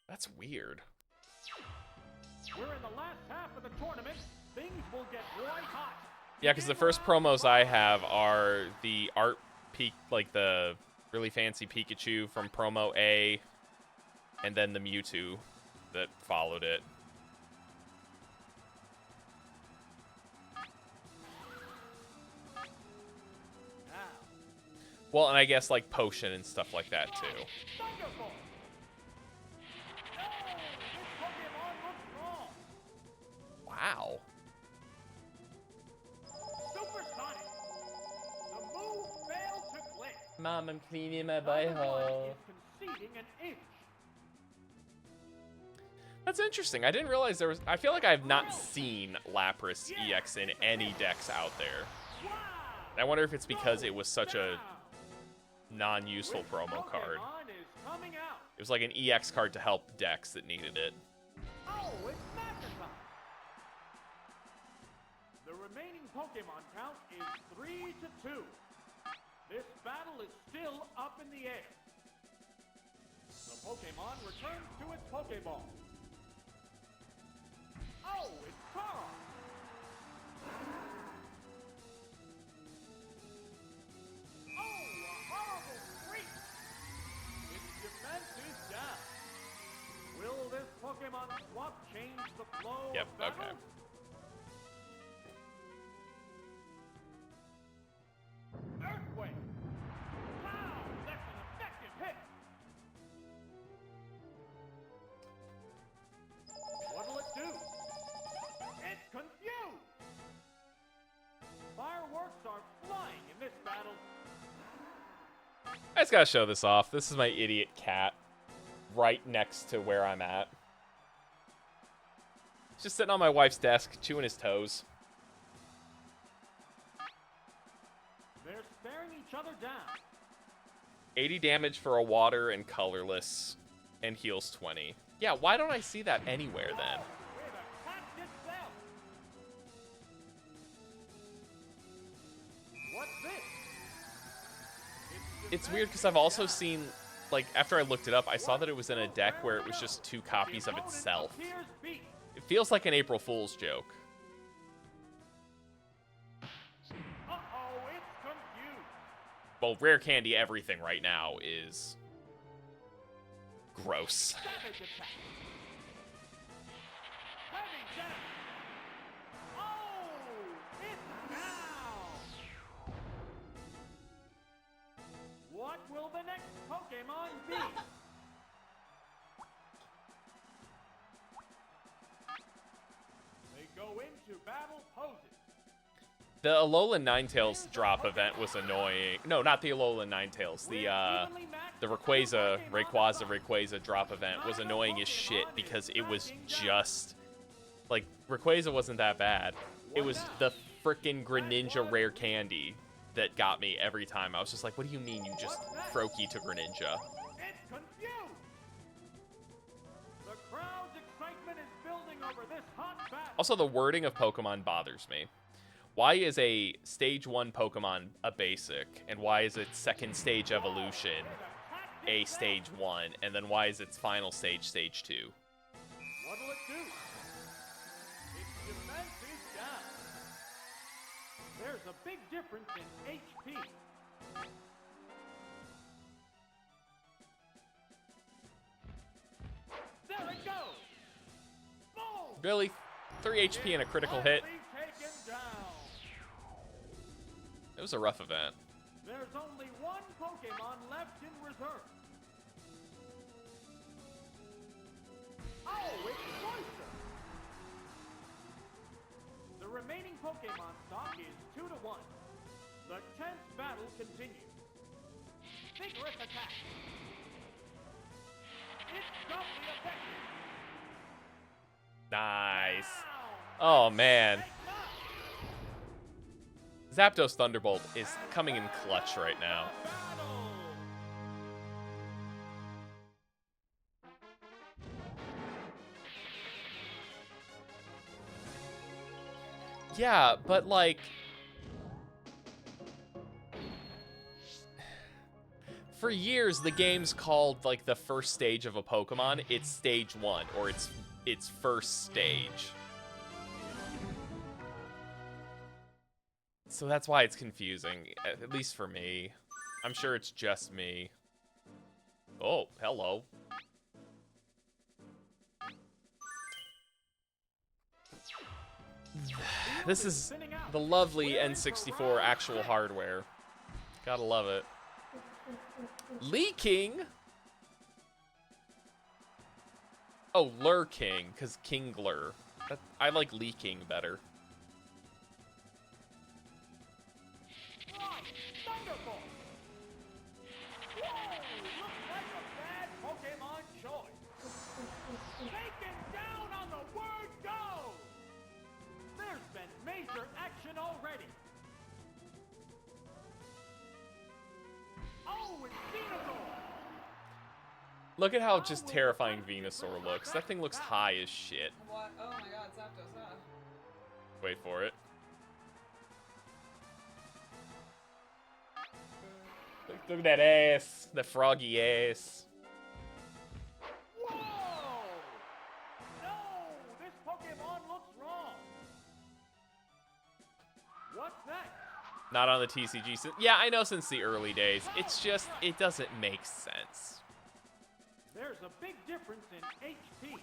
That's weird. We're in the last half of the tournament. Things will get white hot. Yeah, because the first promos I have are the art peak, like the really fancy Pikachu from promo A, and then the Mewtwo that followed it. Now, Well, and I guess like Potion and stuff like that too. Thunderbolt. No, this Pokemon looks wrong. Wow. Supersonic. The move failed to click. Mom, I'm cleaning my Thunderbolt is conceding an inch. That's interesting. I didn't realize there was... I feel like I have not seen Lapras EX in any decks out there. Wow. I wonder if it's because it was such a non-useful Which promo card. Pokemon is coming out? It was like an EX card to help decks that needed it. Oh, it's Magnify. The remaining Pokemon count is 3-2. This battle is still up in the air. The Pokemon returns to its Pokeball. Oh, it's Carl. Oh, a horrible freak. Its defense is down. Will this Pokemon swap change the flow Yep, of battle? okay. Earthquake! Wow, that's an effective hit! What'll it do? It's confused! Fireworks are flying in this battle. I just gotta show this off. This is my idiot cat right next to where I'm at. He's just sitting on my wife's desk, chewing his toes. They're staring each other down. 80 damage for a water and colorless, and heals 20. Yeah, why don't I see that anywhere then? With a cat itself. What's this? It's weird because I've also seen, like, after I looked it up, I saw that it was in a deck where it was just 2 copies of itself. It feels like an April Fool's joke. Uh-oh, it's confused. Well, rare candy everything right now is gross. Savage attack. Heavy damage. Oh, it's down. What will the next Pokemon be? They go into battle poses. The Alolan Ninetales drop event was annoying. No, not the Alolan Ninetales. The Rayquaza drop event was annoying as shit because it was just... Like, Rayquaza wasn't that bad. It was the frickin' Greninja rare candy that got me every time. I was just like, what do you mean you just Froakie to Greninja? It's confused. The crowd's excitement is building over this hot battle. Also, the wording of Pokemon bothers me. Why is a Stage 1 Pokemon a basic, and why is its second stage evolution a Stage 1, and then why is its final stage Stage 2? What'll it do? Its defense is down. There's a big difference in HP. There it goes. Boom. Really? 3 HP and a critical hit? Finally taken down. It was a rough event. There's only one Pokemon left in reserve. Oh, it's Cloyster! The remaining Pokemon stock is 2-1. The tense battle continues. Vigorous attack. It's doubly effective. Nice. Wow. Oh, man. Take none. Zapdos Thunderbolt is coming in clutch right now. Battle. Yeah, but like... For years, the game's called, like, the first stage of a Pokemon. It's stage 1, or its first stage. So that's why it's confusing, at least for me. I'm sure it's just me. Oh, hello. This is the lovely N64 actual hardware. Gotta love it. Leaking? Oh, Lurking, because Kingler. I like Leaking better. Thunderbolt! Whoa! Looks like a bad Pokemon choice. Taken down on the word go! There's been major action already. Oh, it's Venusaur! Look at how just terrifying Venusaur looks. That thing looks high as shit. What? Oh my god, Zapdos, huh? Wait for it. Look at that ass. The froggy ass. Whoa! No! This Pokemon looks wrong. What's next? Not on the TCG. Yeah, I know since the early days. It's just, it doesn't make sense. There's a big difference in HP.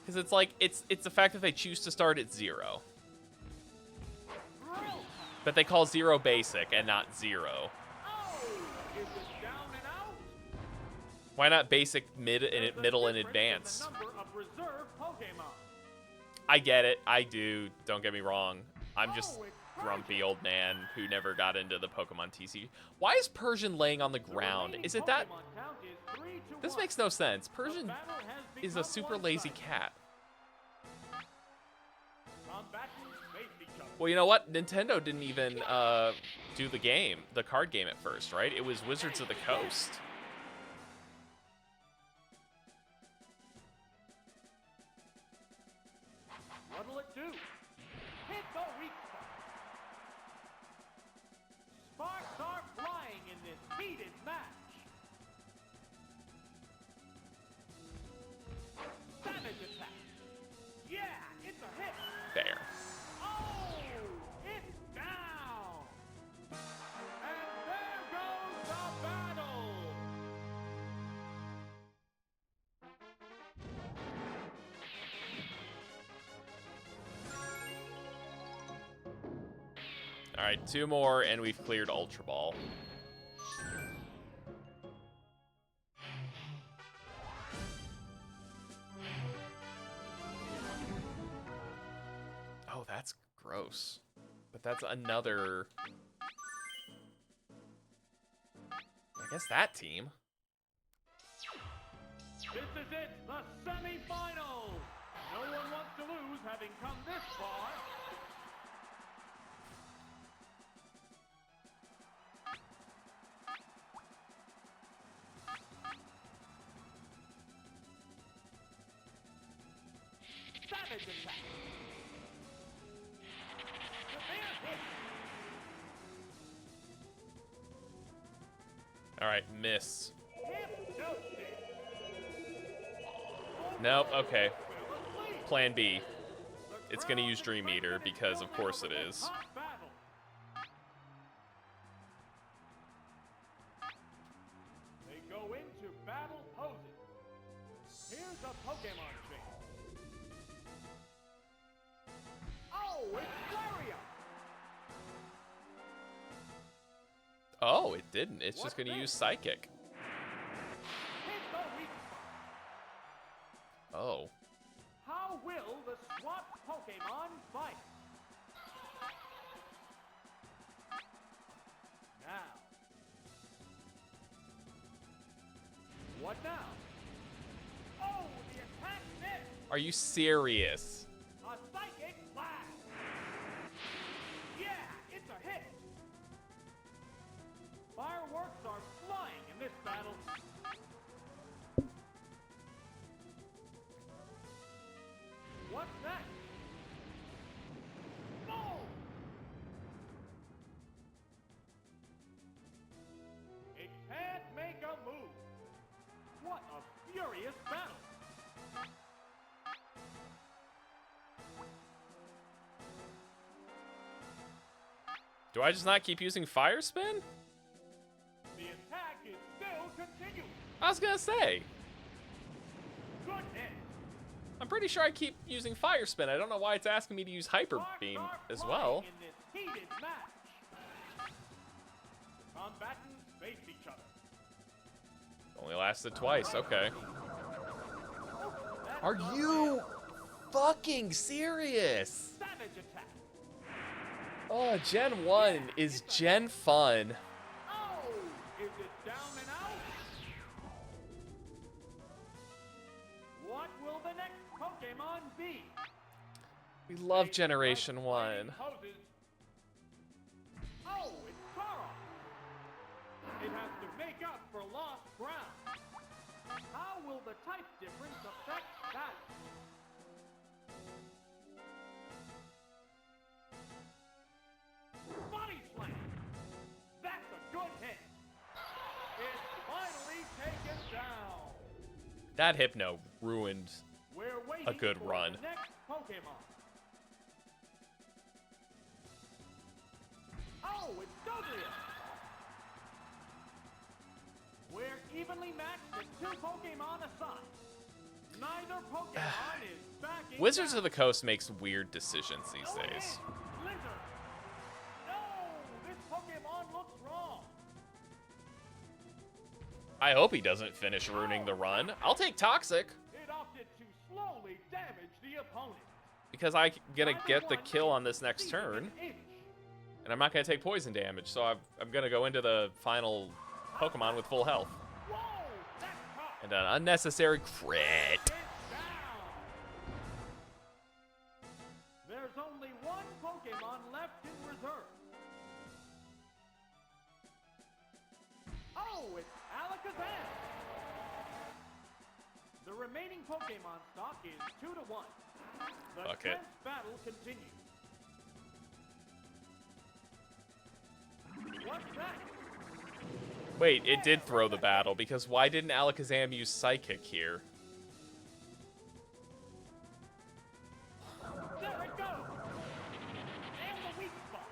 Because it's like, it's the fact that they choose to start at 0. Drill! But they call 0 basic and not 0. Oh! Is it down and out? Why not basic, middle, There's a and difference in advanced? the number of reserve Pokemon. I get it. I do. Don't get me wrong. I'm just Oh, it's grumpy old man who never got into the Pokemon TCG. Why is Persian laying on the ground? remaining Is it that? Pokemon count is 3-1. This makes no sense. The Persian battle has is a become super one-sided. lazy cat. Combatants face each other. Well, you know what? Nintendo didn't even do the card game at first, right? It was Wizards of the Coast. What'll it do? Hit the weak spot. Sparks are flying in this heated match. Savage attack. Yeah, it's a hit. There. Oh, it's down. And there goes the battle. All right, 2 more, and we've cleared Ultra Ball. Oh, that's gross. But that's another... I guess that team. This is it, the semifinals. No one wants to lose having come this far. Savage attack. Severe hit. All right, miss. Hypnosis. Nope, okay. Will it lead? Plan B. The It's gonna crowd use is Dream ready Eater to because go of course into it the is. hot battle. They go into battle poses. Here's a Pokemon trainer. Oh, Oh, it didn't. It's just going to use Psychic. Hit the weak spot. Oh. How will the swapped Pokemon fight? Now. What now? Oh, the attack missed. Are you serious? A psychic blast. Yeah, it's a hit. Fireworks are flying in this battle. What's next? Boom! It can't make a move. What a furious battle. Do I just not keep using Fire Spin? The attack is still continuing. I was going to say. Good hit. I'm pretty sure I keep using Fire Spin. I don't know why it's asking me to use Hyper Beam as well. In this heated match. Combatants face each other. Only lasted twice. Okay. That's Are not you fair. fucking serious? Savage attack. Oh, Gen 1 is Gen fun. Oh, is it down and out? What will the next Pokemon be? We love A Generation frustrating 1. poses. Oh, it's Fearow. It has to make up for lost ground. How will the type difference affect that? Body slam. That's a good hit. It's finally taken down. That Hypno ruined. We're waiting good for run. the next Pokemon. Oh, it's Dewgong. We're evenly matched at 2 Pokemon aside. Neither Pokemon is backing Wizards down. of the Coast makes weird decisions these Go days. ahead, Blizzard. No, this Pokemon looks wrong. I hope he doesn't finish ruining the run. I'll take Toxic, It opted to slowly damage the opponent. because I'm going to Neither get the one kill is on this next succeeding turn. an inch. And I'm not going to take poison damage, so I'm going to go into the final Pokemon with full health. Whoa, that's tough. And an unnecessary crit. It's down. There's only one Pokemon left in reserve. Oh, it's Alakazam. The remaining Pokemon stock is 2-1. The Fuck it. tense battle continues. What's next? Wait, it did throw the battle, because why didn't Alakazam use Psychic here? There it goes. And the weak spot.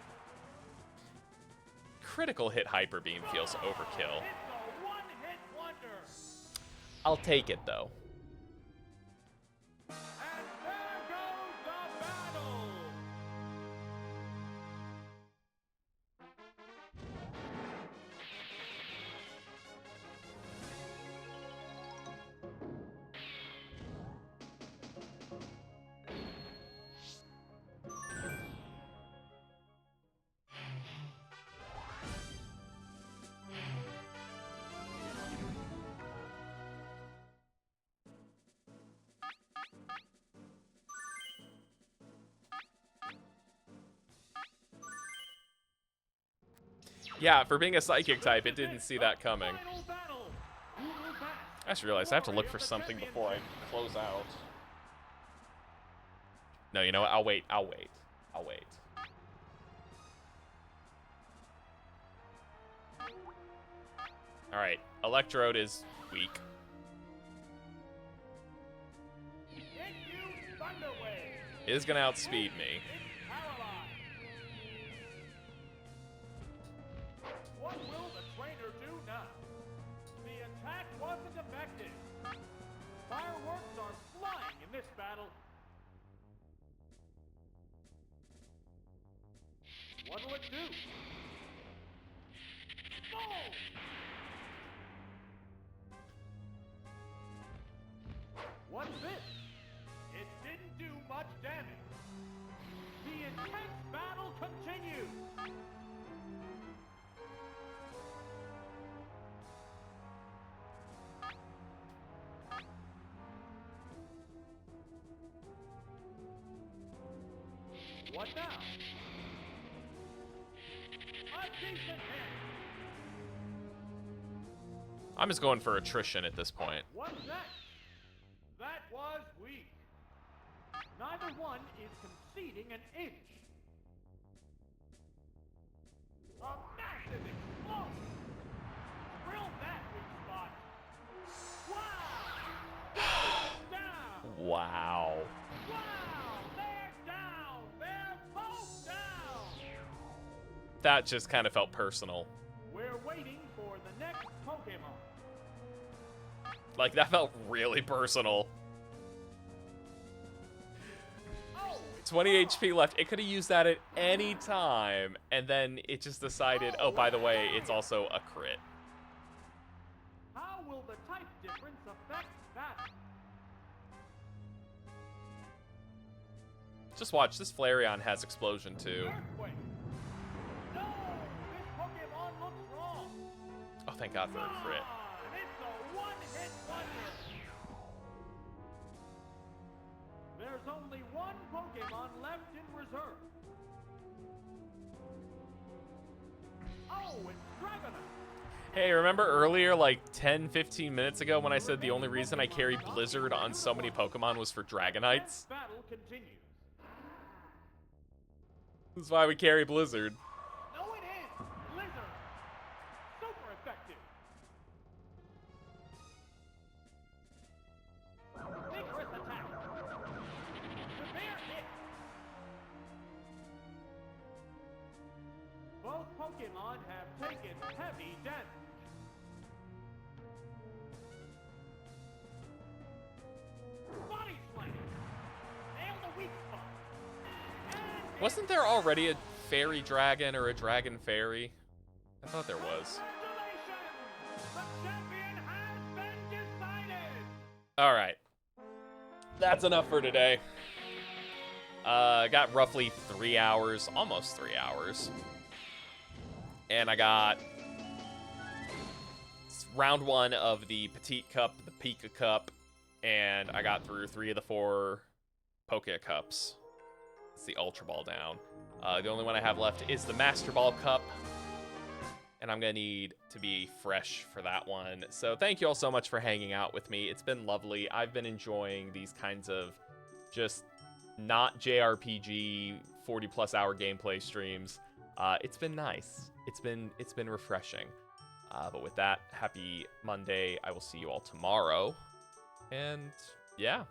Critical hit Hyper Beam feels overkill. It's a one-hit wonder. I'll take it, though. And there goes the battle. Yeah, for being a Psychic type, it didn't see that coming. Final battle. Who will bat? I just realized I have to look for something before I close out. No, you know what? I'll wait. I'll wait. I'll wait. Alright, Electrode is weak. Hit you, Thunder Wave. It is going to outspeed me. It's paralyzed. What will the trainer do now? The attack wasn't effective. Fireworks are flying in this battle. What'll it do? What's this? It didn't do much damage. The intense battle continues. What now? A decent hit. I'm just going for attrition at this point. What's next? That was weak. Neither one is conceding an inch. A massive explosion. Drill that weak spot. Wow! Down! Wow. Wow! They're down! They're both down! That just kind of felt personal. We're waiting for the next Pokemon. Like, that felt really personal. Oh, 20 HP left. It could have used that at any time. And then it just decided, oh, by the way, it's also a crit. how will the type difference affect that? Just watch. This Flareon has explosion, too. Earthquake. No, this Pokemon looks wrong. Oh, thank God for a crit. Gone. It's a one-hit wonder. There's only one Pokemon left in reserve. Oh, it's Dragonite. Hey, remember earlier, like 10, 15 minutes ago, when I said the only reason I carried Blizzard on so many Pokemon was for Dragonites? This battle continues. This is why we carry Blizzard. No, it is Blizzard. Super effective. Vigorous attack. Severe hit. Both Pokemon have taken heavy damage. Body slam. Nail the weak spot. And Wasn't there already a fairy dragon or a dragon fairy? I thought there was. congratulations! The champion has been decided. All right. That's enough for today. Got roughly 3 hours, almost 3 hours. And I got round 1 of the Petit Cup, the Pika Cup, and I got through 3 of the 4 Poké Cups. It's the Ultra Ball down. The only one I have left is the Master Ball Cup, and I'm going to need to be fresh for that one. So thank you all so much for hanging out with me. It's been lovely. I've been enjoying these kinds of just not JRPG 40+ hour gameplay streams. It's been nice. It's been refreshing. But with that, happy Monday. I will see you all tomorrow. And yeah.